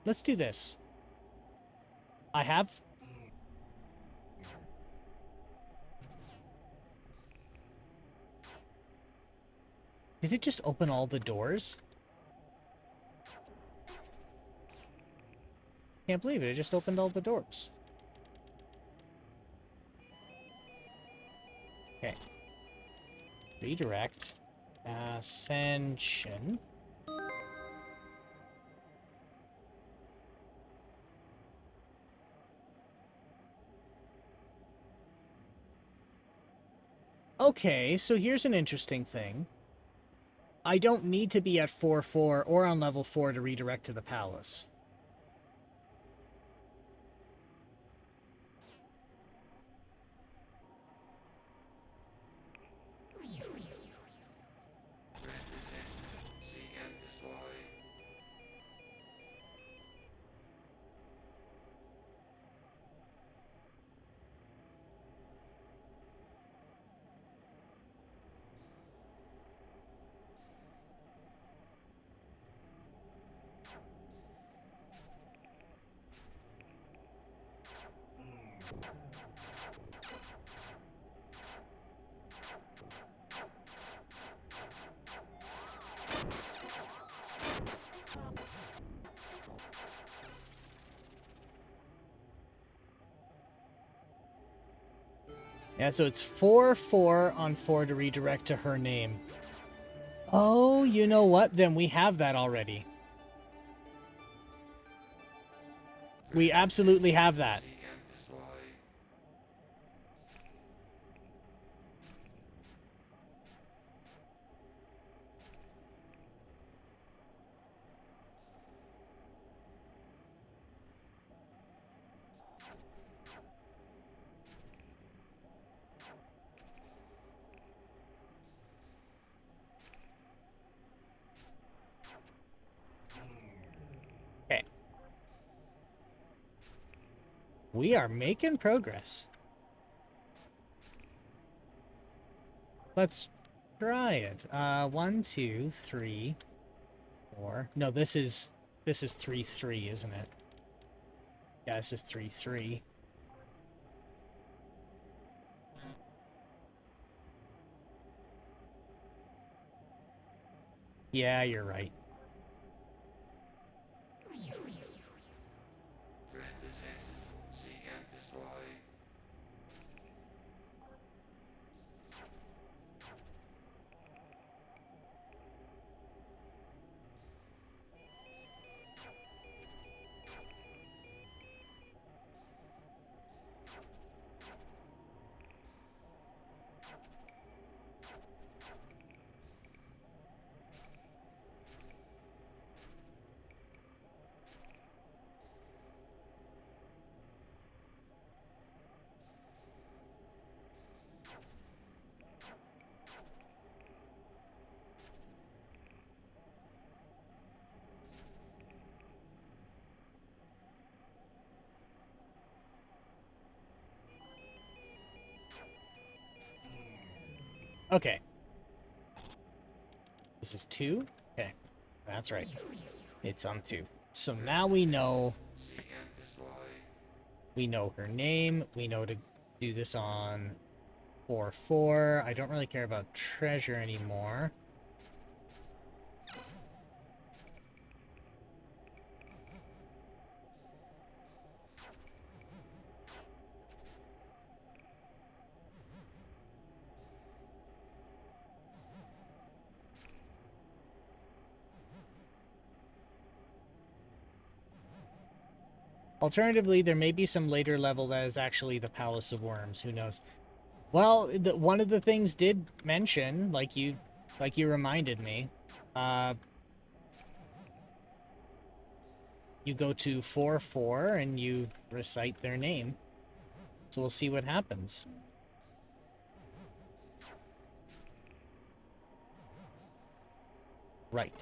Let's do this. I have... Did it just open all the doors? Can't believe it. It just opened all the doors. Okay. Redirect. Ascension. Okay, so here's an interesting thing. I don't need to be at 4-4 or on level 4 to redirect to the palace. Red detect. See and destroy. Yeah, so it's 4-4 on 4 to redirect to her name. Oh, you know what? Then we have that already. We absolutely have that. See and destroy. Okay. We are making progress. Let's try it. 1, 2, 3, 4. No, this is 3-3, isn't it? Yeah, this is 3-3. Yeah, you're right. Red detect. See and destroy. Okay. This is 2? Okay. That's right. It's on 2. So now we know See and destroy. her name. We know to do this on 4-4. I don't really care about treasure anymore. Alternatively, there may be some later level that is actually the Palace of Worms. Who knows? Well, one of the things did mention, like you reminded me, you go to 4-4 and you recite their name. So we'll see what happens. Right.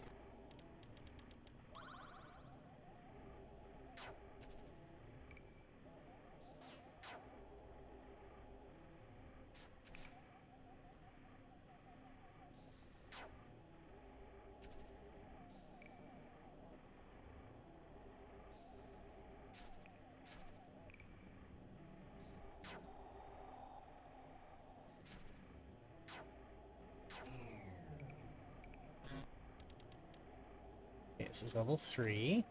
Okay, this is level 3.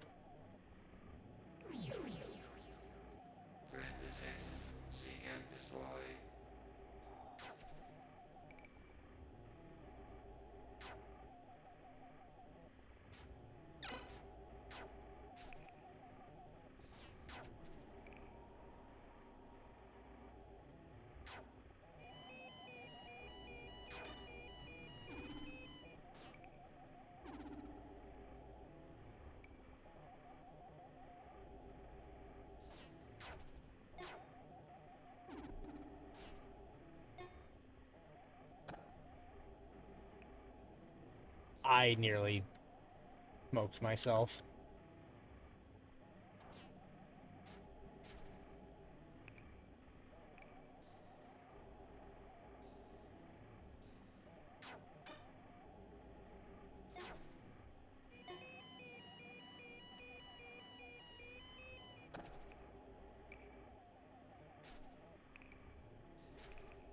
I nearly smoked myself.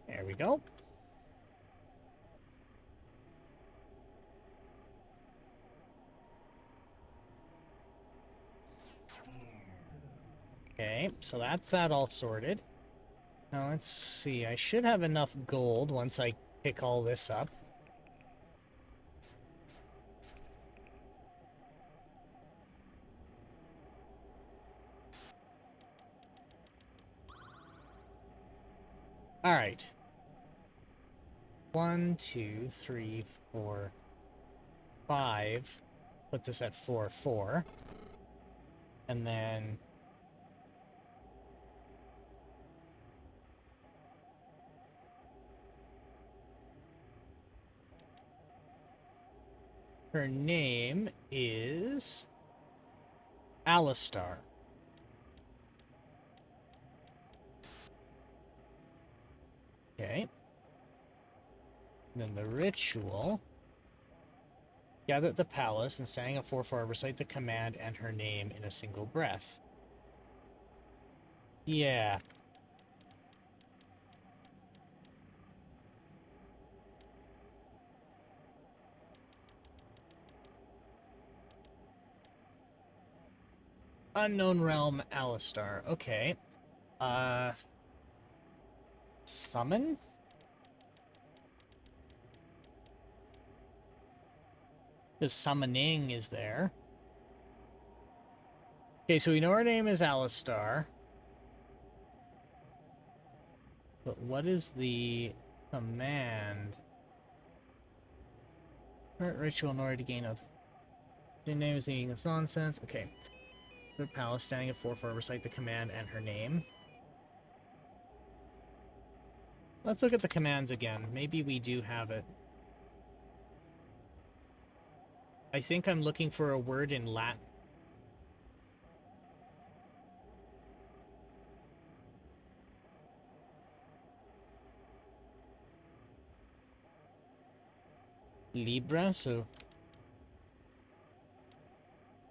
There we go. Okay, so that's that all sorted. Now let's see, I should have enough gold once I pick all this up. All right. 1, 2, 3, 4, 5 puts us at 4, 4. And then her name is Alistar. Okay. And then the ritual. Gather at the palace and standing at 4-4, recite the command and her name in a single breath. Yeah. Unknown Realm Alistar. Okay. Summon? The summoning is there. Okay, so we know her name is Alistar. But what is the command? Current ritual in order to gain a... The name is eating this nonsense. Okay. The palace standing at 4-4, recite the command and her name. Let's look at the commands again. Maybe we do have it. I think I'm looking for a word in Latin. Libra, so...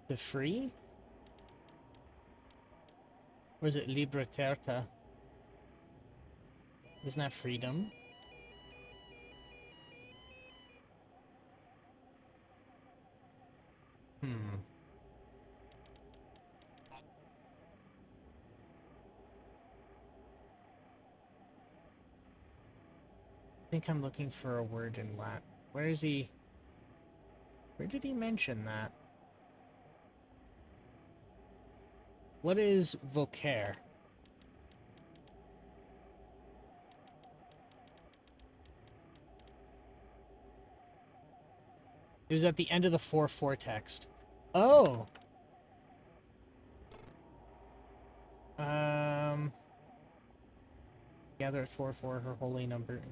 The free? Or is it Liberterta? Isn't that freedom? Hmm. I think I'm looking for a word in Latin. Where is he? Where did he mention that? What is vocare? It was at the end of the 4-4 text. Oh! Gather at 4-4 her holy number. In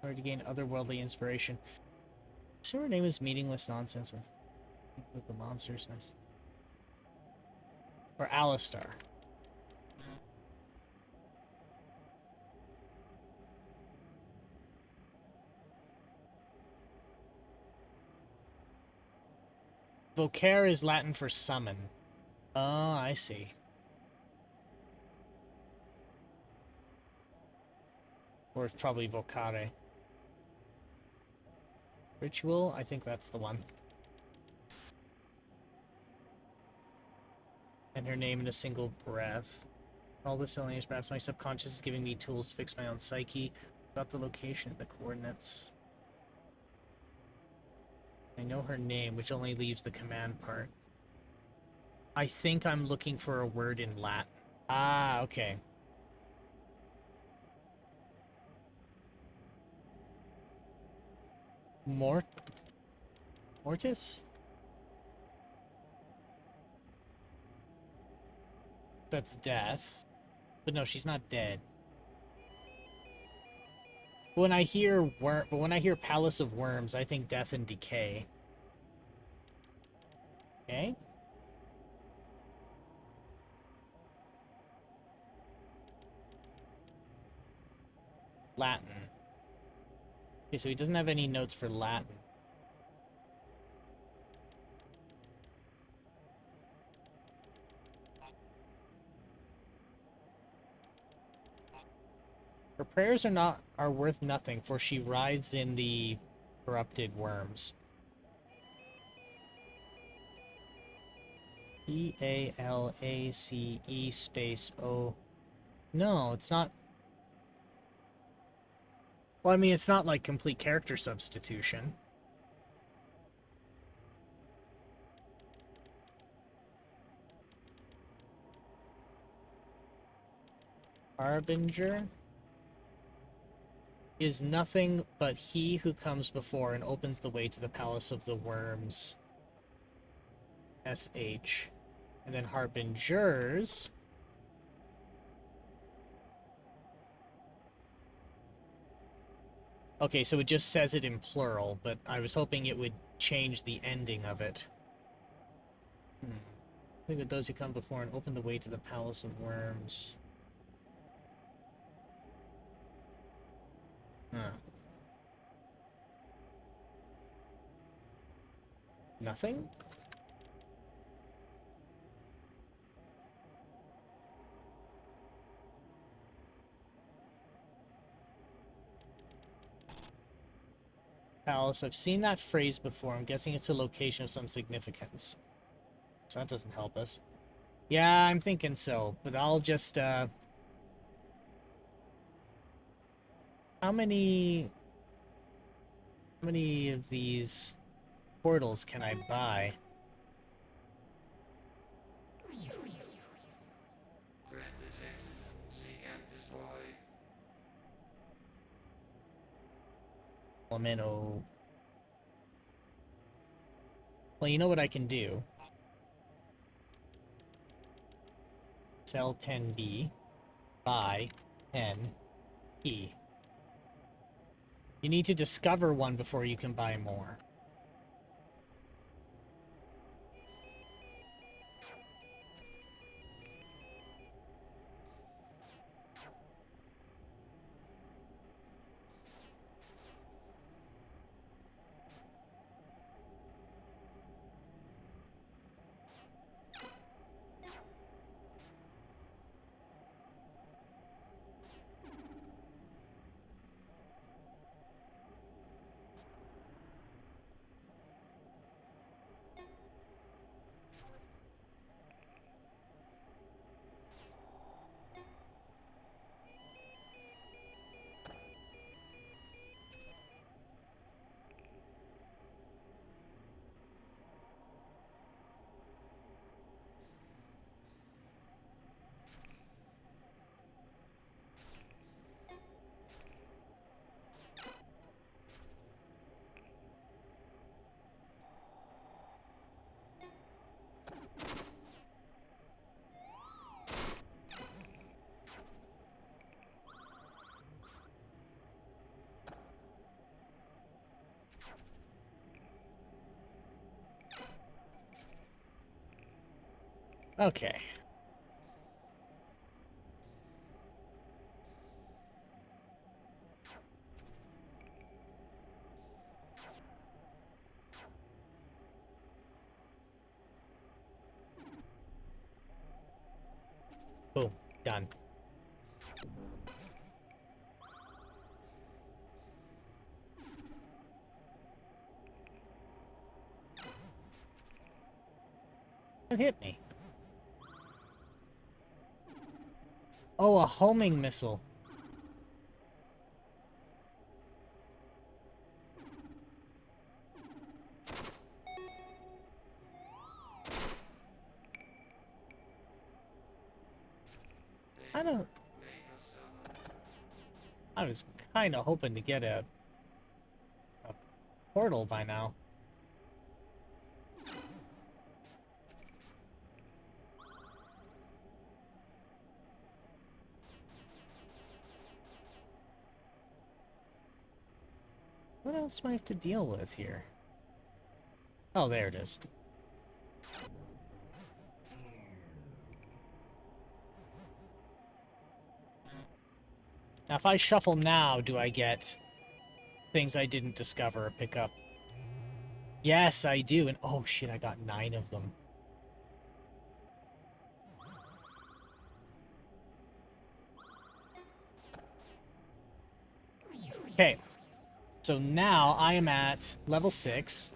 order to gain otherworldly inspiration. So her name is meaningless nonsense with the monsters. Nice. Or Alistar. Vocare is Latin for summon. Oh, I see. Or it's probably vocare. Ritual? I think that's the one. And her name in a single breath. All this only is perhaps my subconscious is giving me tools to fix my own psyche. About the location of the coordinates. I know her name, which only leaves the command part. I think I'm looking for a word in Latin. Ah, okay. Mortis? That's death. But no, she's not dead. When I hear Palace of Worms, I think death and decay. Okay. Latin. Okay, so he doesn't have any notes for Latin. Her prayers are worth nothing, for she rides in the corrupted worms. Palace space O. No, it's not. Well, I mean, it's not like complete character substitution. Harbinger is nothing but he who comes before and opens the way to the Palace of the Worms. SH. And then Harbingers. Okay, so it just says it in plural, but I was hoping it would change the ending of it. I think that those who come before and open the way to the Palace of Worms. Huh. Nothing? Palace. I've seen that phrase before. I'm guessing it's a location of some significance. So that doesn't help us. Yeah, I'm thinking so, but I'll just, how many of these portals can I buy? Grant detect. See and destroy. Elemento. Well, you know what I can do? Sell 10B, buy 10E. You need to discover one before you can buy more. Okay. Boom. Done. What hit me? Oh, a homing missile. I don't... I was kind of hoping to get a portal by now. What else do I have to deal with here? Oh, there it is. Now, if I shuffle now, do I get things I didn't discover or pick up? Yes, I do. And oh shit, I got 9 of them. Okay. So now I am at level 6.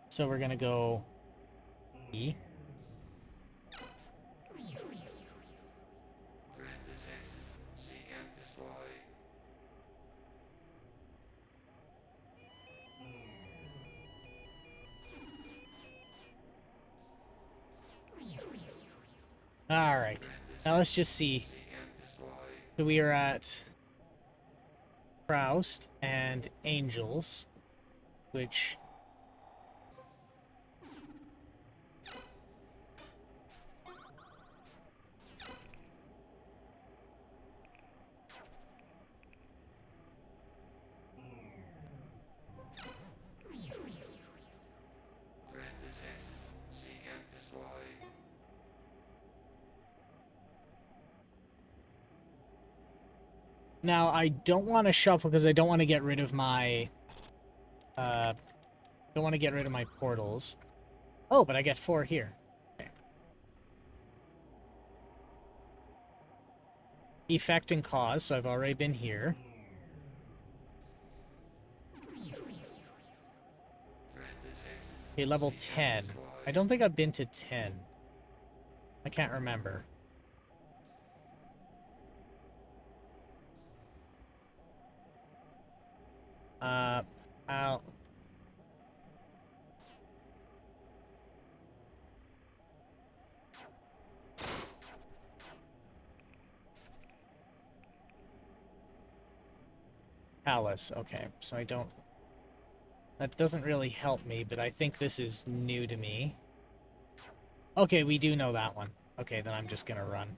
So we're gonna go E. Grand detect, see and destroy. Alright. Now let's just see. See and destroy. So we are at Proust and Angels, which... Grand detect, see and destroy. Now, I don't want to shuffle because I don't want to get rid of my... don't want to get rid of my portals. Oh, but I get 4 here. Okay. Effect and cause, so I've already been here. Grand detect, Okay, level see 10. and destroy. I don't think I've been to 10. I can't remember. I'll... Palace, okay. So I don't... That doesn't really help me, but I think this is new to me. Okay, we do know that one. Okay, then I'm just gonna run.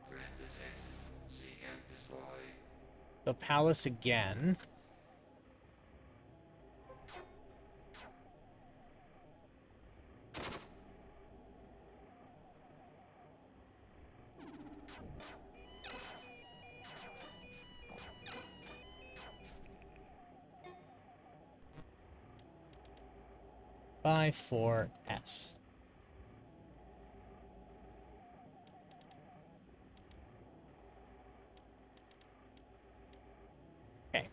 Grand detect, see and destroy. So Palace again. By 4S. Okay.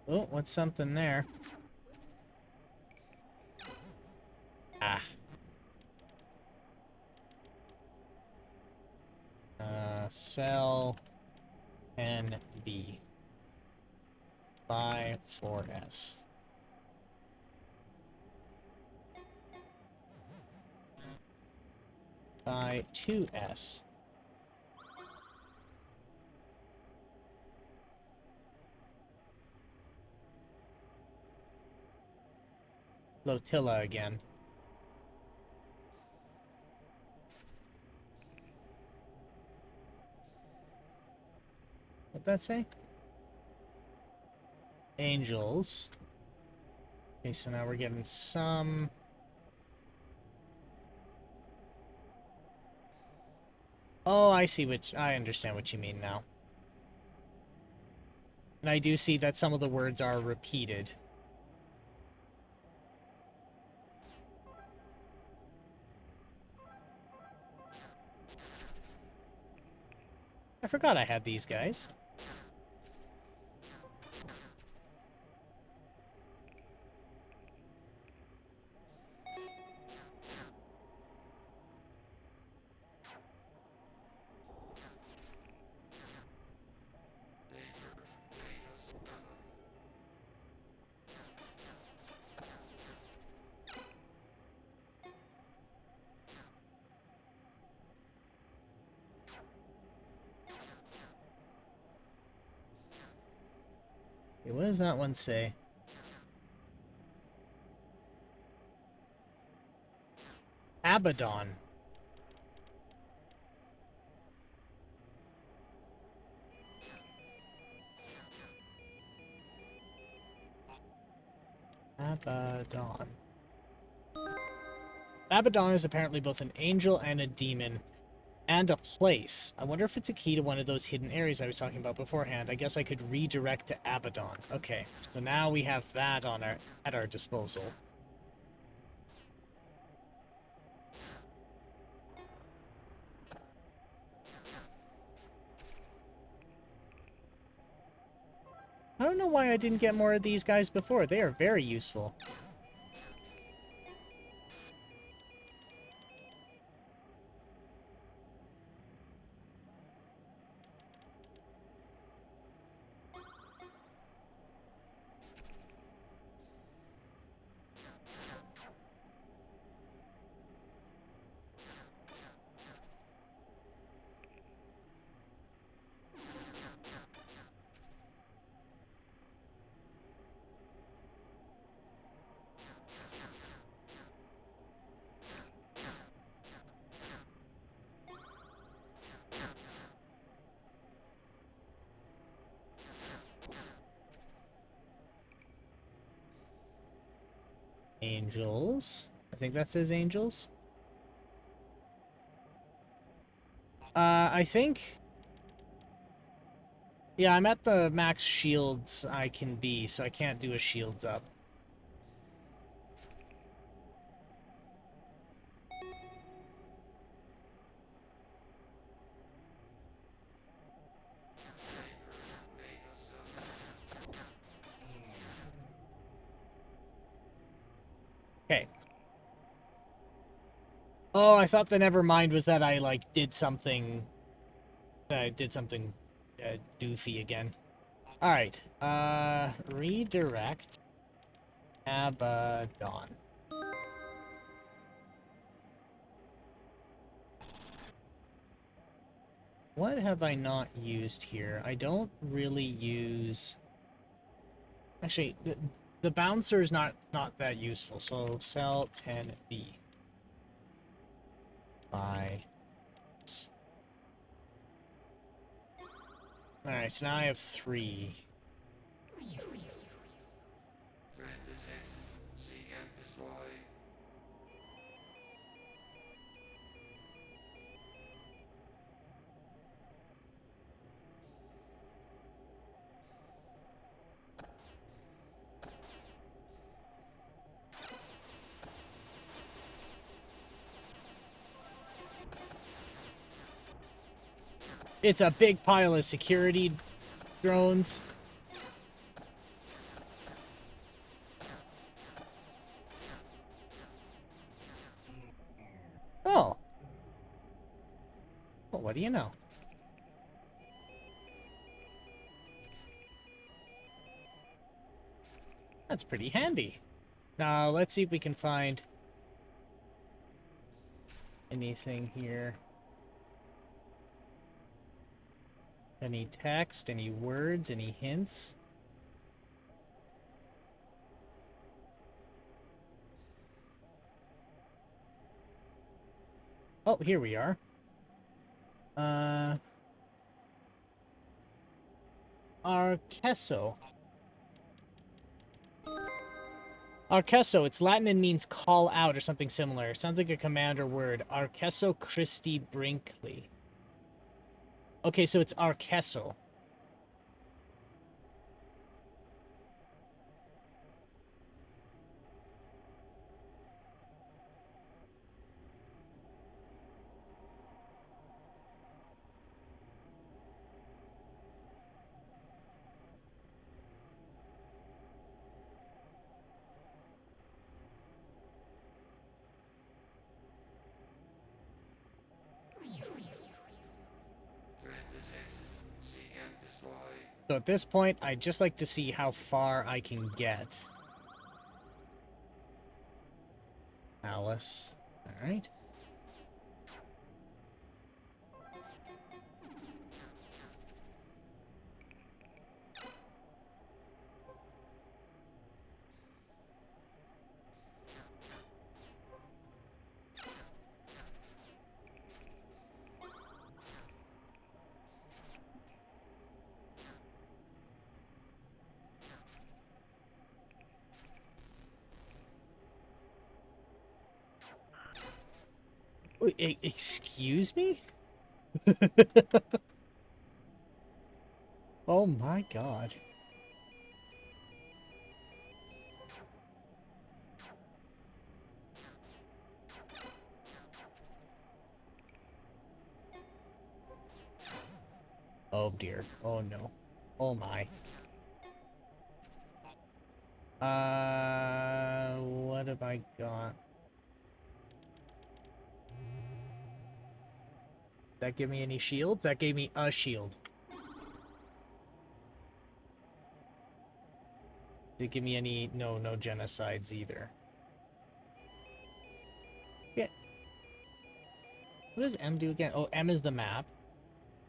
Oh, what's something there? Ah. Cell NB. By 4S. By 2S. Flotilla again. What'd that say? Angels. Okay, so now we're getting some... Oh, I see what... I understand what you mean now. And I do see that some of the words are repeated. I forgot I had these guys. Danger, Okay, what does that one say? Abaddon. Abaddon. Abaddon is apparently both an angel and a demon, and a place. I wonder if it's a key to one of those hidden areas I was talking about beforehand. I guess I could redirect to Abaddon. Okay, so now we have that on at our disposal. I don't know why I didn't get more of these guys before. They are very useful. Angels. I think that says angels. I think... Yeah, I'm at the max shields I can be, so I can't do a shields up. Okay. Oh, I thought the nevermind was that I, like, did something... That I did something doofy again. Alright, redirect Abaddon. What have I not used here? I don't really use... Actually, the bouncer is not that useful, so sell 10B. Buy. Alright, so now I have 3. Threat detected. Seek and destroy. It's a big pile of security drones. Oh. Well, what do you know? That's pretty handy. Now, let's see if we can find anything here. Any text, any words, any hints? Oh, here we are. Arcesso. Arcesso, it's Latin and means call out or something similar. Sounds like a command or word. Arcesso Christi Brinkley. Okay, so it's Arcesso. Threat detected. Seek and destroy. So at this point, I'd just like to see how far I can get. Alice. Alright. Excuse me? Oh my god. Oh dear. Oh no. Oh my. What have I got? That give me any shields? That gave me a shield. Did it give me any? No, no genocides either. Yeah. What does M do again? Oh, M is the map.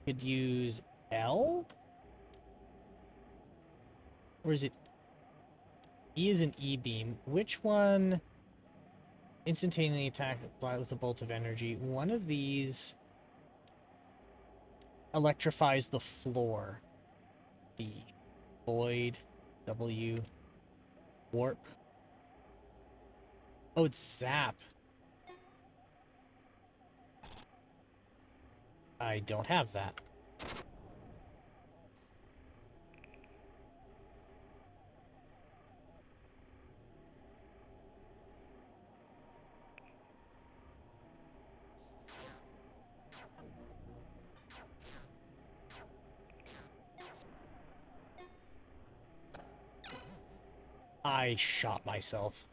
Could use L? Or is it E is an E-beam? Which one instantaneously attack with a bolt of energy? One of these electrifies the floor. B. Void. W. Warp. Oh, it's Zap. I don't have that. I shot myself.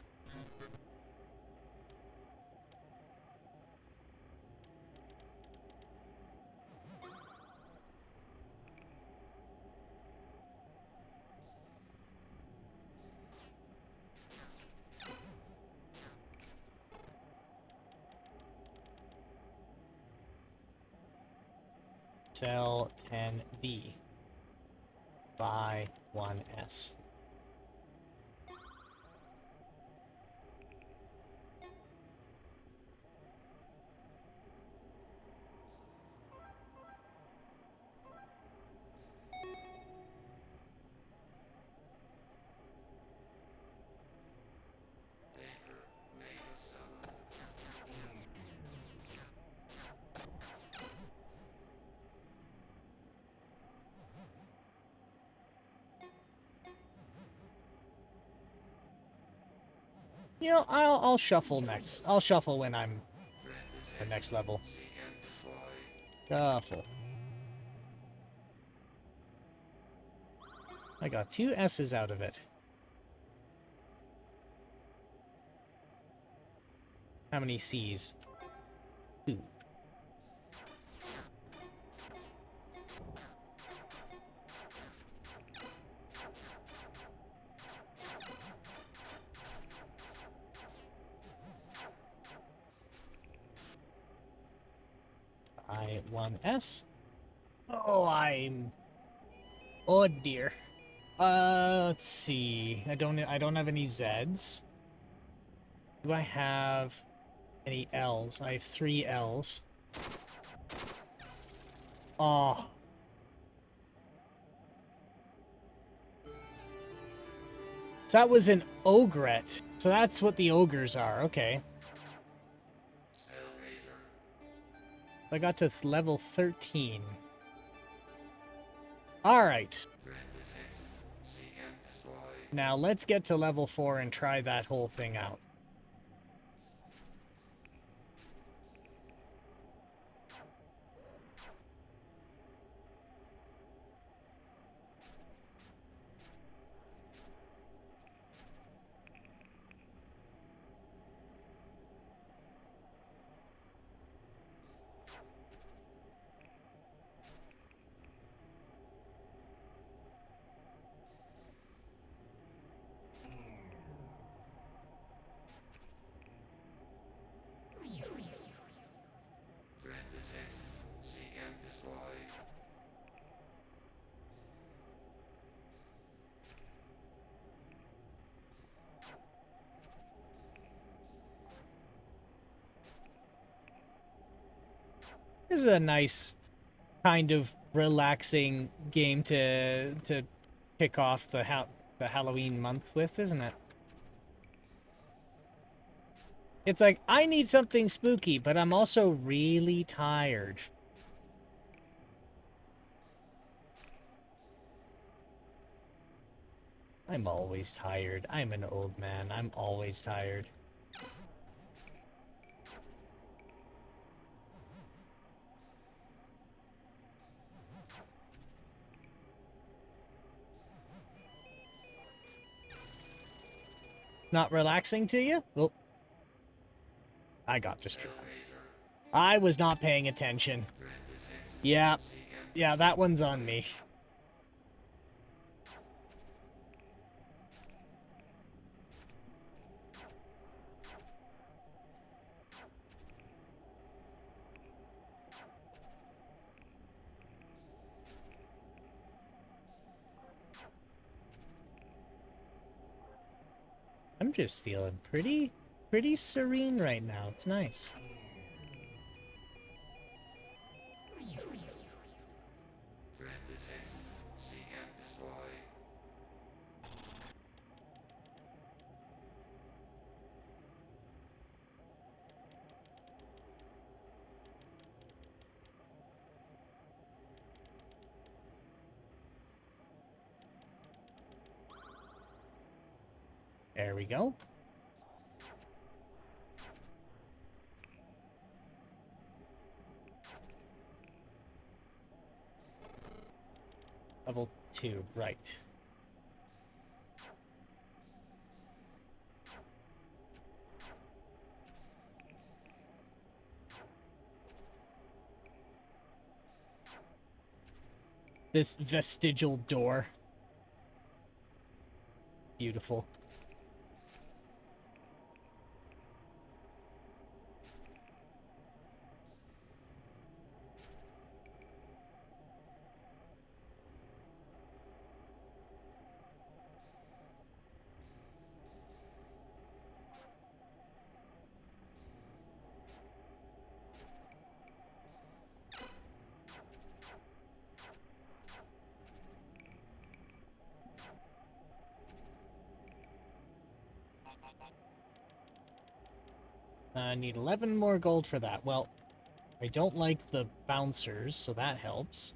Cell 10B. Buy 1S. Danger, Mega Cell. You know, I'll shuffle next. I'll shuffle when I'm Threat the detected. next level. See and destroy. Shuffle. I got 2 S's out of it. How many C's? 2. I 1S. Oh, I'm... Oh dear. Let's see. I don't have any Zs. Do I have any Ls? I have 3 Ls. Oh. So that was an ogret. So that's what the ogres are. Okay. Hellraiser. I got to level 13. Alright. Threat detected. See and destroy. Now let's get to level 4 and try that whole thing out. Threat detected. See and destroy. This is a nice kind of relaxing game to kick off the Halloween month with, isn't it? It's like, I need something spooky, but I'm also really tired. I'm always tired. I'm an old man. I'm always tired. Not relaxing to you? Oh. I got distracted. I was not paying attention. Yeah. Yeah, that one's on me. I'm just feeling pretty serene right now. It's nice. There we go. Level 2, right. This vestigial door. Beautiful. I need 11 more gold for that. Well, I don't like the bouncers, so that helps.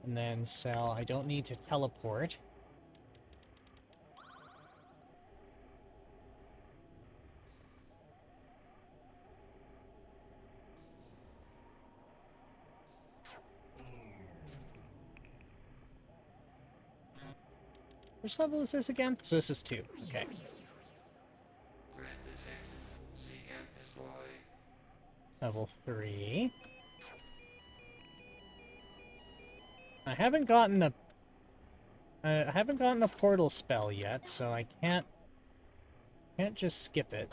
And then sell. I don't need to teleport. Which level is this again? So this is 2. Okay. Level 3. I haven't gotten a portal spell yet, so I can't just skip it.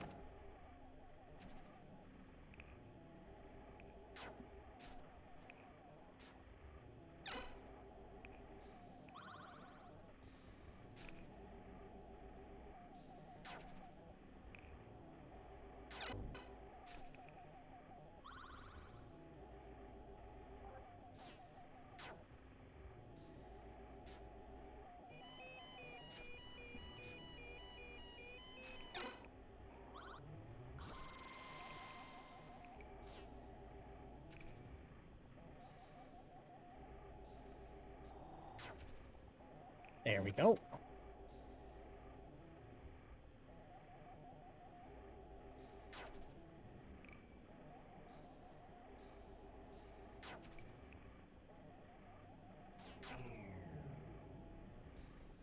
There we go.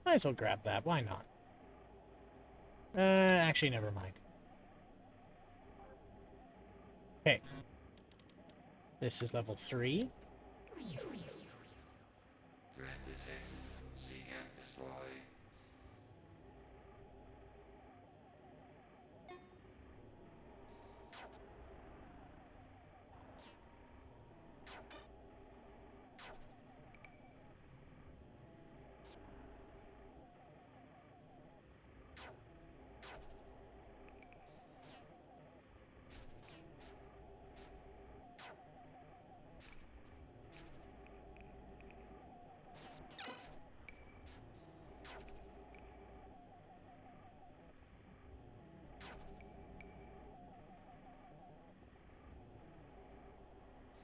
Might as well grab that. Why not? Actually, never mind. Okay. This is level 3.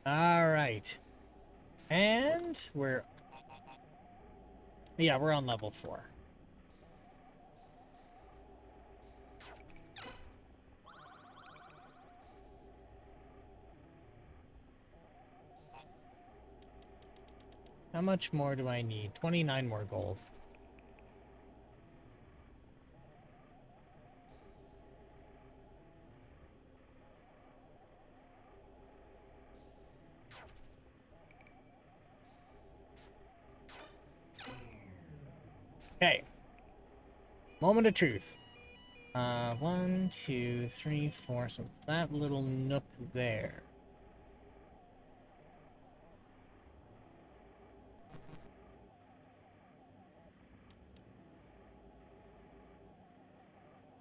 Alright. And we're... Yeah, we're on level 4. How much more do I need? 29 more gold. Okay. Moment of truth. 1, 2, 3, 4. So it's that little nook there.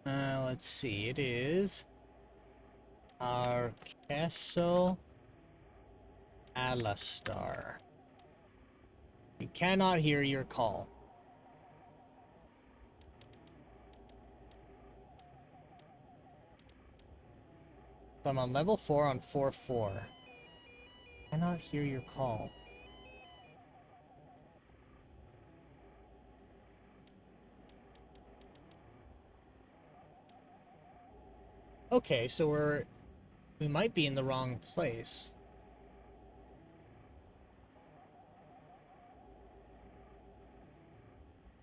Let's see. It is Arkeso Alastar. We cannot hear your call. So I'm on level 4 on 4-4. Cannot hear your call. Okay, so we might be in the wrong place.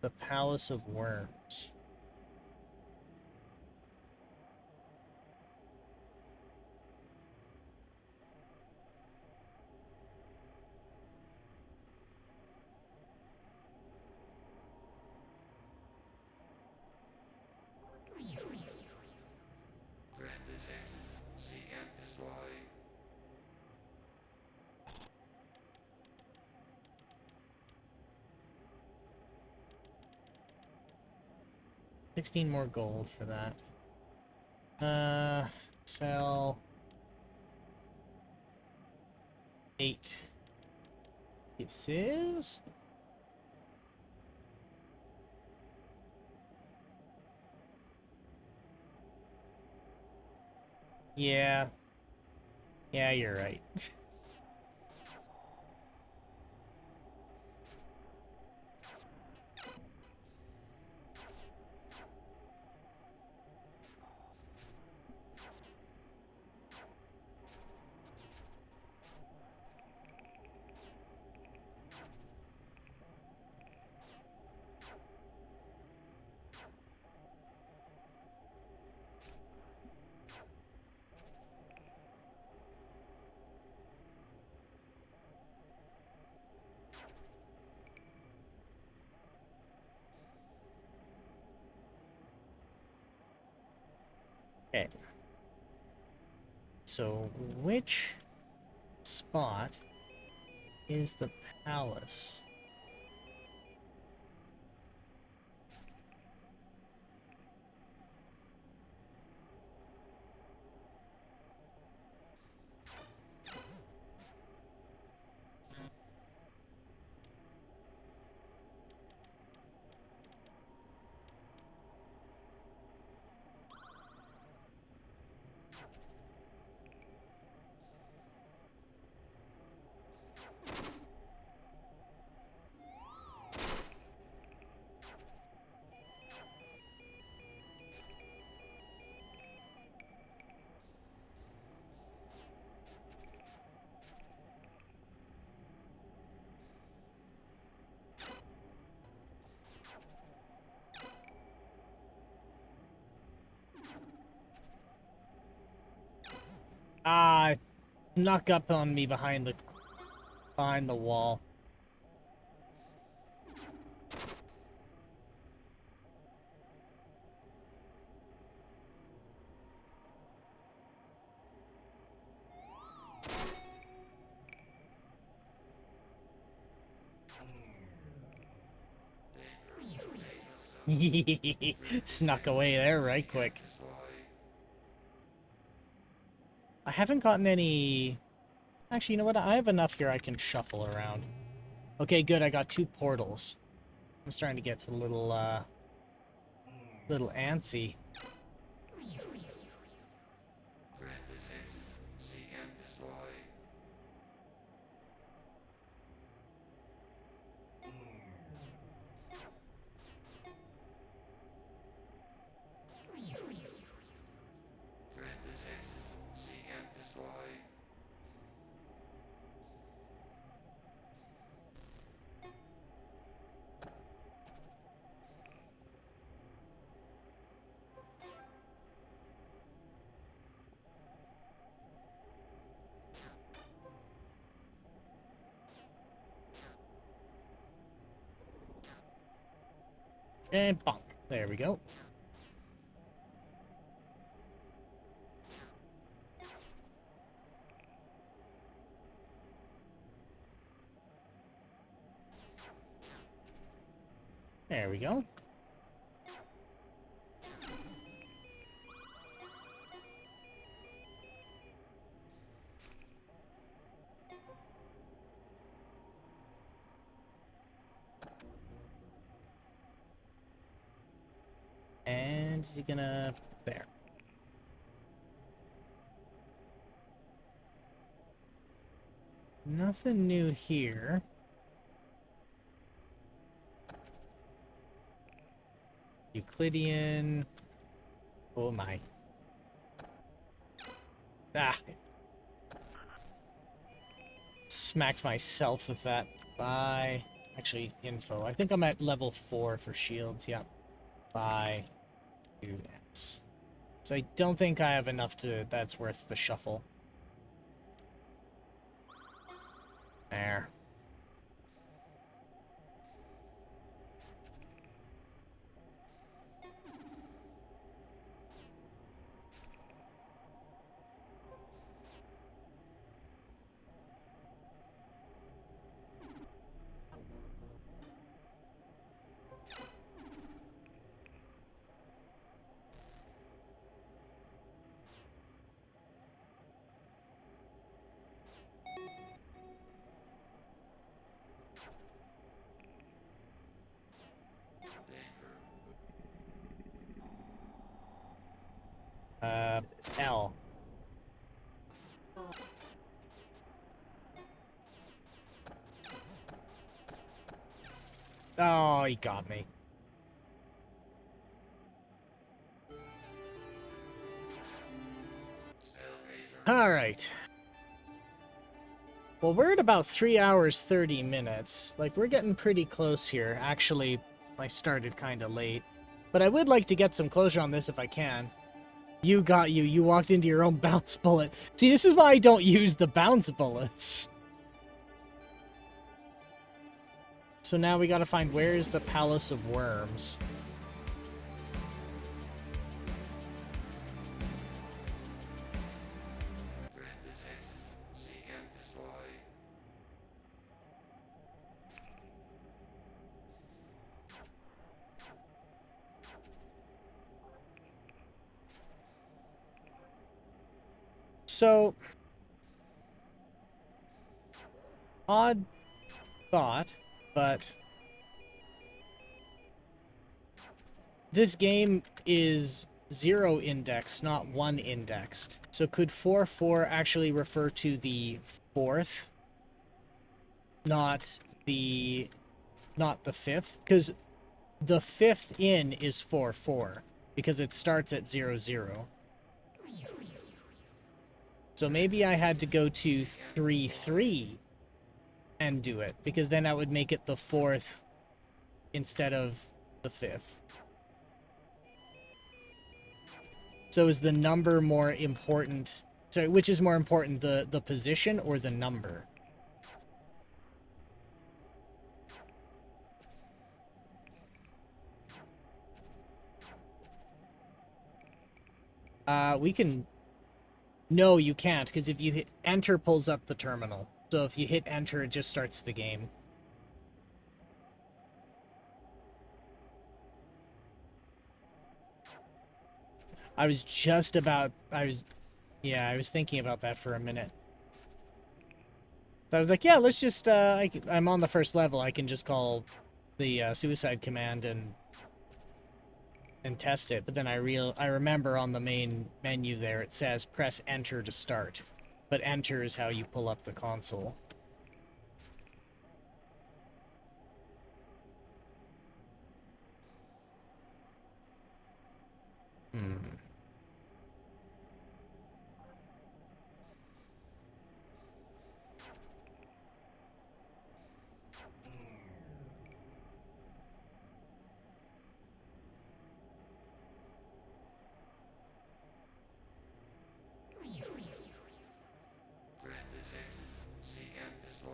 The Palace of Worms. Grand detect. See and destroy. 16 more gold for that. Sell 8 pieces. Yeah. Yeah, you're right. Okay. So, which spot is the palace? Ah, snuck up on me behind the wall. Snuck away there right quick. Destroy. I haven't gotten any... Actually, you know what? I have enough here I can shuffle around. Okay, good. I got 2 portals. I'm starting to get a little antsy. Grand detect. See and destroy. And bonk. There we go. There we go. And is he gonna... There. Nothing new here. Euclidean. Oh my. Ah. Smacked myself with that. Bye. Actually, info. I think I'm at level 4 for shields. Yeah. Bye. 2S. So I don't think I have enough to... That's worth the shuffle. There. L. Oh, he got me. Alright. Well, we're at about 3 hours, 30 minutes. Like, we're getting pretty close here. Actually, I started kind of late. But I would like to get some closure on this if I can. You got you. You walked into your own bounce bullet. See, this is why I don't use the bounce bullets. So now we gotta find where is the Palace of Worms. Red detect. See and destroy. So, odd thought, but this game is 0 indexed, not 1 indexed. So could 4-4 actually refer to the 4th, not the 5th? Because the 5th in is 4-4, because it starts at 0-0. So maybe I had to go to 3-3 and do it, because then that would make it the 4th instead of the 5th. So is the number more important? Sorry, which is more important, the position or the number? We can... No, you can't, because if you hit enter, pulls up the terminal. So if you hit enter, it just starts the game. I was just about... Yeah, I was thinking about that for a minute. So I was like, yeah, let's just... I'm on the first level. I can just call the suicide command and test it. But then I remember on the main menu there, it says press enter to start. But enter is how you pull up the console. Hmm. Red detect. See and destroy.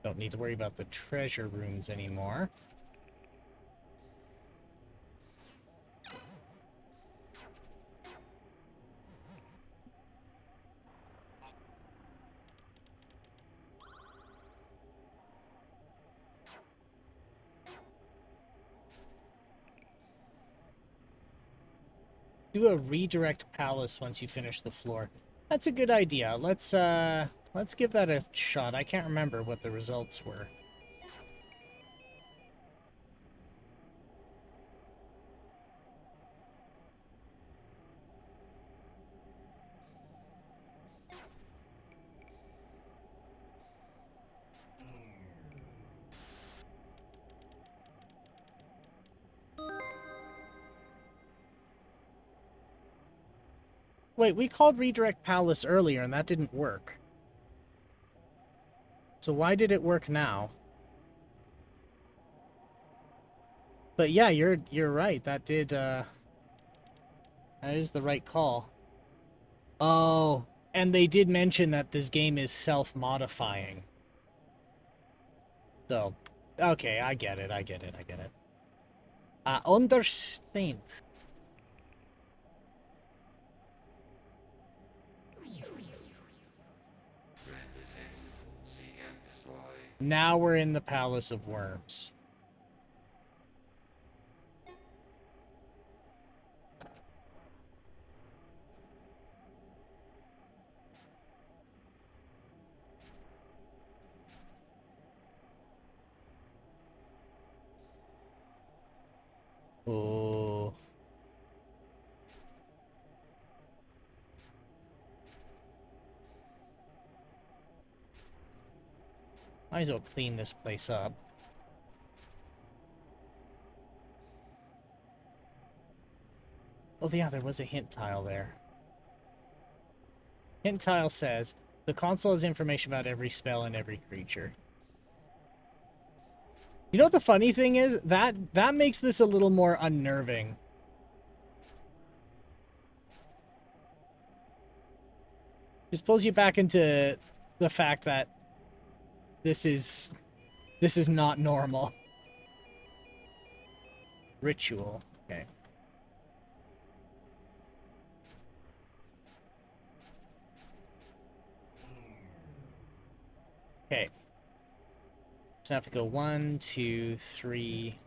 Don't need to worry about the treasure rooms anymore. Do a redirect palace once you finish the floor. That's a good idea. Let's give that a shot. I can't remember what the results were. Wait, we called redirect palace earlier and that didn't work. So why did it work now? But yeah, you're right. That is the right call. Oh, and they did mention that this game is self-modifying. So, okay, I get it. I get it. I understand. Threat detected. See and destroy. Now we're in the Palace of Worms. Oh. Might as well clean this place up. Oh yeah, there was a hint tile there. Hint tile says, the console has information about every spell and every creature. You know what the funny thing is? That makes this a little more unnerving. Just pulls you back into the fact that this is not normal. Ritual. Okay. Okay. So I have to go 1, 2, 3,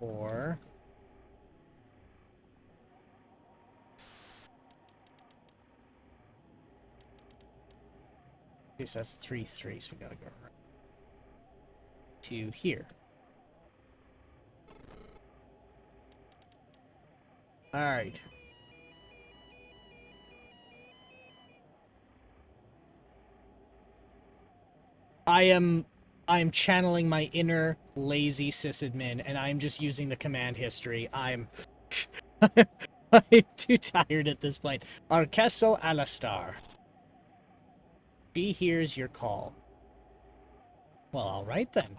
4. Okay, so that's 3, 3, so we gotta go right to here. Alright. I'm channeling my inner lazy sysadmin, and I'm just using the command history. I'm too tired at this point. Arkesso Alastar. She hears your call. Well, alright then.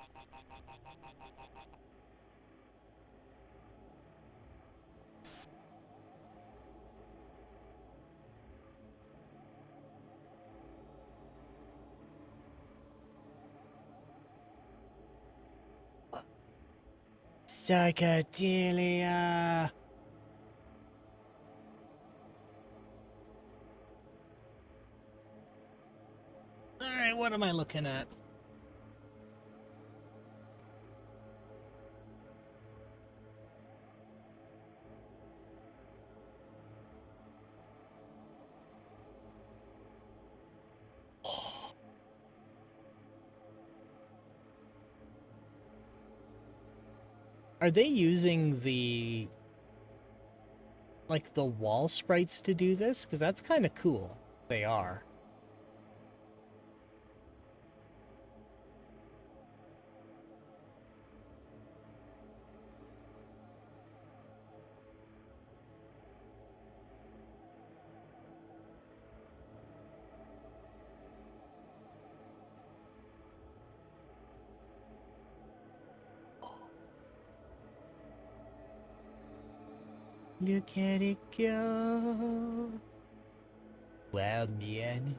Psychedelia. Alright, what am I looking at? Are they using the like the wall sprites to do this? Because that's kind of cool. They are. Look at it go. Wow, man.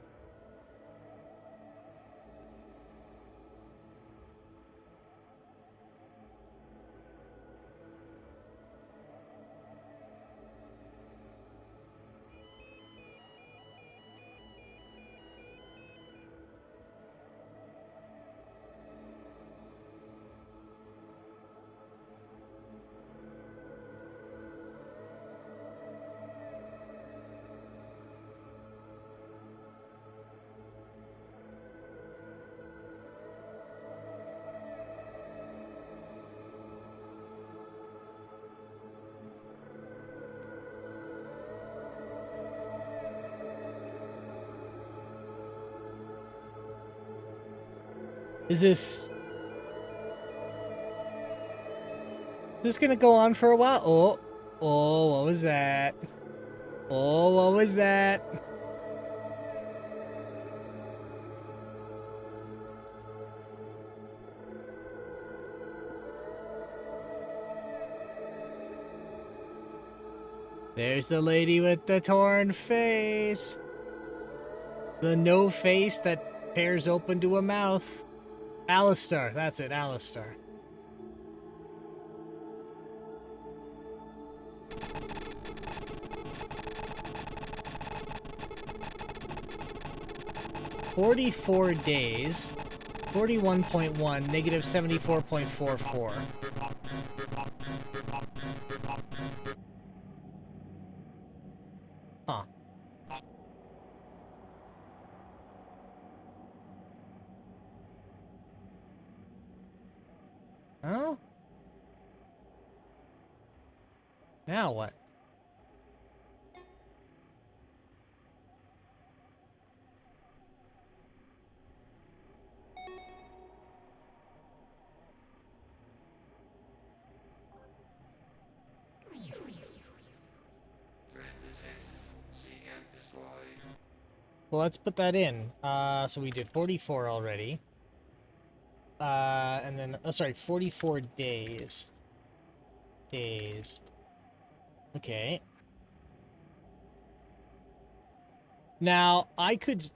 Is this gonna go on for a while? Oh, what was that? Oh, what was that? There's the lady with the torn face. The no face that tears open to a mouth. Alistar, that's it, Alistar. "44 days, 41.1, negative 74.44. Huh. Oh? Now what? Threat detected. See and destroy. Well, let's put that in. So we did 44 already. And then, oh, sorry, 44 days. Days. Okay. Now, I could...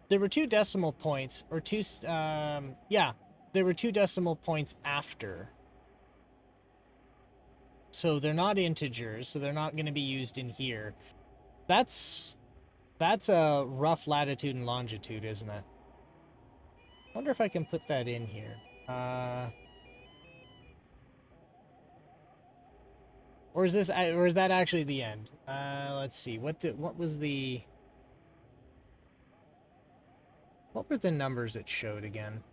There were 2 decimal points, or 2, yeah, there were 2 decimal points after. So they're not integers, so they're not going to be used in here. That's a rough latitude and longitude, isn't it? I wonder if I can put that in here. Or is that actually the end? Let's see. What were the numbers it showed again?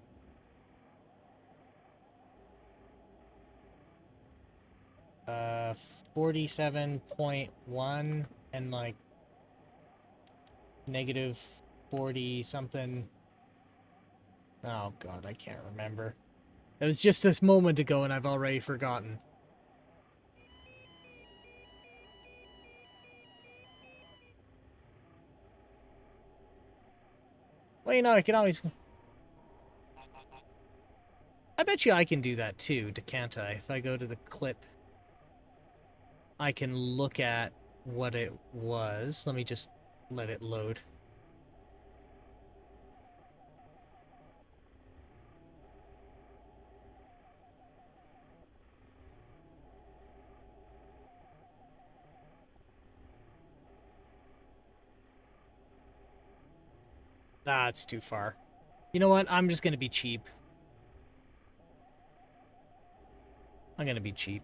Uh, 47.1 and like negative 40 something. Oh god, I can't remember. It was just this moment ago and I've already forgotten. Well, you know, I can always... I bet you I can do that too, can't I? If I go to the clip, I can look at what it was. Let me just let it load. Ah, it's too far. You know what? I'm just gonna be cheap. I'm gonna be cheap.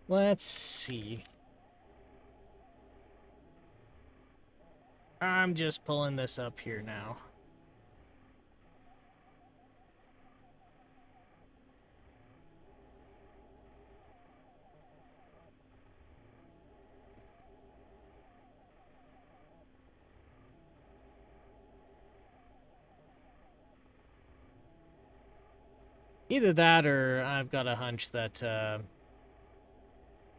Let's see. I'm just pulling this up here now. Either that or I've got a hunch that, I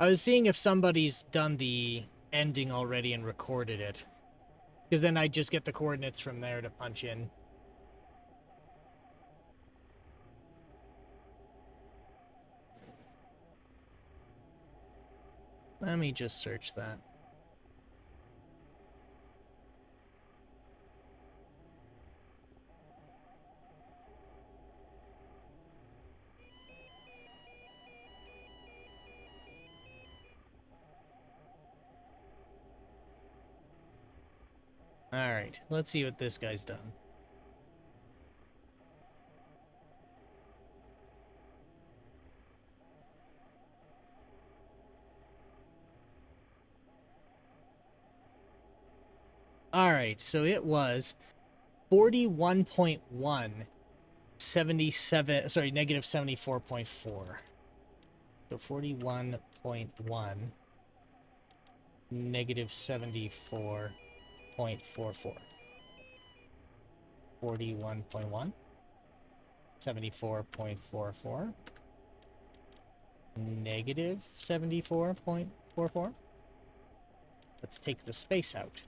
was seeing if somebody's done the ending already and recorded it. Because then I just get the coordinates from there to punch in. Let me just search that. Alright, let's see what this guy's done. Alright, so it was 41.1, 77, sorry, negative 74.4. So 41.1, negative 74.44. 41.1, 74.44, negative 74.44. Let's take the space out.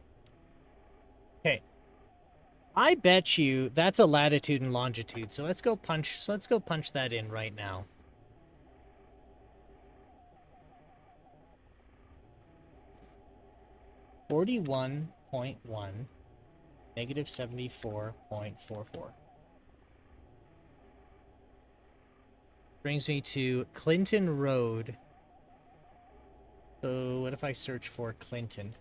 Okay. I bet you that's a latitude and longitude. So let's go punch that in right now. (41.1) negative 74.44. Brings me to Clinton Road. So what if I search for Clinton?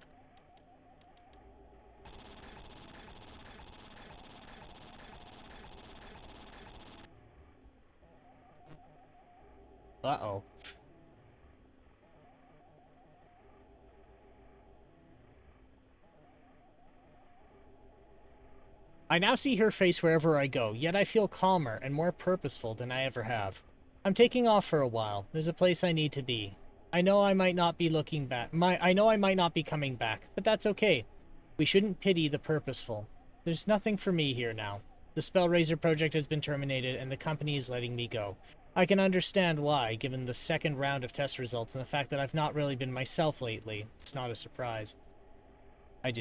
Uh-oh. I now see her face wherever I go, yet I feel calmer and more purposeful than I ever have. I'm taking off for a while. There's a place I need to be. I know I might not be looking back. I know I might not be coming back, but that's okay. We shouldn't pity the purposeful. There's nothing for me here now. The Spellraiser project has been terminated, and the company is letting me go. I can understand why, given the second round of test results and the fact that I've not really been myself lately. It's not a surprise. I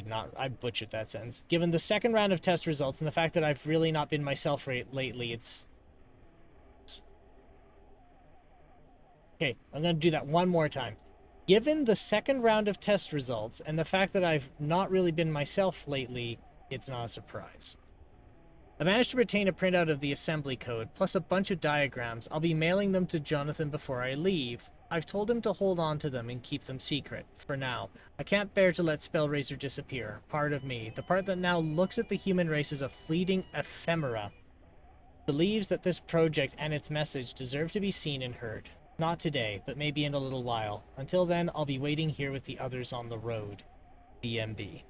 butchered that sentence. Given the second round of test results and the fact that I've really not been myself lately, it's... Okay, I'm going to do that one more time. Given the second round of test results and the fact that I've not really been myself lately, it's not a surprise. I managed to retain a printout of the assembly code, plus a bunch of diagrams. I'll be mailing them to Jonathan before I leave. I've told him to hold on to them and keep them secret, for now. I can't bear to let Spellraiser disappear. Part of me, the part that now looks at the human race as a fleeting ephemera, believes that this project and its message deserve to be seen and heard. Not today, but maybe in a little while. Until then, I'll be waiting here with the others on the road. DMB.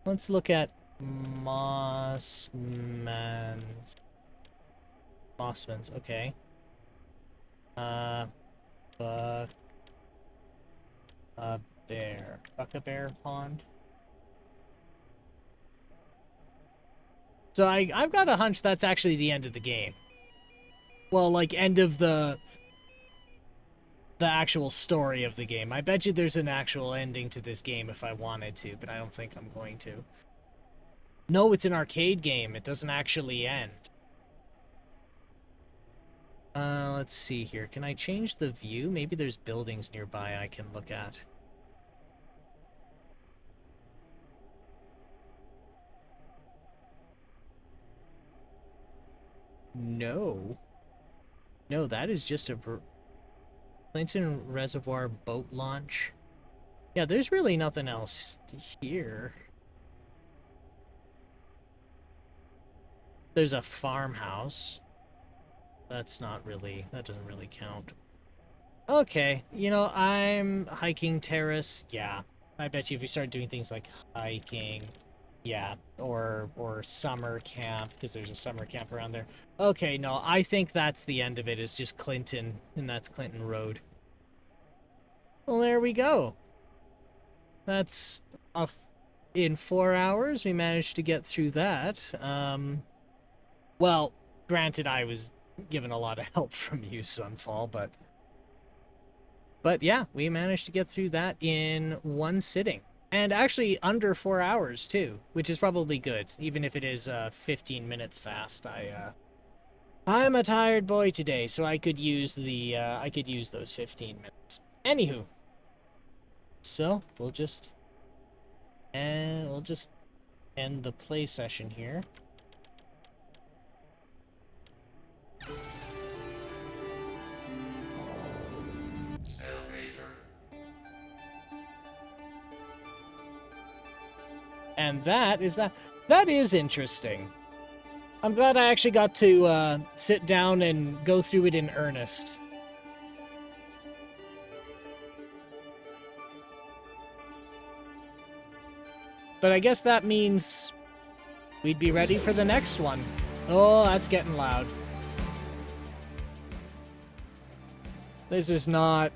Let's look at Mossman's. Mossman's, okay. Buck-a-bear pond. So I've got a hunch that's actually the end of the game. Well, like, end of the actual story of the game. I bet you there's an actual ending to this game if I wanted to, but I don't think I'm going to. No, it's an arcade game. It doesn't actually end. Let's see here. Can I change the view? Maybe there's buildings nearby I can look at. No. No, that is just a Clinton Reservoir boat launch. Yeah, there's really nothing else here. There's a farmhouse. That doesn't really count. Okay, you know, I'm hiking terrace. Yeah, I bet you if we start doing things like hiking, yeah, or summer camp, because there's a summer camp around there. Okay, no, I think that's the end of it, is just Clinton, and that's Clinton Road. Well, there we go. That's in 4 hours, we managed to get through that. Well, granted, I was given a lot of help from you, Sunfall, but yeah, we managed to get through that in one sitting. And actually under 4 hours, too, which is probably good, even if it is 15 minutes fast. I'm a tired boy today, so I could use those 15 minutes. Anywho, so we'll just end the play session here. And that is interesting. I'm glad I actually got to sit down and go through it in earnest. But I guess that means we'd be ready for the next one. Oh, that's getting loud. This is not...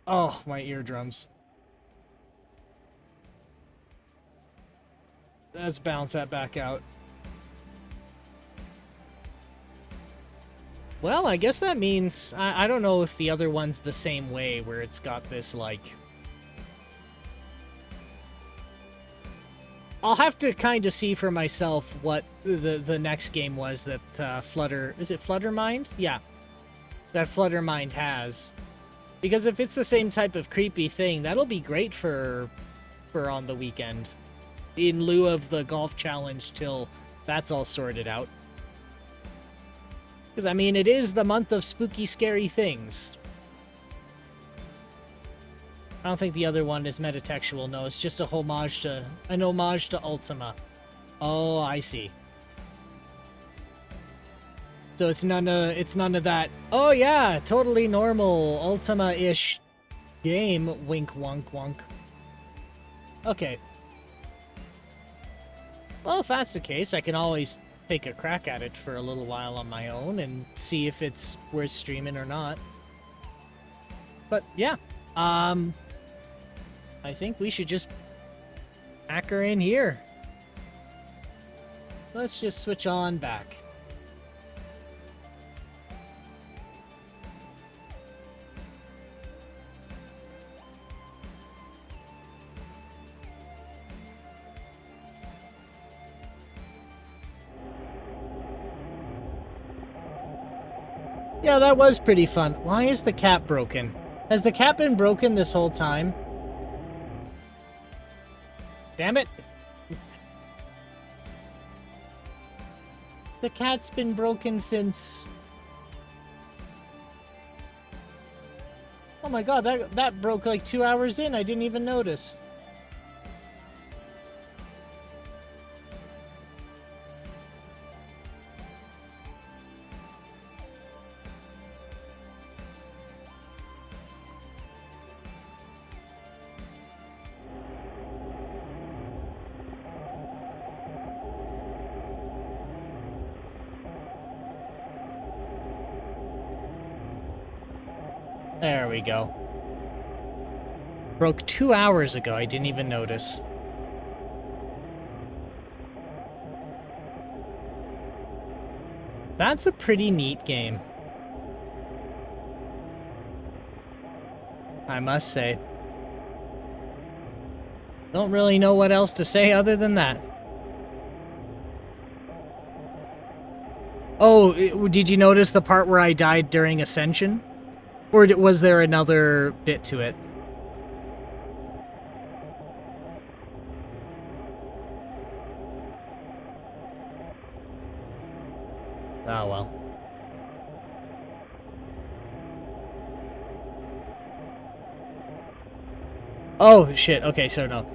Oh, my eardrums. Let's bounce that back out. Well, I guess that means... I don't know if the other one's the same way, where it's got this, like... I'll have to kind of see for myself what the next game was that Flutter... Is it Fluttermind? Yeah. That Fluttermind has. Because if it's the same type of creepy thing, that'll be great for on the weekend. In lieu of the golf challenge till that's all sorted out. Because, I mean, it is the month of spooky, scary things. I don't think the other one is metatextual, no. It's just an homage to Ultima. Oh, I see. So it's none of that, oh yeah, totally normal Ultima-ish game, wink wonk wonk. Okay. Well, if that's the case, I can always take a crack at it for a little while on my own and see if it's worth streaming or not. But yeah, I think we should just pack her in here. Let's just switch on back. Yeah, that was pretty fun. Why is the cap broken? Has the cap been broken this whole time? Damn it. The cat's been broken since... Oh my god, that broke like 2 hours in. I didn't even notice. There we go. Broke 2 hours ago. I didn't even notice. That's a pretty neat game, I must say. Don't really know what else to say other than that. Oh, did you notice the part where I died during Ascension? Or was there another bit to it? Oh, well. Oh, shit. Okay, so no.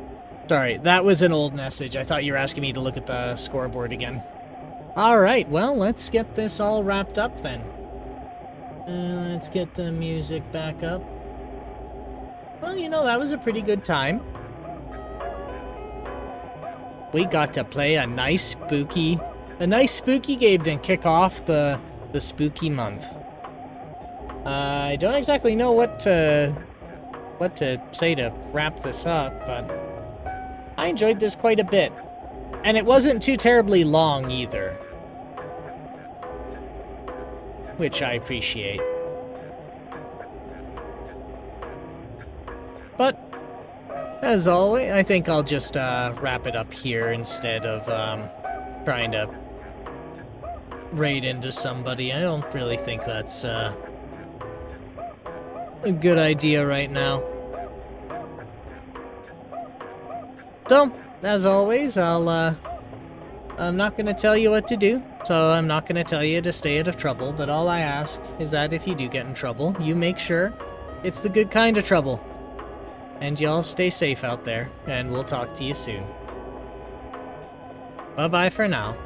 Sorry, that was an old message. I thought you were asking me to look at the scoreboard again. Alright, well, let's get this all wrapped up then. Let's get the music back up. Well, you know, that was a pretty good time. We got to play a nice spooky game to kick off the spooky month. I don't exactly know what to say to wrap this up, but I enjoyed this quite a bit. And it wasn't too terribly long either, which I appreciate. But, as always, I think I'll just wrap it up here instead of trying to raid into somebody. I don't really think that's a good idea right now. So, as always, I'm not going to tell you what to do, so I'm not going to tell you to stay out of trouble, but all I ask is that if you do get in trouble, you make sure it's the good kind of trouble. And y'all stay safe out there, and we'll talk to you soon. Bye-bye for now.